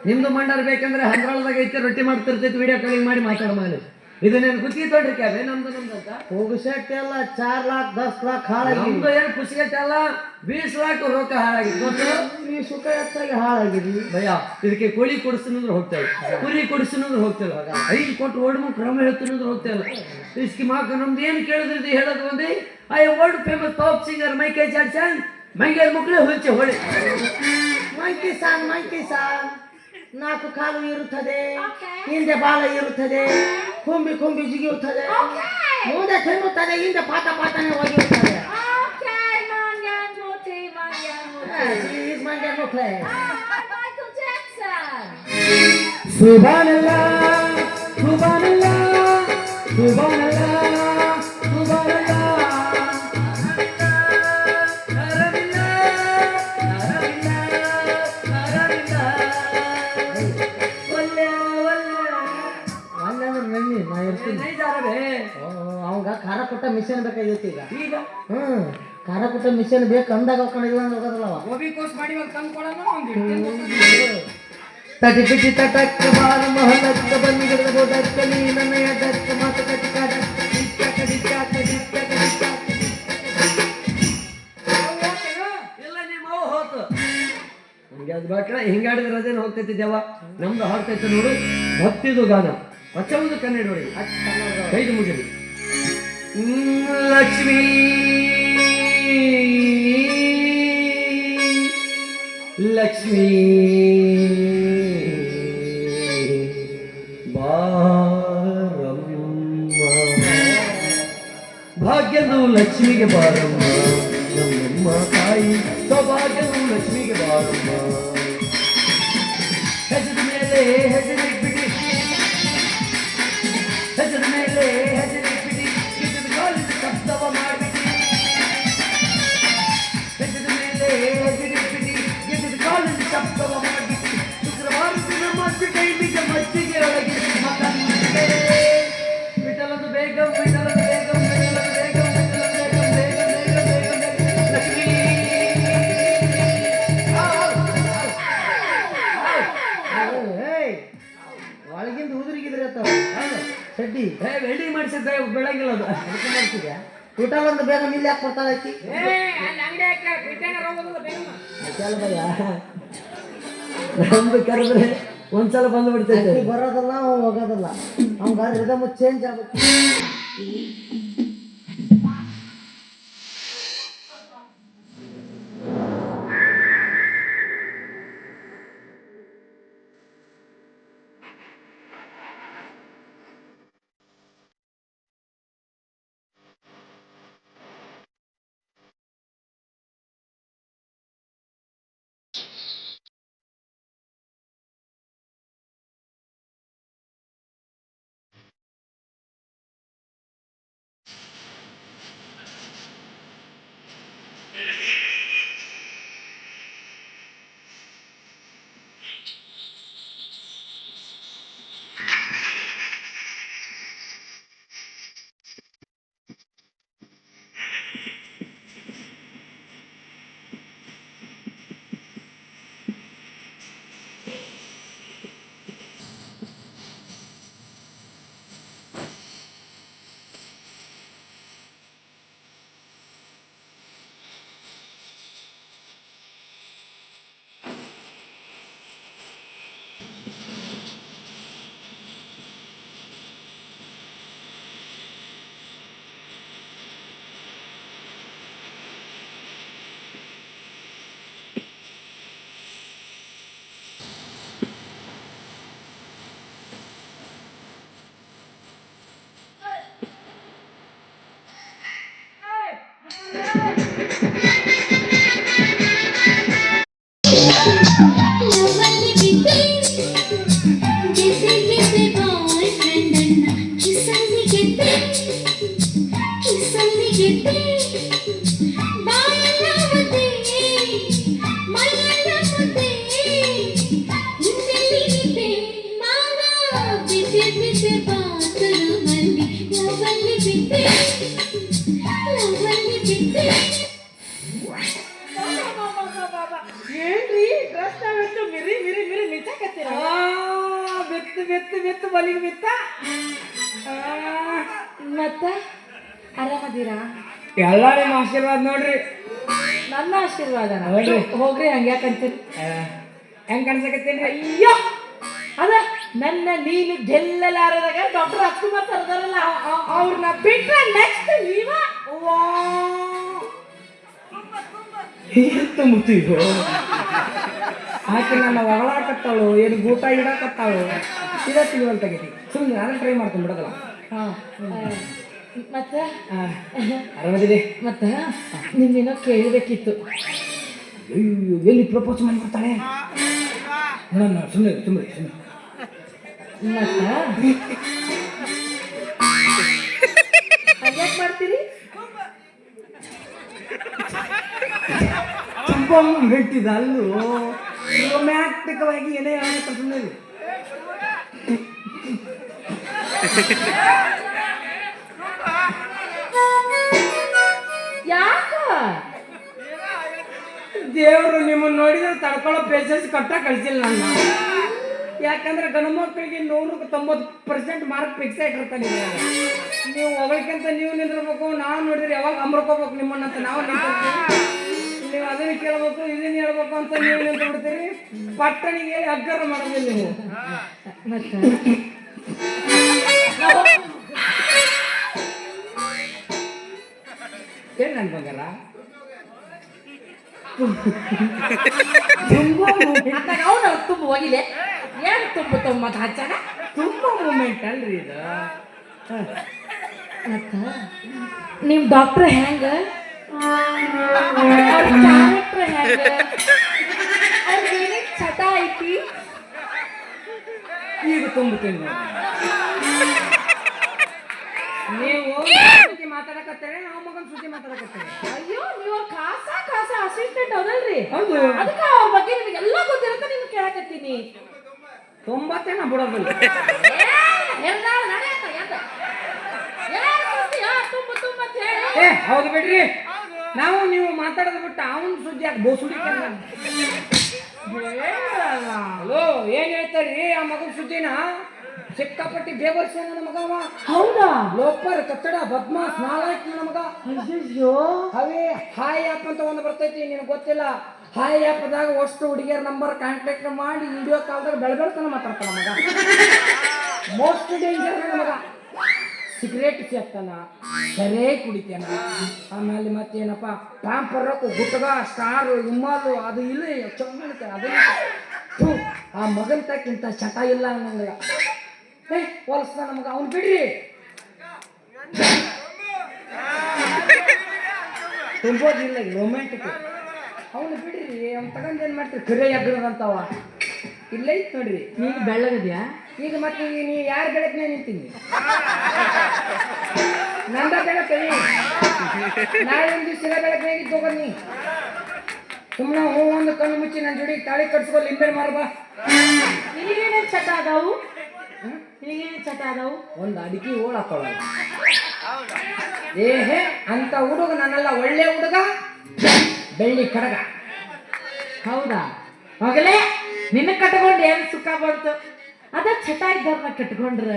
ನಿಮ್ದು ಮಂಡಾರ ಬೇಕಂದ್ರೆ ಹಂದ್ರಾಳದಾಗ ಐತೆ, ರೊಟ್ಟಿ ಮಾಡ್ತಿರ್ತೈತಿ, ವಿಡಿಯೋ ಕಾಲಿಂಗ್ ಮಾಡಿ ಮಾತಾಡ ಮಾಡಿ. ಇದು ನೀನು ಗುತ್ತಿಗೆ ತೊಡ್ರಿ ಕ್ಯಾಬೆ ನಮ್ದು ಅಂತ ಹೋಗು ಸೆಟ್ ಎಲ್ಲ 4 लाख 10 लाख ಹಾಳಾಗಿ. ನಮ್ದು ಏನು ಖುಷಿಗಟ್ಟೆ ಅಲ್ಲ, 20 लाख ರೊಕ್ಕ ಹಾಳಾಗಿತ್ತು. ಈ ಸುಖ ಹೆಚ್ಚಾಗಿ ಹಾಳಾಗಿದ್ವಿ ಭಯ. ಇದಕ್ಕೆ ಕೋಳಿ ಕೊಡಿಸ್ತೀನಂದ್ರೆ ಹೋಗ್ತೇವೆ, ಕುರಿ ಕೊಡಿಸ್ತೀನಂದ್ರೆ ಹೋಗ್ತೇವೆ, 5 ಕೊಟ್ಟು ಓಡ್ಮ ಕ್ರಮ ಹೇಳ್ತೀನಂದ್ರೆ ಹೋಗ್ತೇವೆ. ಇಸ್ಕಿ ಮಾಕ ನಮ್ದು ಏನು ಕೇಳಿದ್ರೆ ಇದು ಹೇಳೋದು ಒಂದೇ, I world famous top singer ಮೈಕೈ ಜಾಡ್ಸನ್ ಮಂಗೇರ್ ಮುಕ್ಳೆ ಹುಚ್ಚೆ ಹೊಳೆ. ಮಂಕಿ ಸಾಂಗ್ 4 ಕಾಲು ಇರುತ್ತದೆ, ಹಿಂದೆ ಬಾಲ ಇರುತ್ತದೆ, ಕೊಂಬಿ ಜಿಗಿಯುತ್ತದೆ. ಮುಂದೆ ಚೆನ್ನು ತಲೆಯಿಂದ ಪಾತಾನೆ ಹೋಗಿರ್ತಾರೆ Okay, Mangan Muti. Is Mandya ಮುಖ್ಲೆ Michael Jackson. ಸುಬಾನಲ್ಲಾ ಸುಬಾನಲ್ಲಾ ಸುಬಾನಲ್ಲಾ ಸುಬಾನಲ್ಲಾ ಅವಾಗ ಖಾರ ಕೊಟ್ಟ ಮಿಷನ್ ಬೇಕಾಗೈತಿ ಈಗ ಖಾರ ಕೊಟ್ಟ ಮಿಷನ್ ಬೇಕು ಅಂದಾಗ ಹೋಗ್ಕೊಂಡಿಲ್ಲ ಅಂದ್ರೆ ಹೋಗೋದಲ್ಲವ ಗೋಬಿಕೋಸ್ ಮಾಡಿ ಒಂದು ತಂದು ಕೊಡೋಣ ಒಂದು ತಟಿ ಪಿಟಿ ತಟಕ್ಕ ಬಾರ ಮಹಲಕ್ಕ ಬನ್ನಿ ಗಿಡದ ಬೋದಕ್ಕ ನೀ ನನ್ನ ಎದಕ್ಕ ಮಾತು ಕಟ್ಟಿಕಾಡ ಇಲ್ಲ ನಿಮ್ಮ ಅವು ಹೋತು ಹಂಗೆ ಅದು ಬಾಟ್ರ ಹಿಂಗಾಡಿದ್ರೆ ಅದೇನು ಹೋಗ್ತೈತಿ ದೇವ ನಮ್ದು ಹಾಡ್ತೈತೆ ನೋಡು ಭಕ್ತಿದು ಗಾನ ಹೊಸ ಒಂದು ಕನ್ನಡ ನೋಡಿ ಕೈದು ಮುಗಿಲಿ ಲಕ್ಷ್ಮೀ ಲಕ್ಷ್ಮೀ ಬಾರಮ್ಮ ಭಾಗ್ಯದು ಲಕ್ಷ್ಮಿಗೆ ಬಾರಮ್ಮ ನಮ್ಮಮ್ಮ ತಾಯಿ ಸೌಭಾಗ್ಯದು ಲಕ್ಷ್ಮಿಗೆ ಬಾರಮ್ಮ ಹೆಸದ ಮೇಲೆ ಹೆಸರಿಟ್ಬಿಡಿ ಹೆಸದ ಮೇಲೆ ಹೆಸರಿಟ್ಬಿಡಿ ಗಿಡದ ಕಾಲಿನ ಶಬ್ದವ ಮಾಡ್ಬಿಡಿ ಹೆಸದ ಮೇಲೆ ಹೆಸರಿಟ್ಬಿಡಿ ಗಿಡದ ಕಾಲಿನ ಶಬ್ದವ ಮಾಡ್ಬಿಡಿ ಶುಕ್ರವಾರ ದಿನ ಮತ್ತೆ ಕೈಬಿಗೆ ಮಜ್ಜಿಗೆ ಒಳಗೆ ಮಕ್ಕಳಿಗೆ ವಿಠಲದು ಬೇಗ ವಿಠಲದು ಬೇಗ ವಿಠಲದು ಬೇಗ ವಿಠಲದು ಬೇಗ ಬೇಗ ಬೇಗ ಬೇಗ ಬೇಗ ಲಕ್ಷ್ಮೀ ಒಳಗಿಂದ ಉದುರಿಗಿದ್ರೆ ಚಡ್ಡಿ ವೆಲ್ಡಿಂಗ್ ಮಾಡಿಸಿದ್ದೆ ಬೆಳಗಿಲ್ಲ ಅದು ಅದಕ್ಕೆ ಮಾಡ್ತಿದ್ಯಾ ಊಟ ಒಂದು ಬೇಗ ನಿಲ್ಲಿ ಯಾಕೆ ಕೊಡ್ತಾಳೈತಿ ಭಯ ನಮ್ದು ಕರೆದ್ರೆ ಒಂದ್ಸಲ ಬಂದು ಬಿಡ್ತೈತೆ ಬರೋದಲ್ಲ ಅವ ಹೋಗೋದಲ್ಲ ಅವ್ಗ ರಿದಮ್ ಚೇಂಜ್ ಆಗುತ್ತೆ ಲವಲ್ಲಿ ಬಿದ್ದೆ ಗೆದ್ದೆ ಗೆದ್ದೆ ಬಾಯ್ ಫ್ರೆಂಡ್ ಅನ್ನ ಕಿಸಲ್ಲಿ ಗೆದ್ದೆ ಬಾಯೆಲ್ಲ ಮುದ್ದೆ ಮೈಯೆಲ್ಲ ಮುದ್ದೆ ಹಿಂದೆಲ್ಲಿ ನಿದ್ದೆ ಮಾವ ಬಿದ್ದೆ ಬಿದ್ದೆ ಬಾತ್ರೂಮಲ್ಲಿ ಲವಲ್ಲಿ ಬಿದ್ದೆ ಏನ್ರಿ ಡ್ರೆಸ್ ಬಿಟ್ಟು ಮಿರಿ ಮಿರಿ ಮಿರಿ ಮಿಚ್ಚಕತ್ತೀರ ಬೆತ್ತು ಬೆತ್ತು ಬೆತ್ತು ಬಲಿಗೆ ಬಿತ್ತ ಮತ್ತ ಆರಾಮದೀರಾ ಎಲ್ಲ ನಿಮ್ಮ ಆಶೀರ್ವಾದ ನೋಡ್ರಿ ನನ್ನ ಆಶೀರ್ವಾದ ಹೌದ್ರಿ. ಹೋಗ್ರಿ ಹಂಗ್ಯಾಕಂತೀರಿ ಹೆಂಗ್ ಕಾಣಿಸಕತ್ತೇನ್ರಿ ಅಯ್ಯೋ ಅದ ನನ್ನ ನೀನು ಗೆಲ್ಲಲಾರದಾಗ ಡಾಕ್ಟರ್ ರಾಜ್ಕುಮಾರ್ ಸರ್ ಅದಾರಲ್ಲ ಅವ್ರನ್ನ ಬಿಟ್ರೆ ನೆಕ್ಸ್ಟ್ ನೀವ ಎಷ್ಟು ಮುತ್ತು ಇದು ಆಕೆ ನನ್ನ ಹೊಗಳಾಕತ್ತಾಳು ಏನು ಗೂಟ ಇಡಾಕತ್ತಾಳು ಇದ ತಿಳಿವಲ್ ತೆಗೀತಿ ಸುಮ್ಮನೆ ನಾನು ಟ್ರೈ ಮಾಡ್ತೀನಿ ಬಿಡೋದಲ್ಲ ಮತ್ತ ಆರಾಮದಿರಿ ಮತ್ತ ನಿನ್ನೇನೋ ಕೇಳಬೇಕಿತ್ತು. ಅಯ್ಯೋ ಎಲ್ಲಿ ಪ್ರಪೋಸ್ ಮಾಡಿಬಿಡ್ತಾಳೆ ನೋಡೋಣ ಸುಮ್ಮನೆ ಸುಮ್ಮನೆ ಸುಮ್ಮನೆ ಮತ್ತ ಹಂಗ್ಯಾಕ್ ಮಾಡ್ತೀರಿ? ತುಂಬ ಮೆಟ್ಟಿದ ಅಲ್ಲೂ ರೊಮ್ಯಾಂಟಿಕವಾಗಿ ಏನೇ ಆಗುತ್ತೆ ಸುಮ್ಮನೆ ಯಾಕ ದೇವರು ನಿಮ್ಮನ್ನು ನೋಡಿದ್ರೆ ತಡ್ಕೊಳ್ಳೋ ಪೇಷನ್ಸ್ ಕಟ್ಟ ಕಳಿಸಿಲ್ಲ ನನ್ನ. ಯಾಕಂದ್ರೆ ಗಂಡು ಮಕ್ಕಳಿಗೆ 190% ಮಾರ್ಕ್ ಫಿಕ್ಸ್ ಆಗಿರ್ತಾನೆ. ನೀವು ಹೊಗಳಿಕೆಂತ ನೀವು ನಿಂದಿರ್ಬೇಕು, ನಾವು ನೋಡಿದ್ರೆ ಯಾವಾಗ ಅಂಬ್ರಕೋಬೇಕು ನಿಮ್ಮನ್ನಂತ ನಾವು ನಿಂತಿರ್ತೀವಿ. ನೀವು ಅದನ್ನ ಕೇಳ್ಬೇಕು ಇದನ್ನ ಹೇಳ್ಬೇಕು ಅಂತ ನೀವು ನಿಂತು ಬಿಡ್ತೀರಿ. ಪಟ್ಟಣಿಗೆ ಅಗ್ಗರ ಮಾಡೋದಿಲ್ಲ ನೀವು. ಮತ್ತ ಏನ್ ನನ್ ಬಂಗಾರ ಅವನು ತುಂಬ ಹೋಗಿದೆ. ಏನು ತುಂಬ ಮತ್ತ ಹಚ್ಚಾಗ ತುಂಬಾ ಮೂಮೆಂಟ್ ಅಲ್ರಿ ಇದು. ಮತ್ತ ನಿಮ್ ಡಾಕ್ಟರ್ ಹೆಂಗ, ಕ್ಯಾರೆಕ್ಟರ್ ಹೆಂಗ, ಅವ್ರಿಗೆ ಚಟ ಐತಿ. ಈಗ ತುಂಬುತ್ತೇನೆ ನೀವು ಮಾತಾಡಕತ್ತೇವೆ, ನಾವು ಮಗನ ಸುದ್ದಿ ಮಾತಾಡಕತ್ತೇವೆ. ಅಯ್ಯೋ ನೀವು ಖಾಸ ಅಸಿಸ್ಟೆಂಟ್ ಹೌದಲ್ರಿ? ಹೌದು. ಅದಕ್ಕೆ ಅವ್ರ ಬಗ್ಗೆ ನಿಮಗೆಲ್ಲ ಗೊತ್ತಿರುತ್ತೆ. ನಿಮ್ಗೆ ಕೇಳಕತ್ತೀನಿ. 90 ಬಿಡೋದಿಲ್ಲ. ಏ ಹೌದು ಬಿಡ್ರಿ, ನಾವು ನೀವು ಮಾತಾಡೋದು ಬಿಟ್ಟು ಅವನ ಸುದ್ದಿ ಯಾಕೆ ಬೋಸುಡಿ. ಹಲೋ ಏನ್ ಹೇಳ್ತಾರ್ರಿ ಆ ಮಗನ ಸುದ್ದಿನ? ಸಿಕ್ಕಾಪಟ್ಟಿ ಬೇಬರ್ಸಿ ನನ್ನ ಮಗ ಅವ. ಹೌದಾ? ಲೋಪರ್ ಕಚ್ಚಡ ಬದ್ಮಾಸ್ ನಾಲಾಯಕ್ ನನ್ನ ಮಗ. ಅಯ್ಯೋ ಅವೇ ಹಾಯ್ ಆ್ಯಪ್ ಅಂತ ಒಂದು ಬರ್ತೈತಿ, ನಿನಗೆ ಗೊತ್ತಿಲ್ಲ? ಹಾಯ್ ಆ್ಯಪ್ದಾಗ ಅಷ್ಟು ಹುಡುಗಿಯರ ನಂಬರ್ ಕಾಂಟ್ಯಾಕ್ಟ್ ಮಾಡಿ ವಿಡಿಯೋ ಕಾಲ್ದಾಗ ಬೆಳಬೆಳ್ತಾನೆ ಮಾತಾಡ್ತಾನ ಮಗ. ಮೋಸ್ಟ್ ಡೇಂಜರ್ ನನ್ನ ಮಗ. ಸಿಗರೇಟ್ ಸೇರ್ತಾನ, ಸರೇ ಕುಡಿತಾನ, ಆಮೇಲೆ ಮತ್ತೇನಪ್ಪ ಪಾಂಪರ್ರಕ್ಕು ಗುಟ್ಗ ಸ್ಟಾರು ಇಮ್ಮಾಲು ಅದು ಇಲ್ಲ ಚೊಂಗಣತೆ ಅದನ್ನ. ಆ ಮಗನ್ ತಕ್ಕಿಂತ ಚಟ ಇಲ್ಲ ಅನ್ನಂಗಿಲ್ಲ. ಏ ಹೊಲಸ್ತಾನ ನಮಗ ಅವ್ನು ಬಿಡ್ರಿ. ತುಂಬೋದಿಲ್ಲ ರೊಮ್ಯಾಂಟಿಕ್ ಅವನು ಬಿಡ್ರಿ. ಅವ್ನು ತಗೊಂಡ್ ಏನ್ ಮಾಡ್ತೀರಿ? ಕರೆ ಎಗ್ಗದಂತವ ಇಲ್ಲ ಐತ್ ನೋಡ್ರಿ. ನೀನು ಬೆಳ್ಳಗದ್ಯಾ? ಈಗ ಮತ್ತೆ ನೀ ಯಾರು ಬೆಳಕನೇ ನಿಂತೀನಿ? ನಂದ ಬೆಳಕನಿ ನಾಳೆ ಒಂದು ದಿವಸ ಬೆಳಕನಾಗಿದ್ದು ಹೋಗೋದು ನೀ. ಸುಮ್ಮನೆ ಹೂ ಒಂದು ಕಣ್ಣು ಮುಚ್ಚಿ ನನ್ನ ಜೋಡಿ ತಾಳಿ ಕಟ್ಸ್ಕೊ ಲಿಂಬೆ ಮಾರ್ಬಾ. ನಿನಗೇನೇನು ಚಟ ಅದಾವು? ನಿನಗೇನೇನು ಚಟ ಅದಾವು? ಒಂದು ಅಡಿಕೆ ಓಡ್ ಹಾಕೊಳ್ಳ. ಏಹೇ ಅಂತ ಹುಡುಗ ನನ್ನೆಲ್ಲ ಒಳ್ಳೆ ಹುಡುಗ, ಬೆಳ್ಳಿ ಕಡಗ. ಹೌದಾ? ಮಗಳೇ ನಿನ್ನ ಕಟ್ಕೊಂಡು ಏನು ಸುಖ ಬಂತು? ಅದ ಚಟ ಇದ್ದವ್ರನ್ನ ಕಟ್ಕೊಂಡ್ರ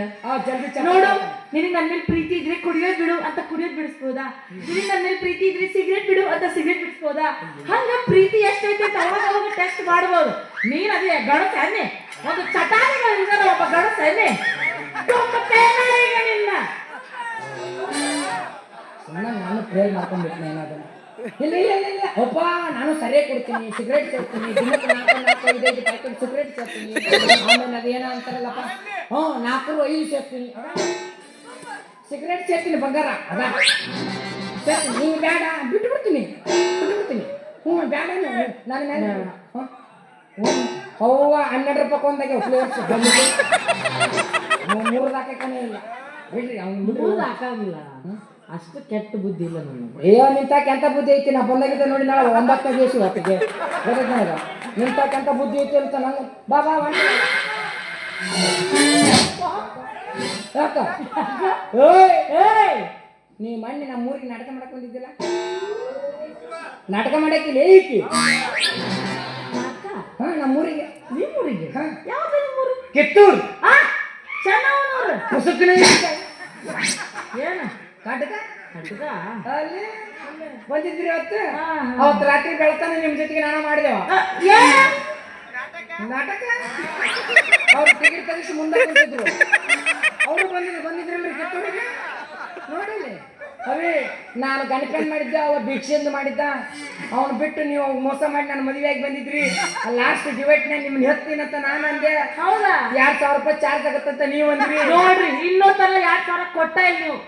ಜಲ್ದಿ ನೋಡು. ನಿನಗೆ ನನ್ನ ಮೇಲೆ ಪ್ರೀತಿ ಇದ್ರೆ ಕುಡಿಯೋದ್ ಬಿಡು ಅಂತ ಕುಡಿಯೋದ್ ಬಿಡಿಸ್ಬೋದಾ? ನಿನಗೆ ನನ್ನ ಮೇಲೆ ಪ್ರೀತಿ ಇದ್ರೆ ಸಿಗರೇಟ್ ಬಿಡು ಅಂತ ಸಿಗರೇಟ್ ಬಿಡಿಸ್ಬೋದಾ? ಹಂಗ ಪ್ರೀತಿ ಎಷ್ಟೈತೆ ಅಂತ ಅವಾಗ ಟೆಸ್ಟ್ ಮಾಡ್ಬೋದು. ನೀನ್ ಅದೇ ಗಣಸ ಅನ್ನೆ, ಒಂದು ಚಟಾರಿಗಳಿಂದ ಒಬ್ಬ ಗಣಸ ಅನ್ನೆ ಈಗ ನಿನ್ನ. ನಾನು ಪ್ರೇರ್ ಮಾಡ್ಕೊಂಡ್ಬಿಟ್ನೆ ಏನಾದ್ರು. ಇಲ್ಲ ಇಲ್ಲ ಇಲ್ಲ ಇಲ್ಲ ಒಬ್ಬ ನಾನು ಸರಿಯಾಗಿ ಕೊಡ್ತೀನಿ, ಸಿಗರೇಟ್ ಸೇರ್ತೀನಿ, ದಿನಕ್ಕೆ 4-5 ಪ್ಯಾಕೆಟ್ ಸಿಗರೇಟ್ ಸೇರ್ತೀನಿ. ಆಮೇಲೆ ಅದೇನೋ ಅಂತಾರಲ್ಲಪ್ಪ, 4-5 ಸೇರ್ತೀನಿ, ಸಿಗರೇಟ್ ಸೇರ್ತೀನಿ ಬಂಗಾರ. ಅದ ಸೇರ್ತೀನಿ. ನೀವು ಬೇಡ ಬಿಟ್ಬಿಡ್ತೀನಿ. ಹ್ಞೂ ಬೇಡ ನಾನು ಮೇಲೆ ಅವ್ವ 12 ರೂಪಾಯಿ ಒಂದಾಗೆ ಫ್ಲೇವರ್ಸ್ ಬಂದಿದೆ. 3 ಹಾಕನೇ ಇಲ್ಲ ಬಿಡ್ರಿ. ಅವ್ನು ಬಿಡ್ರಿ ಹಾಕಾಗಿಲ್ಲ. ಅಷ್ಟು ಕೆಟ್ಟ ಬುದ್ಧಿ ಇಲ್ಲ ನನಗೆ. ಅಯ್ಯೋ ನಿಂತಾಕೆ ಎಂತ ಬುದ್ಧಿ ಐತಿ? ನಾ ಬಂದಾಗಿದ್ದೆ ನೋಡಿ ನಾಳೆ 9ನೇ ದಿವಸ ಹೊತ್ತಿಗೆ ಗೊತ್ತೈತೆ ನನಗೆ. ನಿಂತಾಕೆ ಎಂತ ಬುದ್ಧಿ ಐತಿ ಅಂತ ನಂಗೆ. ಬಾ ಬಾ ಯಾಕ ನೀ ಮೊನ್ನೆ ನಮ್ಮ ಊರಿಗೆ ನಾಟಕ ಮಾಡಕ್ ಬಂದಿದ್ದಿಲ್ಲ? ನಾಟಕ ಮಾಡಕ್ಕಿಲ್ಲ ಐತಿ. ಹಾ ನಮ್ಮೂರಿಗೆ. ನಿಮ್ಮೂರಿಗೆ? ಹಾ ಯಾವ್ದು ನಿಮ್ಮೂರು? ಕಿತ್ತೂರು ಚೆನ್ನವನೂರು. ಹೊಸಕಿನ ಏನು ನಾಟಕ ಕಟ್ಟದ? ಅಲ್ಲಿ ಬಂದಿದ್ರಿ ಅವತ್ತು ರಾತ್ರಿ ಬೆಳತಾನೆ ನಿಮ್ ಜೊತೆಗೆ ನಾನು ಮಾಡಿದೆವ ನಾಟಕ. ಅವ್ರು ಟಿಕೆಟ್ ತೆಗಿಸಿ ಮುಂದೆ ಬಂದಿದ್ರು. ಅವರು ಬಂದಿದ್ರಲ್ರಿ ಕಿತ್ತೂರಿಗೆ ನೋಡಿಲಿ. ಅವೇ ನಾನು ಗಣಪನ್ ಮಾಡಿದ್ದೆ, ಅವ ಭಿಕ್ಷೆಂದು ಮಾಡಿದ್ದ. ಅವನು ಬಿಟ್ಟು ನೀವು ಮೋಸ ಮಾಡಿ ನನ್ನ ಮದುವೆಯಾಗಿ ಬಂದಿದ್ರಿ. ಲಾಸ್ಟ್ ಡಿವೈಟ್ನ ನಿಮ್ನ ಹೆತ್ತೀನಂತ ನಾನು ಅಂದೆ. ಹೌದಾ? 2000 ರೂಪಾಯಿ ಚಾರ್ಜ್ ಆಗತ್ತಂತ ನೀವು ಅಂದ್ರಿ. ನೋಡ್ರಿ ಇನ್ನೂ ತರ 2000 ಕೊಟ್ಟ ಇಲ್ಲ ನೀವು.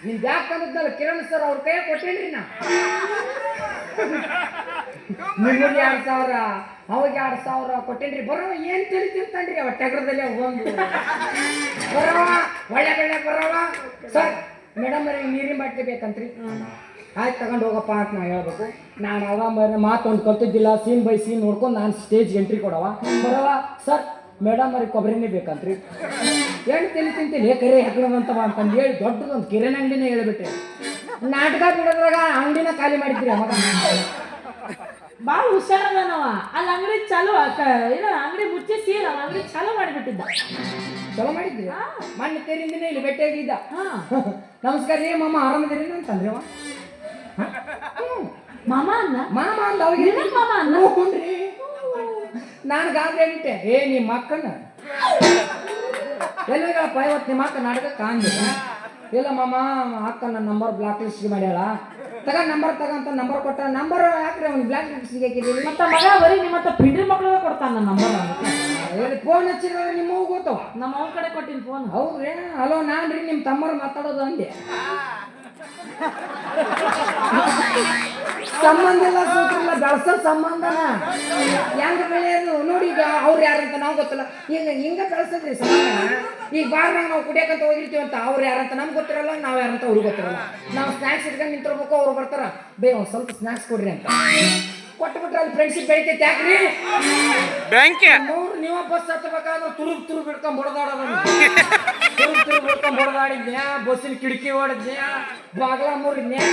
ನಿನ್ ಯಾಕೆ ಅಂದಲ್ಲ ಕಿರಣ್ ಸರ್ ಅವ್ರ ಕೈ ಕೊಟ್ಟೇನ್ರಿ ನಾ. ನಿಮ್ಗೆ 2000, ಅವಾಗ 2000 ಕೊಟ್ಟೇನ್ರಿ. ಬರೋ ಏನ್ ತಿಳಿತಿರ್ತಾನ್ರಿ ಅವ ಟಗರದಲ್ಲೇ ಒಂದು ಬರವ ಒಳ್ಳೆ ಬೆಳೆ ಬರವ. ಸರ್ ಮೇಡಮ್ ಅವ್ರಿಗೆ ನೀರಿನ ಬಾಟ್ಲಿ ಬೇಕಂತ್ರಿ. ಆಯ್ತು ತಗೊಂಡು ಹೋಗಪ್ಪ ಅಂತ ನಾ ಹೇಳ್ಬೇಕು. ನಾನು ಅವ ಮಾತೊಂದು ಕಲ್ತಿದ್ದಿಲ್ಲ, ಸೀನ್ ಬೈ ಸೀನ್ ನೋಡ್ಕೊಂಡು ನಾನು ಸ್ಟೇಜ್ ಎಂಟ್ರಿ ಕೊಡವ. ಬರವ ಸರ್ ಮೇಡಮ್ ಅವ್ರಿಗೆ ಕೊಬ್ಬರಿನೇ ಬೇಕಂತ್ರಿ. ಏನು ತಿಂತೀನಿ ಕರೆ ಹಾಕೋದಂತವ ಅಂತಂದು ಹೇಳಿ ದೊಡ್ಡದೊಂದು ಕಿರಾಣಿ ಅಂಗಡಿನೇ ಹೇಳ್ಬಿಟ್ಟೆ. ನಾಟಕ ಬಿಡೋದ್ರಾಗ ಅಂಗಡಿನ ಖಾಲಿ ಮಾಡಿದ್ರಿ ಅವಾಗ. ಬಾಳ ಹುಷಾರದನವ. ಅಲ್ಲಿ ಅಂಗಡಿ ಚಾಲು ಏನೋ ಅಂಗಡಿ ಮುಚ್ಚಿಸಿ ನಾವು ಅಂಗಡಿ ಚಾಲು ಮಾಡಿಬಿಟ್ಟಿದ್ದ. ಚಲೋ ಮಾಡಿದ್ರಿ. ಮೊನ್ನೆ ತೆರಿಂದಿನ ಇಲ್ಲಿ ಭೇಟಿಯಾಗಿದ್ದ. ನಮಸ್ಕಾರ ರೀ ಮಾಮ, ಆರಾಮದಿರಿ ಅಂತಂದ್ರಿ ಅವ. ಮಾಮ ಅನ್ನ ಮಾಮ ಅಂದ ಅವಾಗ. ಮಾಮ ಅನ್ನ ನೋಡ್ಕೊಂಡ್ರಿ. ನಾನು ಗಾಬರಿ ಆಗ್ಬಿಟ್ಟೆ. ನಿಮ್ಮ ಅಕ್ಕನ ಎಲ್ಲಿಗಳಪ್ಪ ಇವತ್ತು ನಿಮ್ಮ ಅಕ್ಕ ನಾಟಕಕ್ಕೆ ಅಂದಿಲ್ಲ. ಇಲ್ಲ ಮಾಮ, ಅಕ್ಕ ನನ್ನ ನಂಬರ್ ಬ್ಲಾಕ್ ಲಿಸ್ಟ್ ಮಾಡ್ಯಾಳ. ನಂಬರ್ ತಗಂತ ನಂಬರ್ ಕೊಟ್ಟ. ನಂಬರ್ ಯಾಕ್ರಿ ಅವ್ನು ಬ್ಲಾಕ್ ಲಿಸ್ಟ್ಗೆ ಹಾಕಿದ್ದೀವಿ. ಮತ್ತ ಮಗ ಬರೀ ನಿಮ್ಮತ್ತ ಪಿಂಡ್ರಿ ಮಕ್ಳಿಗೆ ಕೊಡ್ತಾನ ನನ್ನ ನಂಬರ್. ಹೇಳಿ ಫೋನ್ ಹಚ್ಚಿರೋ ನಿಮ್ಮ ಮಗು ಗೊತ್ತವ. ನಮ್ಮ ಅವ್ನ ಕಡೆ ಕೊಟ್ಟಿನ ಫೋನ್. ಹೌದ್ರಿ? ಹಲೋ ನಾನ್ರಿ ನಿಮ್ಮ ತಮ್ಮರು ಮಾತಾಡೋದು ಅಂದೆ. ಸಂಬಂಧ ಎಲ್ಲ ಸೂತ್ರಲ್ಲ, ಬೆಳ್ಸೋ ಸಂಬಂಧನ ಹೆಂಗ ಬೆಳೆಯೋದು ನೋಡಿ. ಈಗ ಅವ್ರು ಯಾರಂತ ನಾವು ಗೊತ್ತಿಲ್ಲ. ಈಗ ಹಿಂಗ ಬೆಳೆಸದ್ರಿ ಸಂಬಂಧನ. ಈಗ ಬಾರ್ನಾಗ ನಾವು ಕುಡಿಯಕಂತ ಹೋಗಿರ್ತೀವಿ ಅಂತ ಅವ್ರು ಯಾರಂತ ನಮ್ಗೆ ಗೊತ್ತಿರಲ್ಲ, ನಾವು ಯಾರಂತ ಅವ್ರಿಗೆ ಗೊತ್ತಿರಲ್ಲ. ನಾವು ಸ್ನ್ಯಾಕ್ಸ್ ಇಟ್ಕೊಂಡು ನಿಂತಿರ್ಬೇಕು, ಅವ್ರು ಬರ್ತಾರ ಒಂದು ಸ್ವಲ್ಪ ಸ್ನ್ಯಾಕ್ಸ್ ಕೊಡ್ರಿ ಅಂತ ಕೊಟ್ಬಿಟ್ರೆ ಅಲ್ಲಿ ಫ್ರೆಂಡ್ಶಿಪ್ ಬೆಳಿತೈತೆ. ಯಾಕ್ರಿ ನೀವು ಬಸ್ ಹತ್ತಬೇಕಾದ್ರೆ ತುರುಬ್ ಬಿಡ್ಕೊಂಡ್ ಹೊಡೆದಾಡೋದು. ತುರುಬ್ ಬಿಡ್ಕೊಂಡ್ ಹೊಡೆದಾಡಿದ್ನ್ಯಾ, ಬಸ್ಸಿನ ಕಿಟಕಿ ಹೊಡೆದ್ನ್ಯಾ, ಬಾಗ್ಲ ಮುರಿದ್ನ್ಯಾ.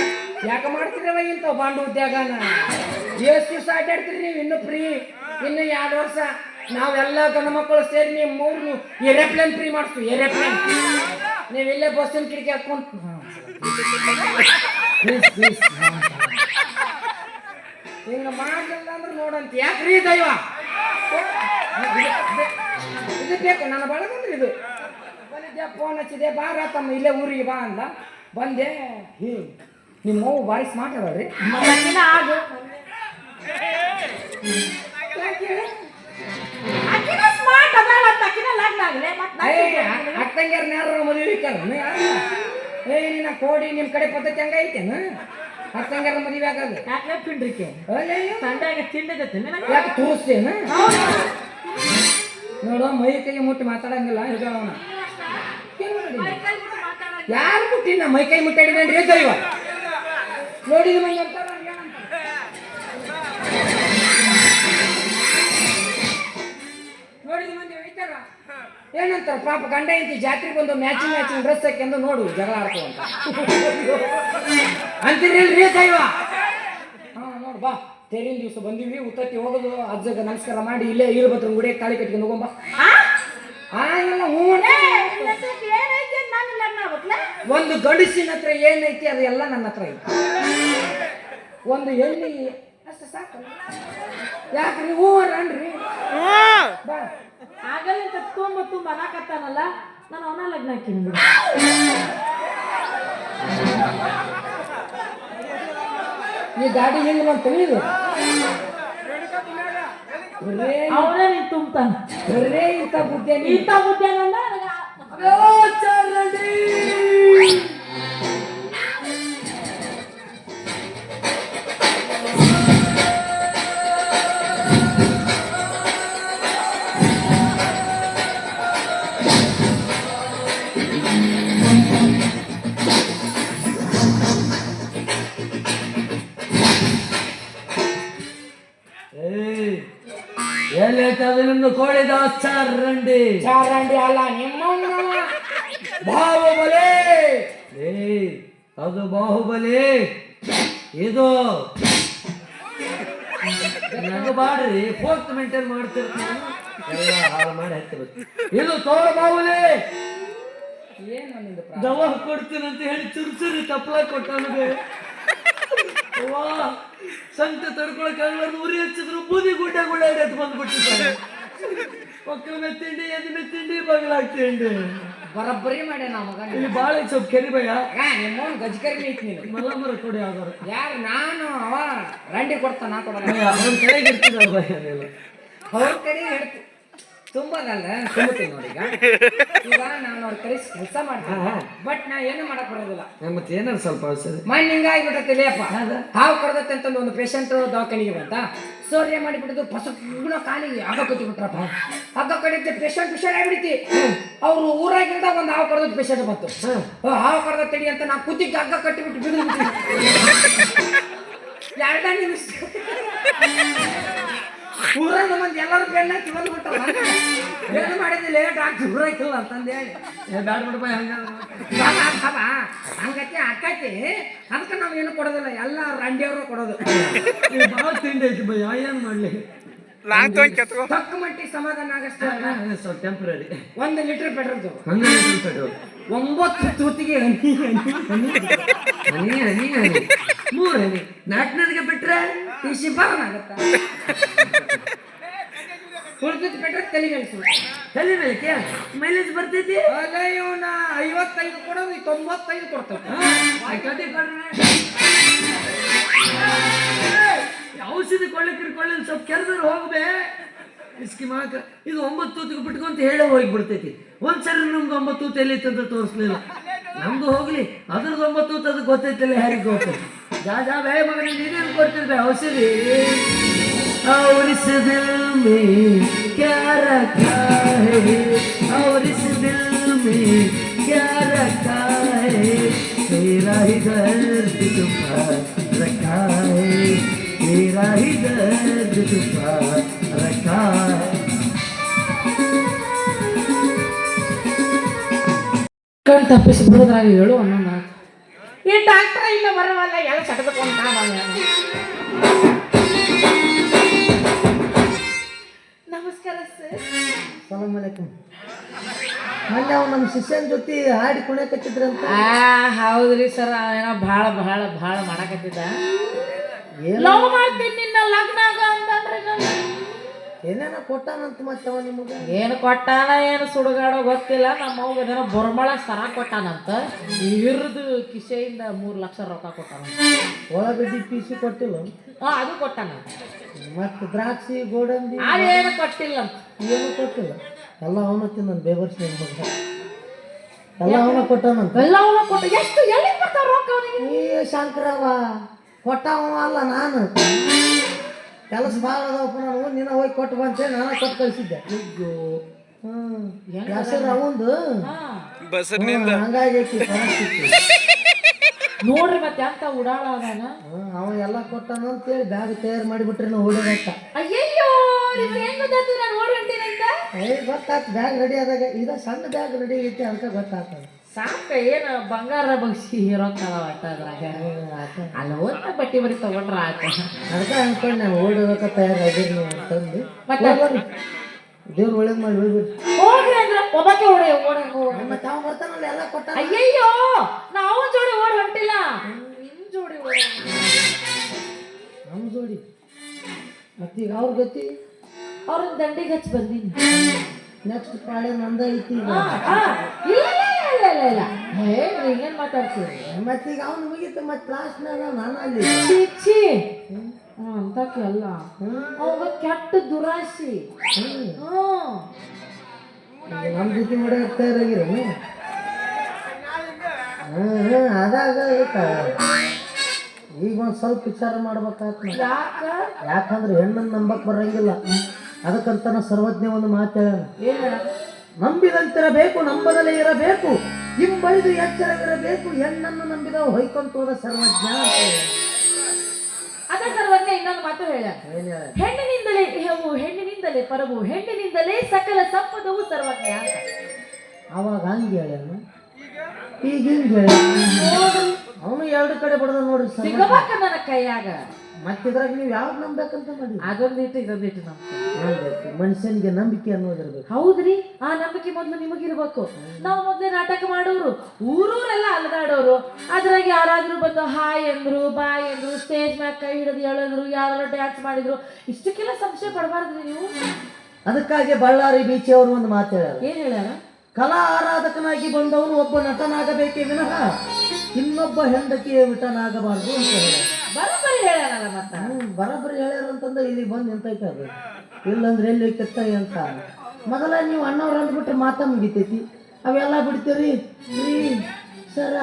ಯಾಕೆ ಮಾಡ್ತೀರವ ಇಂಥವು ಬಾಂಡು ಉದ್ಯೋಗನ? ಎಷ್ಟು ದಿವಸ ಅಡ್ಡಾಡ್ತೀರಿ ನೀವು? ಇನ್ನು ಫ್ರೀ, ಇನ್ನು 2 ವರ್ಷ ನಾವೆಲ್ಲ ಗಂಡು ಮಕ್ಕಳು ಸೇರಿ ನೀವು ಏರೋಪ್ಲೇನ್ ಫ್ರೀ ಮಾಡಿಸ್ತೀವಿ. ಏರೋಪ್ಲೇನ್ ನೀವು ಇಲ್ಲೇ ಬಸ್ಸಿನ ಕಿಟಕಿ ಹಾಕೊಂಡು ಹಿಂಗ ಮಾಡಲಿಲ್ಲ ಅಂದ್ರೆ ನೋಡಂತ. ಯಾಕ್ರಿ ದೈವ ಇದು ಬೇಕು ನನ್ನ ಬಳಗಂದ್ರೆ ಇದು. ಬಂದಿದ್ದೆ, ಫೋನ್ ಹಚ್ಚಿದೆ, ಬಾರ ತಮ್ಮ ಇಲ್ಲೇ ಊರಿಗೆ ಬಾ ಅಂದ. ಬಂದೆ. ನಿಮ್ಮ ಮಗು ಭಾರಿ ಸ್ಮಾರ್ಟ್ ಅದಾವ್ರಿ. ಆಗ ಸ್ಮಾರ್ಟ್ ಅದಾಳ ಅಂತ ಅಕ್ಕಿನ ಲಗ್ನ ಆಗಲೇ ಅಕ್ಕಂಗ್ಯಾರ ಯಾರು ಮದುವೆ ನಿನ್ನ ಕೋಡಿ ನಿಮ್ಮ ಕಡೆ ಪದ್ಧತಿ ಹಂಗ ಐತೇನು? ಅಕ್ಕಂಗ್ಯಾರ ಮದುವೆ ಆಗೋದು ಯಾಕೆ ಪಿಂಡ್ರಿಕೆ ಸಂಡಾಗ ತಿಂಡಿದತ್ತೆ ಯಾಕೆ ತೋರಿಸ್ತೇನು? ನೋಡು, ಮೈ ಕೈ ಮುಟ್ಟಿ ಮಾತಾಡಂಗಿಲ್ಲ. ಹಿಡ್ಕೊಳ್ಳೋಣ. ಯಾರು ಮುಟ್ಟಿನ ಮೈ ಕೈ ಮುಟ್ಟಾಡಿದ್ರಿ ದೈವ ನೋಡಿದ ಮಂದಿ ಅಂತಾರ. ನೋಡಿದ ಮಂದಿ ಒಯ್ತಾರ ಏನಂತಾರ? ಪಾಪ ಗಂಡ ಇಂತಿ ಜಾತ್ರೆಗೆ ಬಂದು ಮ್ಯಾಚಿಂಗ್ ಡ್ರೆಸ್ ಹಾಕ್ಯಂದು ನೋಡು ಜಗಳ ಆಡ್ಕೊಂತ ಅಂತೀರಿಲ್ರಿ ದೈವ. ನೋಡು ಬಾ, ತೇರಿನ ದಿವಸ ಬಂದಿವಿ, ಉತ್ತತ್ತಿ ಹೋಗೋದು, ಅಜ್ಜಗ ನಮಸ್ಕಾರ ಮಾಡಿ ಇಲ್ಲೇ ಇಳ್ಬತ್ರ ಗುಡಿ ತಾಳಿ ಕಟ್ಕೊಂಡು ಹೋಗಂಬ. ಒಂದು ಗಂಡಸಿನ ಹತ್ರ ಏನೈತಿ ಅದು ಎಲ್ಲ ನನ್ನ ಹತ್ರ ಐತಿ. ಒಂದು ಎಣ್ಣೆ ಅಷ್ಟು ಸಾಕು. ಯಾಕ್ರಿ ಹೂ ಅನ್ರಿ? ಆಗಲ್ಲ ತುಂಬ ಮನಾಕತ್ತಾನಲ್ಲ, ನಾನು ಅವನ ಲಗ್ನ ಹಾಕಿನಿ. ಈ ಗಾಡಿ ಹೆಂಗ್ ಬಂತ ಇದು? ಅವನೇ ನೀನ್ ತುಂಬ್ತಾನ. ಬರೇ ಇಂಥ ಬುದ್ಧಿ ಎಲ್ಲೈತದ ನಿಮ್ದು ಕೋಳಿದ ಚಾರಂಡಿ? ಚಾರಂಡಿ ಅಲ್ಲ ನಿಮ್ಮ ಬಾಹುಬಲಿ. ಅದು ಬಾಹುಬಲಿ. ಇದು ನಗಬಾಡ್ರಿ, ಫೋರ್ತ್ ಮೇಂಟೈನ್ ಮಾಡ್ತಿರ್ತೀನಿ, ಹಾಳು ಮಾಡಿ ಹಾಕ್ತಿರ್ಬೇಕು. ಇದು ತೋರ ಬಾಹುಬಲಿ. ದವಾ ಕೊಡ್ತೀನಂತ ಹೇಳಿ ಚುರುಚುರಿ ತಪ್ಪಲ ಕೊಟ್ಟ ನನಗೆ. ಸಂತ ತಡ್ಕೊಳಕ್ಕಾಗಲಾರ್ದು ಉರಿ ಹಚ್ಚಿದ್ರು ಬೂದಿ ಗುಡ್ಡ ಎದ್ದು ಬಂದ್ಬಿಟ್ಟಿದ್ದಾರೆ. ಮಕ್ಕಳ ತಿಂಡಿ, ಎದಿನ ತಿಂಡಿ, ಬಗಲಾಗ್ ತಿಂಡಿ. ಬರಬ್ಬರಿ ಮಾಡ್ಯ ನಾ ಮಗ ಇಲ್ಲಿ ಭಾಳ ಸ್ವಲ್ಪ ಕೆರಿ ಭಯ ನಿಮ್ಮವನ್ ಗಜ್ಕರಿ ಐತಿ ನೀನು ಮಲ್ಲಮ್ಮರ ಕೊಡಿ ಯಾವ್ದಾರು ಯಾರು ನಾನು ಅವ ರಂಡಿ ಕೊಡ್ತಾನ ನಾ ಕೊಡಲ್ಲ ಅವ್ನ ಕೆಳಗೆ ಇರ್ತಿದ್ದ ಭಯ ಅದೆಲ್ಲ ಅವ್ರ ಕಡೆ ಹೇಳ್ತಿ ತುಂಬದಲ್ಲ ತುಂಬುತ್ತೀನಿ ನೋಡಿ ಈಗ ನಾನು ಅವ್ರ ಕಡೆ ಕೆಲಸ ಮಾಡ್ತೀನಿ ಬಟ್ ನಾ ಏನು ಮಾಡಕ್ ಬರೋದಿಲ್ಲ ಮತ್ತೆ ಏನಾರು ಸ್ವಲ್ಪ ಔಷಧಿ ಮಣ್ಣು ಹಿಂಗಾಗಿಬಿಟ್ಟತಿಲೇಪ್ಪ ಹಾವು ಕಡ್ದತ್ತೆ ಅಂತಂದು ಒಂದು ಪೇಷಂಟ್ ದವಾಖಾನಿಗೆ ಬಂತ ಸೋರ್ ಏನ್ ಮಾಡಿಬಿಟ್ಟಿದ್ದು ಪಸಗುಣ ಕಾಲಿಗೆ ಹಗ್ಗ ಕಟ್ಟಿ ಬಿಟ್ರಪ್ಪ ಹಗ್ಗ ಕಡಿತೆ ಪೇಷಂಟ್ ಹುಷಾರಾಗ್ಬಿಡ್ತಿ ಅವ್ರು ಊರಾಗಿಂದ ಒಂದು ಹಾವು ಕಡ್ದದ್ ಪೇಷಂಟ್ ಬಂತು ಹಾವು ಕಡ್ದ ತಡಿ ಅಂತ ನಾ ಕುತ್ತಿಗೆ ಹಗ್ಗ ಕಟ್ಟಿಬಿಟ್ಟು ಬಿದ್ದು ಎರಡ ನಿಮಿಷ ಊರಾಗ ಮಂದಿ ಎಲ್ಲರೂ ಬೆನ್ನ ಹಾಕಿ ಬಂದ್ಬಿಟ್ಟಲ್ಲ ಏನು ಮಾಡಿದಿಲ್ಲ ಡಾಕ್ಟರ್ ಊರಾಕಿಲ್ಲ ಅಂತಂದು ಹೇಳಿ ಬ್ಯಾಡ ಬಿಡಪ್ಪ ಹಂಗತಿ ಅಕ್ಕತಿ ಅದಕ್ಕೆ ನಾವು ಏನು ಕೊಡೋದಿಲ್ಲ ಎಲ್ಲ ರಂಡಿಯವರು ಕೊಡೋದು ಭಾಳ ತಿಂಡಿ ಐತಿ ಭಯ ಏನು ಮಾಡಲಿ ತಕ್ಕ ಮಟ್ಟಿಗೆ ಸಮಾಧಾನ ಆಗಷ್ಟೇ ಸ್ವಲ್ಪ ಟೆಂಪ್ರರಿ 1 ಲೀಟರ್ ಪೆಟ್ರೋಲ್ 9 ತೂತಿಗೆ ಹನಿ ಹನಿ ಹನಿ ಹನಿ 3 ಹನಿ ನಾಲ್ಕನೇದಿಗೆ ಬಿಟ್ರೆ ಟಿಸಿ ಬಾರ್ನ್ ಆಗತ್ತ ಉಳಿದಿದ್ದು ಪೆಟ್ರೋಲ್ ತಲೆ ಕಳಿಸು ತಲೆ ಮೇಲೆ ಮೈಲೇಜ್ ಬರ್ತೈತಿ ಅಲ್ಲ ಇವನ 55 ಕೊಡೋದು 95 ಕೊಡ್ತೇವೆ ಔಷಧಿ ಕೊಳ್ಳಿಲ್ಲ ಸ್ವಲ್ಪ ಕೆರೆದ್ರೆ ಹೋಗ್ಬೇ ಇಸ್ಕಿ ಮಾಕ ಇದು 9 ತೂತಿಗೆ ಬಿಟ್ಕೊಂತ ಹೇಳೇ ಹೋಗಿಬಿಡ್ತೈತಿ ಒಂದ್ಸರಿ ನಮ್ದು 9 ತೂತು ಎಲ್ಲಿತ್ತು ಅಂತ ತೋರಿಸ್ಲಿಲ್ಲ ನಮ್ದು ಹೋಗ್ಲಿ ಅದ್ರದ್ದು 9 ತೂತು ಅದಕ್ಕೆ ಗೊತ್ತೈತಿಲ್ಲ ಯಾರಿಗೆ ಗೊತ್ತೈತಿ ಜಾ ಬೇ ಮಗನ ನೀನೇನು ಕೊಡ್ತಿರ್ಬೇ ಔಷಧಿ और इस दिल में क्या रखा है और इस दिल में क्या रखा है तेरा ही दर्द छुपा रखा है तेरा ही दर्द छुपा रखा है ಕಣ್ ತಪ್ಪಿಸಿ ಬಿಡೋದ್ರಾಗ ಹೇಳು ಅನ್ನೋಣ ಈ ಡಾಕ್ಟರ್ ಇನ್ನ ಬರವಲ್ಲ ಎಲ್ಲ ಚಟದಕೊಂಡ ನಮಸ್ಕಾರ ಸರ್ ಸಲಾಮ್ ಅಲೈಕುಮ್ ಮೊನ್ನೆ ಅವ್ನು ನಮ್ಮ ಶಿಷ್ಯನ ಜೊತೆ ಹಾಡಿ ಕುಣಿಯಕತ್ತಿದ್ರಂತ ಹೌದ್ರಿ ಸರ್ ಏನೋ ಭಾಳ ಭಾಳ ಭಾಳ ಮಾಡಕತ್ತಿದ್ದ ಲವ್ ಮಾಡ್ತೀನಿ ನಿನ್ನ ಲಗ್ನ ಆಗ ಅಂತಂದ್ರೆ ಏನೇನೋ ಕೊಟ್ಟಾನಂತ ಮತ್ತೆ ಅವ ನಿಮಗೆ ಏನು ಕೊಟ್ಟಾನ ಏನು ಸುಡುಗಾಡೋ ಗೊತ್ತಿಲ್ಲ ನಮ್ಮ ಅವ್ಗೇನೋ ಬೊರ್ಮಳ ಸರ ಕೊಟ್ಟಾನಂತ ಇವ್ರದ್ದು ಕಿಸೆಯಿಂದ 3 ಲಕ್ಷ ರೊಕ್ಕ ಕೊಟ್ಟಾನ ಒಳಗಡ್ಡಿ ಪೀಸಿ ಕೊಟ್ಟಿಲ್ಲ ಅದು ಕೊಟ್ಟಾನ ಮತ್ತು ದ್ರಾಕ್ಷಿ ಗೋಡಂಬಿ ಅದೇನು ಕೊಟ್ಟಿಲ್ಲ ಅಂತ ಏನು ಕೊಟ್ಟಿಲ್ಲ ಎಲ್ಲ ಅವನ ತಿನ್ನ ಬೇಬರ್ಸಿ ಎಲ್ಲ ಅವನ ಕೊಟ್ಟಾನಂತ ಎಲ್ಲ ಅವನ ಕೊಟ್ಟ ಎಷ್ಟು ಎಲ್ಲಿ ಬರ್ತಾವ ರೊಕ್ಕ ಅವನಿಗೆ ಈ ಶಂಕರವ ಕೊಟ್ಟವ ಅಲ್ಲ ನಾನು ಕೆಲಸ ಭಾಳ ಅದಾವಪ್ಪ ನಾನು ನಿನ್ನ ಹೋಗಿ ಕೊಟ್ಟು ಬಂತೇಳಿ ನಾನು ಕೊಟ್ಟು ಕಳಿಸಿದ್ದೆ ಹೆಸರು ಅವಂದು ಹಂಗಾಗಿ ಪರಿಸ್ಥಿತಿ ನೋಡ್ರಿ ಮತ್ತೆ ಅಂತ ಉಡಾಳ ಅದಾನ ಅವ ಎಲ್ಲ ಕೊಟ್ಟಾನ ಅಂತೇಳಿ ಬ್ಯಾಗ್ ತಯಾರು ಮಾಡಿಬಿಟ್ರಿ ನಾವು ಓಡೋದಕ್ಕ ಅಯ್ಯಯ್ಯೋ ನಿಮ್ಗೆ ಹೆಂಗ್ ಗೊತ್ತಾಯ್ತು ನಾನು ಓಡಿ ಹೊಂಟೀನಿ ಅಂತ ಗೊತ್ತಾಯ್ತು ಬ್ಯಾಗ್ ರೆಡಿ ಆದಾಗ ಇದ ಸಣ್ಣ ಬ್ಯಾಗ್ ರೆಡಿ ಐತಿ ಅದಕ್ಕೆ ಗೊತ್ತಾಗ್ತದೆ ಸಾಕ ಏನು ಬಂಗಾರ ಬಗ್ಸಿ ರೊಕ್ಕ ಒಟ್ಟ ಅದ್ರಾಗ ಅಲ್ಲ ಓದ್ತಾ ಬಟ್ಟಿ ಬರೀ ತಗೊಂಡ್ರ ಆತ ಅದಕ್ಕೆ ಅನ್ಕೊಂಡು ನಾವು ಓಡೋದಕ್ಕೆ ತಯಾರಾಗಿರಿ ನೀವು ಅಂತಂದು ಮತ್ತೆ ದೇವ್ರು ಒಳ್ಳೇದು ಮಾಡಿ ಹೋಗ್ಬಿಡಿ ಹೋಗ್ರಿ ಅಂದ್ರ ಒಬ್ಬಕ್ಕೆ ಓಡಿ ಮತ್ತೆ ಅವ ಬರ್ತಾನಲ್ಲ ಎಲ್ಲ ಕೊಟ್ಟ ಅಯ್ಯಯ್ಯೋ ನಾವು ಜೋಡಿ ಓಡಿ ಹೊಂಟಿಲ್ಲ ನಿಮ್ ಜೋಡಿ ಓಡಿ ನಮ್ಮ ಜೋಡಿ ಮತ್ತೀಗ ಅವ್ರ ಗತಿ ಅವ್ರನ್ನ ದಂಡಿಗೆ ಹಚ್ಚಿ ಬಂದೀನಿ ನೆಕ್ಸ್ಟ್ ಪಾಳೆ ನಂದ ಐತಿ ಈಗ ಇಲ್ಲ ಹಿಂಗೇನ್ ಮಾತಾಡ್ತೀವಿ ಮತ್ತೀಗ ಅವ್ನು ಮುಗೀತು ಮತ್ತೆ ಲಾಸ್ಟ್ನಾಗ ನಾನು ಅಲ್ಲಿ ಚೀಚಿ ಅಂತಕ್ಕೆ ಅಲ್ಲ ಅವಾಗ ಕೆಟ್ಟ ದುರಾಶಿ ನಮ್ಮ ಜೊತೆ ಮಾಡಕ್ಕೆ ತಯಾರಾಗಿರ ಅದಾಗ ಈಗ ಒಂದು ಸ್ವಲ್ಪ ವಿಚಾರ ಮಾಡ್ಬೇಕಾಗ್ತ ಯಾಕಂದ್ರೆ ಹೆಣ್ಣನ್ನು ನಂಬಕ್ ಬರಂಗಿಲ್ಲ ಅದಕ್ಕಂತ ನಾ ಸರ್ವಜ್ಞ ಒಂದು ಮಾತು ನಂಬಿದಂತಿರಬೇಕು ನಂಬದಲೇ ಇರಬೇಕು ಹಿಂಬೈದು ಎಚ್ಚರವಿರಬೇಕು ಹೆಣ್ಣನ್ನು ನಂಬಿದವು ಹೊಯ್ಕೊಂತ ಹೋದ ಸರ್ವಜ್ಞ ಅದ ಸರ್ವಜ್ಞ ಇನ್ನೊಂದು ಮಾತು ಹೇಳ ಹೆಣ್ಣಿನಿಂದಲೇ ದೇಹವು ಹೆಣ್ಣಿನಿಂದಲೇ ಪರವು ಹೆಣ್ಣಿನಿಂದಲೇ ಸಕಲ ಸಂಪದವು ಸರ್ವಜ್ಞ ಅಂತ ಅವಾಗ ಹಂಗೆ ಹೇಳ್ಯಾನ ಈಗ ಹಿಂಗೆ ಹೇಳ ಅವನು 2 ಕಡೆ ಬಡದ ನೋಡ್ರಿ ಸಿಗಬೇಕ ನನ್ನ ಕೈಯಾಗ ಮತ್ತಿದ್ರಾಗ ನೀವು ಯಾವ್ದು ನಂಬೇಕಂತ ಮಾಡಿ ಅದೊಂದಿಟ್ಟು ಇದೊಂದಿಟ್ಟು ನಂಬಿಕೆ ಮನುಷ್ಯನಿಗೆ ನಂಬಿಕೆ ಅನ್ನೋದಿರ್ಬೇಕು ಹೌದ್ರಿ ಆ ನಂಬಿಕೆ ಮೊದ್ಲು ನಿಮಗಿರ್ಬೇಕು ನಾವು ಮೊದ್ಲೇ ನಾಟಕ ಮಾಡೋರು ಊರೂರೆಲ್ಲ ಅಲ್ದಾಡೋರು ಅದ್ರಾಗ ಯಾರಾದ್ರೂ ಬಂದು ಹಾಯ್ ಅಂದ್ರು ಬಾಯ್ ಅಂದ್ರು ಸ್ಟೇಜ್ ಮ್ಯಾಗ ಕೈ ಹಿಡಿದು ಹೇಳಿದ್ರು ಯಾರು ಡ್ಯಾನ್ಸ್ ಮಾಡಿದ್ರು ಇಷ್ಟಕ್ಕೆಲ್ಲ ಸಂಶಯ ಪಡಬಾರ್ದ್ರಿ ನೀವು ಅದಕ್ಕಾಗಿ ಬಳ್ಳಾರಿ ಬೀಚಿ ಅವರು ಒಂದು ಮಾತು ಹೇಳ್ಯಾರ ಏನ್ ಹೇಳ್ಯಾರ ಕಲಾ ಆರಾಧಕನಾಗಿ ಬಂದವನು ಒಬ್ಬ ನಟನಾಗಬೇಕೇ ವಿನಃ ಇನ್ನೊಬ್ಬ ಹೆಂಡತಿಯ ವಿಟನಾಗಬಾರ್ದು ಅಂತ ಹೇಳ. ಬರೋಬ್ಬರಿ ಹೇಳ್ಯಾನಲ್ಲ ಮತ್ತ. ಬರೋಬ್ಬರಿ ಹೇಳ್ಯಾರ ಅಂತಂದ್ರೆ ಇಲ್ಲಿ ಬಂದು ನಿಂತೈತೆ ಅದು. ಇಲ್ಲಂದ್ರೆ ಎಲ್ಲಿ ಕೆತ್ತಾಯಿ ಅಂತ. ಮೊದಲ ನೀವು ಅಣ್ಣವ್ರು ಅಂದ್ಬಿಟ್ರೆ ಮಾತಾ ಮುಗಿತೈತಿ. ಅವೆಲ್ಲ ಬಿಡ್ತೀರಿ. ರೀ ಸರ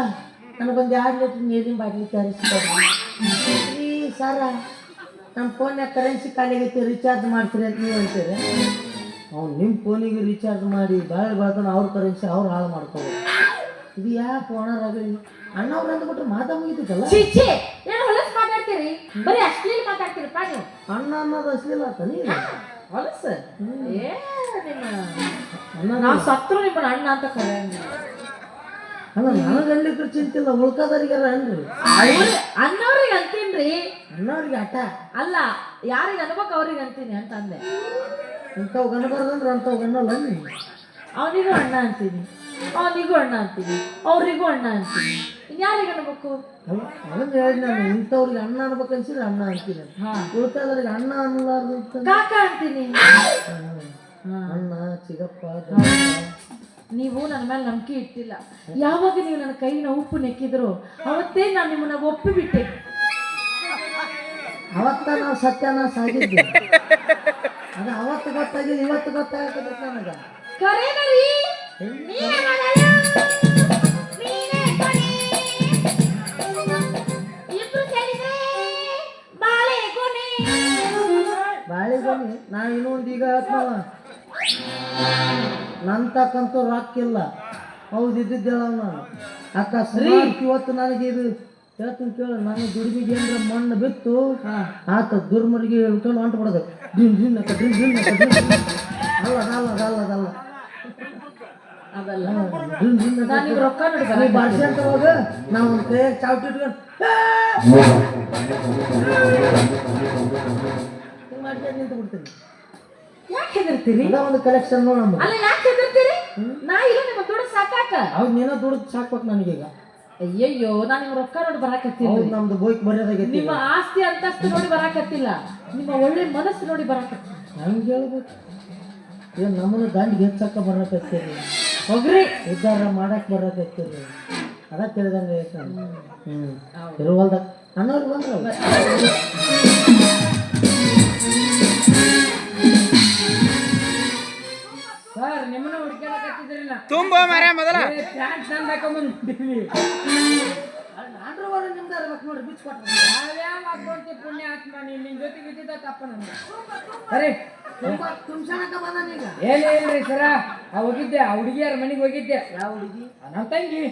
ನನಗೊಂದು 2 ಲೀಟ್ರ್ ನೀರಿನ ಬಾಟ್ಲಿ ತರಿಸ್ಕೊಡ್ರಿ. ರೀ ಸರ ನಮ್ಮ ಫೋನ್ಯಾಗ ಕರೆನ್ಸಿ ಖಾಲಿಗೈತಿ ರೀಚಾರ್ಜ್ ಮಾಡ್ತೀರಿ ಅಂತ ನೀವು ಅಂತೀರಿ. ಅವ್ನು ನಿಮ್ಮ ಫೋನಿಗೆ ರೀಚಾರ್ಜ್ ಮಾಡಿ ಬಾಳೆ ಬೆಳ್ತಾನೆ ಅವ್ರ ಕರೆನ್ಸಿ ಅವ್ರು ಹಾಳು ಮಾಡ್ಕೋಬೋದು. ಇದು ಯಾಕೆ ಓನರ್ ಆಗಲಿ ಅಣ್ಣವ್ರು ಅಂದ್ಬಿಟ್ರೆ ಮಾತಾ ಮುಗಿತೈತಲ್ಲ. ಚೀಚಿ ಏನು ಹೊಲಸ್ ಮಾತಾಡ್ತೀರಿ, ಬರೀ ಅಶ್ಲೀಲ ಮಾತಾಡ್ತೀರಪ್ಪ ನೀವು. ಅಣ್ಣ ಅನ್ನೋದು ಅಶ್ಲೀಲ ಆತ ನೀ ಹೊಲಸ ಏ ನಿಮ್ಮ ನಾವು ಸತ್ರು ನಿಮ್ಮನ್ನ ಅಣ್ಣ ಅಂತ ಕರೆಯಂಗಿಲ್ಲ. ಅಲ್ಲ ನನಗೆ ಅನ್ಲಿಕ್ಕೆ ಚಿಂತಿಲ್ಲ, ಉಳ್ಕಾದವ್ರಿಗಾರ ಅನ್ರಿ. ಅನ್ನವ್ರಿಗೆ ಅಂತೀನ್ರಿ, ಅಣ್ಣವ್ರಿಗೆ ಆಟ ಅಲ್ಲ ಯಾರಿಗೆ ಅನ್ಬೇಕು ಅವ್ರಿಗೆ ಅಂತೀನಿ ಅಂತ ಅಂದೆ. ಇಂಥವು ಗಣಬಾರ್ದಂದ್ರೆ ಅಂಥವು ಗಣ್ಣಲ್ಲ ನೀ. ಅವನಿಗೂ ಅಣ್ಣ ಅಂತೀನಿ, ಅವನಿಗೂ ಅಣ್ಣ ಅಂತೀನಿ, ಅವ್ರಿಗೂ ಅಣ್ಣ ಅಂತೀನಿ. ಇನ್ಯಾರಿಗೆ ಅನ್ಬೇಕು? ಅದನ್ನ ಹೇಳಿ ನಾನು ಇಂಥವ್ರಿಗೆ ಅಣ್ಣ ಅನ್ಬೇಕು ಅನ್ಸಿದ್ರೆ ಅಣ್ಣ ಅಂತೀನಿ. ಉಳ್ಕಾದವ್ರಿಗೆ ಅಣ್ಣ ಅನ್ನಲಾರ್ದು ಕಾಕ ಅಂತೀನಿ. ಅಣ್ಣ ಚಿಗಪ್ಪ. ನೀವು ನನ್ನ ಮೇಲೆ ನಂಬಿಕೆ ಇಟ್ಟಿಲ್ಲ. ಯಾವಾಗ ನೀವು ನನ್ನ ಕೈನ ಉಪ್ಪು ನೆಕ್ಕಿದ್ರು ಅವತ್ತೇ ನಾನು ನಿಮ್ಮನ್ನ ಒಪ್ಪಿಬಿಟ್ಟೆ. ಅವತ್ತ ನಾವು ಸತ್ಯನ ಸಾಗಿದ್ವಿ. ಅದ ಅವತ್ತು ಗೊತ್ತಾಗಿಲ್ಲ, ಇವತ್ತು ಗೊತ್ತಾಗತ್ತೆ ನನಗೆ. ಕರೇನರಿ ಬಾಳೆಗೊನೆ ನಾ ಇನ್ನೊಂದು ಈಗ ಹೇಳ್ತಾವ ನನ್ನ ತಕ್ಕಂತೂ ರೊಕ್ಕಿಲ್ಲ. ಹೌದು ಇದ್ದಿದ್ದೇಳ ನಾನು ಅಕಸ್ಮಾತ್ ಇವತ್ತು ನನಗೆ ಇದು ಹೇಳ್ತೀನಿ ಕೇಳು. ನಾನು ದುಡಿಮೆಗೆ ಏನ್ರ ಮಣ್ಣು ಬಿತ್ತು ಆತ ದುರ್ಮರಿಗೆ ಹೇಳ್ಕೊಂಡು ಹೊಂಟು ಬಿಡೋದು. ಅಲ್ಲದಲ್ಲ ರೊಕ್ಕ ಬಾರ್ಸಿ ಅಂತ ಹೋಗ ನಾವು ಒಂದು ಕೈಯಾಗ ಚಾವಟಿ ಇಟ್ಕೊಂಡು ಮಾಡ್ಕೊಂಡು ನಿಂತು ಬಿಡ್ತೀನಿ. ಯಾಕೆ ಹೆದರ್ತೀರಿ? ಒಂದು ಕಲೆಕ್ಷನ್ ನೋಡಮ್ಮ. ಅಲ್ಲ ಯಾಕೆ ಹೆದರ್ತೀರಿ? ನಾ ಇಲ್ಲ ನಿಮ್ಮ ದುಡ್ಡು ಸಾಕಾಕ. ಹೌದು ನೀನೋ ದುಡ್ಡು ಸಾಕ್ಬೇಕು ನನಗೀಗ. ಅಯ್ಯಯ್ಯೋ ನಾನು ನಿಮ್ಮ ರೊಕ್ಕ ನೋಡಿ ಬರಾಕತ್ತಿಲ್ಲ. ನಮ್ದು ಬೋಯ್ಕ್ ಬರೆಯೋದಾಗೈತಿ. ನಿಮ್ಮ ಆಸ್ತಿ ಅಂತಸ್ತು ನೋಡಿ ಬರಾಕತ್ತಿಲ್ಲ, ನಿಮ್ಮ ಒಳ್ಳೆ ಮನಸ್ಸು ನೋಡಿ ಬರಾಕತ್ತಿಲ್ಲ. ಹಂಗೆ ಹೇಳ್ಬೇಕು. ಏನು ನಮ್ಮನ್ನು ದಾಂಡಿಗೆ ಹೆಚ್ಚಾಕ ಬರಕತ್ತೀರಿ, ಹೋಗ್ರಿ ಉದ್ಧಾರ ಮಾಡಕ್ ಬರಕತ್ತೀರಿ. ಅದ ತಿಳಿದಂಗೆ ಇರುವಲ್ದ ಅನ್ನೋರು ಬಂದ್ರು. ಸರ್ ನಿಮ್ಮನ್ನ ಹುಡುಕ್ಯಾಡಕತ್ತಿದ್ರಿ ನಾ ತುಂಬ ಮರ ಮೊದಲ ಪ್ಯಾಂಟ್ ತಂದು ಹಾಕೊಂಡ್ಬಂದಿದ್ದೀವಿ. ಅಂಡ್ರವರ ನಿಮ್ದು ಇರ್ಬೇಕು ನೋಡ್ರಿ, ಬಿಚ್ಚ ಕೊಟ್ಟು ಯಾವ್ಯಾವ ಹಾಕೊಂತಿ ಪುಣ್ಯ ಆತ್ಮ ನಿನ್ನ ಜೊತೆಗೆ ಇದ್ದಿದ್ದ ತಪ್ಪ ನಮ್ಗೆ. ಸರಿ ತುಂಬ್ಸಣಕ ಬಂದನೀಗ. ಏನಿಲ್ರಿ ಸರ ಹೋಗಿದ್ದೆ ಆ ಹುಡುಗಿಯರ ಮನೆಗೆ ಹೋಗಿದ್ದೆ. ಯಾವ ಹುಡುಗಿ? ನಮ್ಮ ತಂಗಿ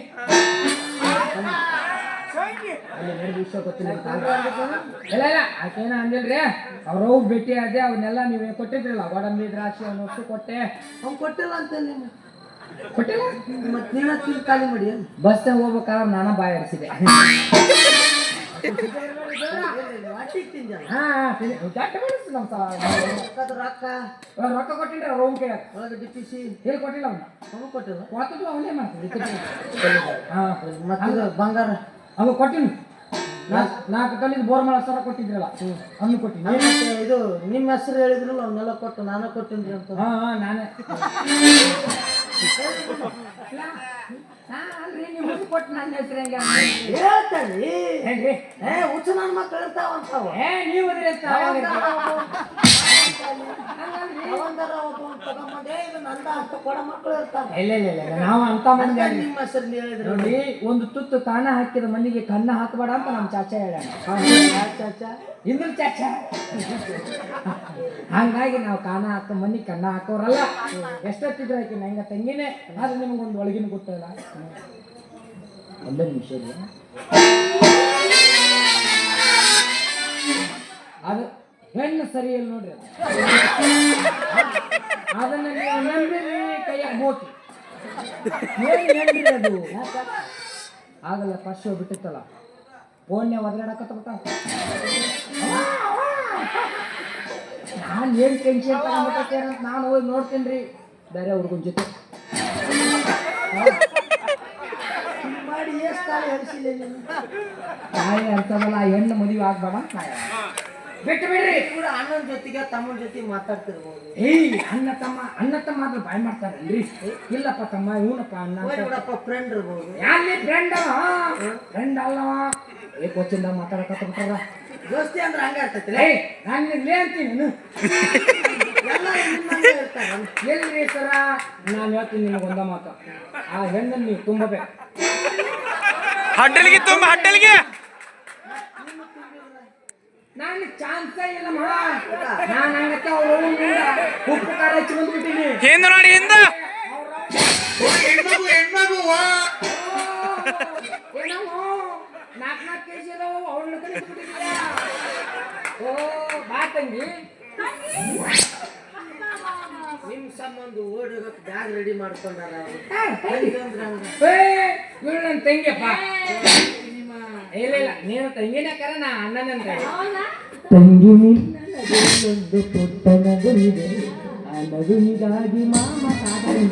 ಅಲ್ಲಿ ಎರಡು ವಿಷಯ ಗೊತ್ತಿಲ್ಲ. ಇಲ್ಲ ಇಲ್ಲ ಆಕೇನ ಅಂದಿಲ್ರಿ. ಅವ್ರು ಹೋಗಿ ಭೇಟಿ ಆದೆ, ಅವನ್ನೆಲ್ಲ ನೀವು ಕೊಟ್ಟಿದ್ರಲ್ಲ ಗೋಡಂಬಿ ದ್ರಾಕ್ಷಿ ಅವ್ನು ವಸ್ತು ಕೊಟ್ಟೆ. ಅವ್ನು ಕೊಟ್ಟಿಲ್ಲ ಅಂತ ನೀನು ಕೊಟ್ಟಿಲ್ಲ ಮತ್ತೆ ನೀನ ತಿಂದು ಖಾಲಿ ಮಾಡಿ. ಬಸ್ನಾಗ ಹೋಗ್ಬೇಕಾದ್ರೆ ನಾನು ಬಾಯಿ ಆಡಿಸಿದೆ. ರೊಕ್ಕ ಕೊಟ್ಟಿನ್ರಿ ಅವ್ರ ಹೋಗಿ ಒಳಗೆ ಡಿಪಿಸಿ ಹೇಳಿ ಕೊಟ್ಟಿಲ್ಲ ಅವ್ನು. ಅವನು ಕೊಟ್ಟಿಲ್ಲ. ಕೊಟ್ಟಿದ್ದು ಅವನೇ ಮಾಡ್ತೀವಿ. ಮತ್ತೆ ಬಂಗಾರ ಅವ ಕೊಟ್ಟಿನಿ. 4 ಕಲ್ಲಿಂದ ಬೋರ್ಮಳ ಸರ ಕೊಟ್ಟಿದ್ರಲ್ಲ ಅವ್ನು ಕೊಟ್ಟಿನಿ. ಇದು ನಿಮ್ಮ ಹೆಸರು ಹೇಳಿದ್ರಲ್ಲ ಅವನ್ನೆಲ್ಲ ಕೊಟ್ಟು ನಾನೇ ಕೊಟ್ಟಿನ್ರಿ ಅಂತ. ನಾನೇ ಅಲ್ರಿ ನೀವು ಕೊಟ್ಟು ನನ್ನ ಹೆಸರು ಹೆಂಗೆ ಹೇಳ್ತಾನೆ. ಹೆಂಗ್ರಿ ಹುಚ್ಚು ನನ್ನ ಮಕ್ಕಳು ಇರ್ತಾವಂತಾವ. ನೀವು ತಗೊಂಬಂದೆ ಇದು ನಂದ ಅಂತ ಕೊಡ ಮಕ್ಕಳು ಇರ್ತಾವೆ. ಇಲ್ಲ ನಾವು ಅಂತ ಮಂದಿ ನಿಮ್ಮ ಹೆಸರು ಹೇಳಿದ್ರು ನೋಡಿ. ಒಂದು ತುತ್ತು ಕಾಣ ಹಾಕಿದ ಮಂದಿಗೆ ಕನ್ನ ಹಾಕಬೇಡ ಅಂತ ನಮ್ಮ ಚಾಚಾ ಹೇಳ್ಯಾನ. ಚಾಚಾ ಇಂದ್ರ ಚಾಚಾ. ಹಂಗಾಗಿ ನಾವು ಕಾಣ ಹಾಕೋ ಮಂದಿ ಕನ್ನ ಹಾಕೋರಲ್ಲ. ಎಷ್ಟೊತ್ತಿದ್ರು ಆಕಿ ನಂಗೆ ತಂಗಿನೇ, ಆದ್ರೆ ನಿಮಗೊಂದು ಒಳಗಿನ ಗೊತ್ತಿಲ್ಲ. ಒಂದೇ ನಿಮಿಷ ಅದು ಹೆಣ್ಣು ಸರಿ ಇಲ್ಲ ನೋಡ್ರಿ. ಅದನ್ನ ನೀವು ನಂಬಿರಿ ಕೈಯಾಗ ಬೋಕಿ ಏನು ಹೆಣ್ರಿ ಅದು ಆಗಲ್ಲ. ಫಸ್ಟ್ ಶೋ ಬಿಟ್ಟಿತ್ತಲ್ಲ ಫೋನ್ನೇ ಒದರಾಡಕತ್ತ ನಾನು ಏನು ಟೆನ್ಷನ್ ತಗೊಂಡ್ಬಿಟ್ಟೇನ ಅಂತ ನಾನು ಹೋಗಿ ನೋಡ್ತೀನಿ ರೀ ಬೇರೆ ಹುಡುಗನ ಜೊತೆ ಮಾಡಿ ಎಷ್ಟು ಕಾಲ ಹರಿಸಿಲ್ಲ ನೀನು. ತಾಯಿ ಅರ್ಥವಲ್ಲ ಹೆಣ್ಣು ಮದುವೆ ಆಗ್ಬೇಡ ಅಂತ ಬಿಟ್ಟು ಬಿಡ್ರಿ. ಕೂಡ ಅಣ್ಣನ ಜೊತೆಗೆ ತಮ್ಮನ ಜೊತೆಗೆ ಮಾತಾಡ್ತಿರ್ಬೋದು. ಏಯ್ ಅಣ್ಣ ತಮ್ಮ ಆದ್ರೆ ಬಾಯ್ ಮಾಡ್ತಾರಲ್ರಿ. ಇಲ್ಲಪ್ಪ ತಮ್ಮ ಇವನಪ್ಪ ಅಣ್ಣ ನೋಡಪ್ಪ ಫ್ರೆಂಡ್ ಇರ್ಬೋದು. ಯಾರ್ಲಿ ಫ್ರೆಂಡ್ ಅಲ್ಲವ ಏ ಕೊಚ್ಚಿಂದ ಮಾತಾಡಕತ್ತ ಬಿಟ್ಟಾರ. ದೋಸ್ತಿ ಅಂದ್ರೆ ಹಂಗ ಇರ್ತೈತಿ. ಏಯ್ ನಾನು ನಿನ್ಗೆ ಅಂತೀನಿ ನೀನು ಎಲ್ರಿ ಸರ ನಾನು ಹೇಳ್ತೀನಿ ನಿಮ್ಗೆ ಒಂದ ಮಾತು. ಆ ಹೆಣ್ಣನ್ನು ನೀವು ತುಂಬಬೇಕು. ಹಟ್ಟಲಿಗೆ ನಾನು ಚಾನ್ಸ ಇಲ್ಲ ಮಾ. ನಾನು ಹಂಗತ್ತೆ ಅವ್ರು ಉಪ್ಪು ಖಾರ ಹಚ್ಚಿ ಬಂದ್ಬಿಟ್ಟಿನಿ. ಹಿಂದ ನೋಡಿ ಹಿಂದ ಏನೋ 4 kg ಅದಾವ ಅವ್ರನ್ನ ಕಲಿಸ್ಬಿಟ್ಟಿದ್ಯಾ. ಓ ಬಾ ತಂಗಿ. ನಿಮ್ ಸಂಬಂಧ ಓಡಿರೋಕ್ ಬ್ಯಾಗ್ ರೆಡಿ ಮಾಡ್ಕೊಂಡಾರ. ಇವಳು ನನ್ನ ತಂಗಿಯಪ್ಪ. ಇಲ್ಲ ನೀನು ತಂಗಿನ ಕರ ನಾ ಅಣ್ಣನಂತ. ತಂಗಿ ನಿನ್ನೊಂದು ಪುಟ್ಟ ನಗುವಿದೆ, ಆ ನಗುವಿಗಾಗಿ ಮಾಮ ಸಾಧನೆ.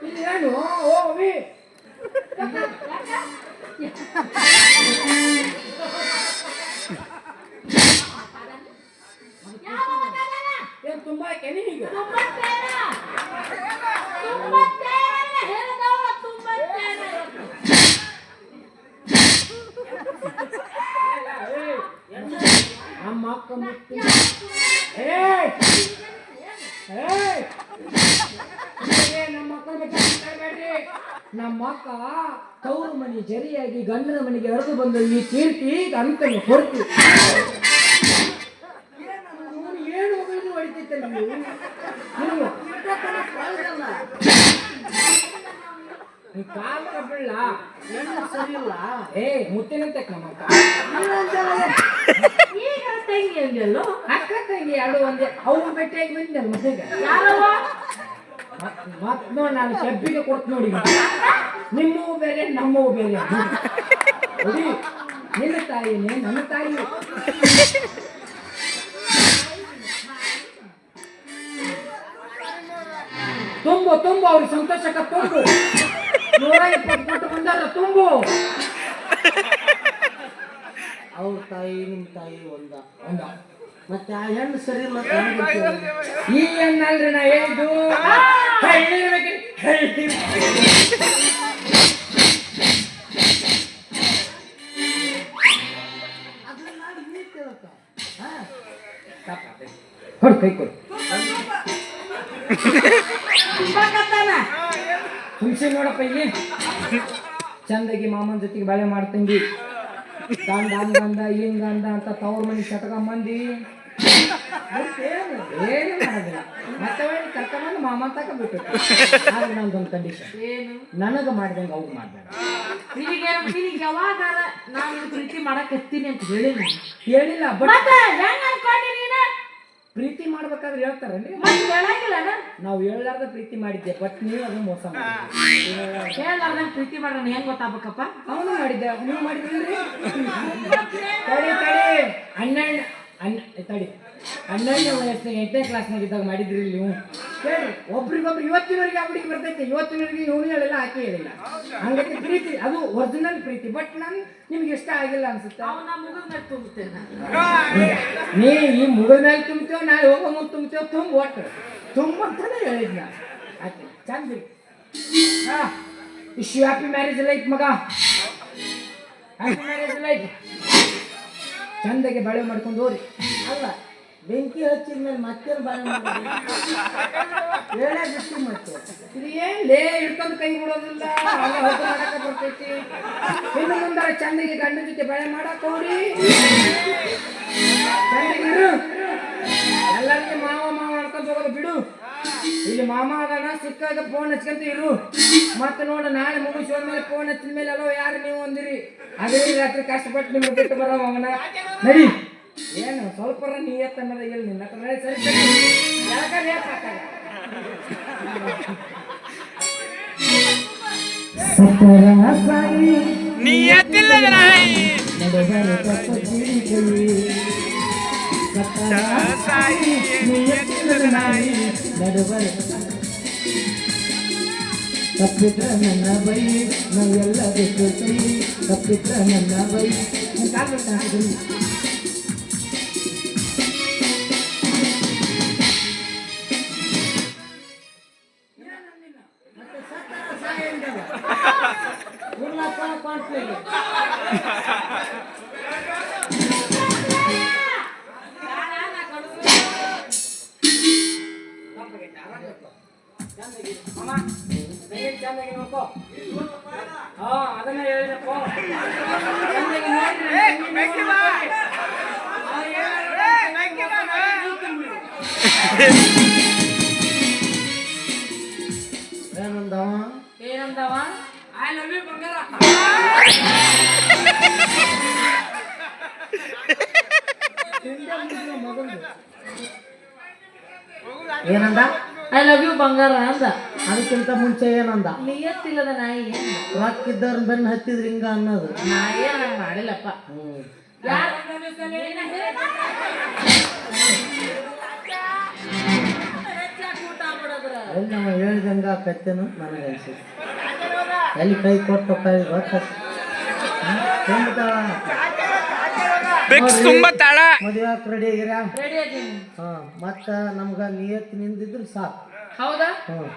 ಇಲ್ಲಿ ಹೇಳು ಓ ವಿ ಏನ್ ತುಂಬಾ ಕೆನಿ ಈಗ ನಮ್ಮ ಅಕ್ಕ ಮುಟ್ಟಿ ನಮ್ಮ ಅಕ್ಕ ಮಾತಾಡ್ಬೇಡ್ರಿ. ನಮ್ಮ ಅಕ್ಕ ತವರು ಮನೆ ಜರಿಯಾಗಿ ಗಂಡನ ಮನೆಗೆ ಹರಿದು ಬಂದು ಈ ಕೀರ್ತಿ ಅಂತಂಗೆ ಹೊರತು ಏನು ಹೊಡಿತೈತೆ ನೀವು ಕಾಲ ಬಿಡ್ಲ ಸರಿ ಇಲ್ಲ. ಏ ಮುತ್ತಿನಂತೆ ನಮ್ಮ ತಂಗಿ ಅಂಗೆಲ್ಲೋ ಅಕ್ಕ ತಂಗಿ ಎರಡು ಒಂದೇ ಅವ್ರು ಭೇಟಿಯಾಗಿ ಬಂದೆ ಮದ್ವೆಗೆ. ಮತ್ ನೋಡಿ ನಾನು ಶಬ್ಬಿಗೆ ಕೊಡ್ತು ನೋಡಿ. ನಿಮ್ಮವು ಬೇರೆ ನಮ್ಮವು ಬೇರೆ. ನೋಡಿ ನಿನ್ನ ತಾಯಿನೇ ನನ್ನ ತಾಯಿ. ತುಂಬು ಅವ್ರಿಗೆ ಸಂತೋಷಕ್ಕ ತುಂಬು. 120 ಕೊಟ್ಟು ಬಂದಾರ ತುಂಬು. ಅವ್ರ ತಾಯಿ ನಿಮ್ ತಾಯಿ ಒಂದ. ಮತ್ತೆ ಆ ಹೆಣ್ಣು ಸರಿ ಇಲ್ಲ ಅಂತ ಈ ಹೆಣ್ಣಲ್ರಿ ನಾ ಹೇಳಿದ್ದು. ಕೊಡು ಕೈ ಕೊಡು. ಹುಣಸಿ ನೋಡಪ್ಪ ಇಲ್ಲಿ ಚಂದಾಗಿ ಮಾಮನ ಜೊತೆಗೆ ಬಾಳೆ ಮಾಡ್ತಂಗಿ. ಗಂಡ ಹಿಂಗಂದ ಅಂತ ತವ್ರ ಮನೆ ಶತಕ ಮಂದಿ ಏನು ಮಾಡೋದಿಲ್ಲ. ಮತ್ತೆ ಕರ್ಕೊಂಬಂದು ಮಾಮ ತಕ ಬಿಟ್ಟು ಆದ್ರೆ ನಂದೊಂದು ಕಂಡೀಷನ್. ಏನು ನನಗೆ ಮಾಡ್ದಂಗೆ ಅವ್ರು ಮಾಡ್ಬೇಡ. ನಿನಗೆ ಯಾವಾಗಾರ ನಾನು ಪ್ರೀತಿ ಮಾಡಕ್ ಹತ್ತೀನಿ ಅಂತ ಹೇಳಿಲ್ಲ. ಹೇಳಿಲ್ಲ ಬಟ್ ಹೆಂಗ್ ಅನ್ಕೊಂಡಿ ನೀನು? ಪ್ರೀತಿ ಮಾಡ್ಬೇಕಾದ್ರೆ ಹೇಳ್ತಾರಲ್ರಿ. ಮತ್ತೆ ಹೇಳಂಗಿಲ್ಲ ನಾವು ಹೇಳಲಾರ್ದ ಪ್ರೀತಿ ಮಾಡಿದ್ದೆ ಬಟ್ ನೀವು ಅದನ್ನ ಮೋಸ ಮಾಡಿ ಹೇಳಾರ್ದಂಗ ಪ್ರೀತಿ ಮಾಡೋಣ ಹೆಂಗ್ ಗೊತ್ತಾಗ್ಬೇಕಪ್ಪ? ಅವನು ಮಾಡಿದ್ದೆ ನೀವು ಮಾಡಿದ್ರಿ. ತಡಿ 12ನೇ ವಯಸ್ಸಿನಾಗ 8ನೇ ಕ್ಲಾಸ್ನಾಗ ಇದ್ದಾಗ ಮಾಡಿದ್ರಿ ನೀವು. ಕೇಳ್ರಿ ಒಬ್ರಿಗೊಬ್ರು ಇವತ್ತಿನವರೆಗೆ ಹುಡುಗಿ ಬರ್ತೈತೆ. ಇವತ್ತಿನವರೆಗೆ ಇವನು ಹೇಳಿಲ್ಲ ಆಕೆ ಹೇಳಿಲ್ಲ. ಹಂಗಾಗಿ ಪ್ರೀತಿ ಅದು ಒರಿಜಿನಲ್ ಪ್ರೀತಿ. ಬಟ್ ನಾನು ನಿಮ್ಗೆ ಇಷ್ಟ ಆಗಿಲ್ಲ ಅನ್ಸುತ್ತೆ. ಅವನ ಮುಗಿದ ಮೇಲೆ ತುಂಬುತ್ತೇನೆ. ನೀ ಈ ಮುಗಿದ ಮೇಲೆ ತುಂಬ್ತೇವೆ ನಾಳೆ ಹೋಗೋ ಮುಂದೆ ತುಂಬ್ತೇವೆ. ಒಟ್ಟು ತುಂಬಂತಾನೆ ಹೇಳಿದ್ನ ಆಕೆ ಚಂದ. ಹಾ wish you happy marriage life ಮಗ. Happy marriage life. ಚಂದಾಗೆ ಬಳೆ ಮಾಡ್ಕೊಂಡು ಹೋರಿ. ಅಲ್ಲ ಬೆಂಕಿ ಹಚ್ಚಿದ್ಮೇಲೆ ಮತ್ತೆ ಬಾಳೆ ಹೇಳೇ ಬಿಟ್ಟು ಮತ್ತೆ ಇದು ಏನ್ ಲೇ ಹಿಡ್ಕೊಂಡು ಕೈ ಬಿಡೋದಿಲ್ಲ. ಮಾಡಕ ಬರ್ತೈತಿ. ಇನ್ನು ಮುಂದಾರ ಚಂದಾಗಿ ಗಂಡನ ಜೊತೆ ಬಳೆ ಮಾಡಕ್ ಹೋಗ್ರಿ. ಚಂದಾಗಿರು. ಎಲ್ಲರಿಗೆ ಮಾವ ಮಾಡ್ಕೊಂಡು ಹೋಗೋದು ಬಿಡು. ಇಲ್ಲಿ ಮಾಮ ಅದಾನ ಸಿಕ್ಕಾಗ ಫೋನ್ ಹಚ್ಕೊಂತ ಇರು. ಮತ್ತೆ ನೋಡ ನಾಳೆ ಮುಗಿಸಿ ಹೋದ್ಮೇಲೆ ಫೋನ್ ಹಚ್ಚಿದ ಮೇಲೆ ಅಲ್ಲೋ ಯಾರು ನೀವು ಅಂದಿರಿ. ಅದೇ ರಾತ್ರಿ ಕಷ್ಟಪಟ್ಟು ನಿಮ್ಗೆ ಬಿಟ್ಟು ಬರೋ ಅವನ ನಡಿ. ಏನು ಸ್ವಲ್ಪ ನೀಯತ್ತನ್ನದ ಇಲ್ಲ ನಿನ್ನ ಹತ್ರ. ಸರಿ ಸರಿ ಯಾಕಂದ್ರೆ ನಿಯತ್ತಿಲ್ಲದ ನಾಯಿ ತಪ್ಪಿದ್ರ ನನ್ನ ಬೈ ನಾ ಎಲ್ಲ ಬಿಟ್ಟು ಕೈ ತಪ್ಪಿದ್ರ ನನ್ನ ಬೈ ಅಮ್ಮ ನೀನ್ ಚೆನ್ನಾಗಿ ನೋಡ್ಕೋ ಹಾ ಅದನ್ನ ಹೇಳಿದಪ್ಪ ಚೆನ್ನಾಗಿ ನೋಡ್ರಿ. ಏನಂದವ ಏನಂದವ ಐ ಲವ್ ಯು ಬಂಗಾರ ಏನಂದ ಐ ಲವ್ ಯು ಬಂಗಾರ ಅಂದ. ಅದಕ್ಕಿಂತ ಮುಂಚೆ ಏನಂದ ನಿಯತ್ತಿಲ್ಲದ ನಾಯಿ ಏನ್ ರೊಕ್ಕಿದ್ದವ್ರನ್ನ ಬೆನ್ನ ಹತ್ತಿದ್ರ ಹಿಂಗ ಅನ್ನೋದು ನಾಯಿ ಹಂಗ ಮಾಡಿಲ್ಲಪ್ಪ. ಯಾರ್ ಊಟ ಬಿಡೋದ್ರ ಎಲ್ಲಿ ನಾವು ಹೇಳ್ದಂಗ ಕತ್ತೇನು ನನಗೆ ಅನ್ಸಿತ್ತು ಎಲ್ಲಿ ಕೈ ಕೊಟ್ಟು ಕೈ ಗೊತ್ತಾಗ ಬೆಕ್ಸ್ ತುಂಬಾ ತಾಳ ಮದುವೆ ರೆಡಿ ಆಗಿರ ರೆಡಿ ಅದೀನಿ. ಹಾ ಮತ್ತ ನಮ್ಗ ನಿಯತ್ತಿನಿಂದಿದ್ರು ಸಾಕು ಹೌದಾ ಹ್ಮ್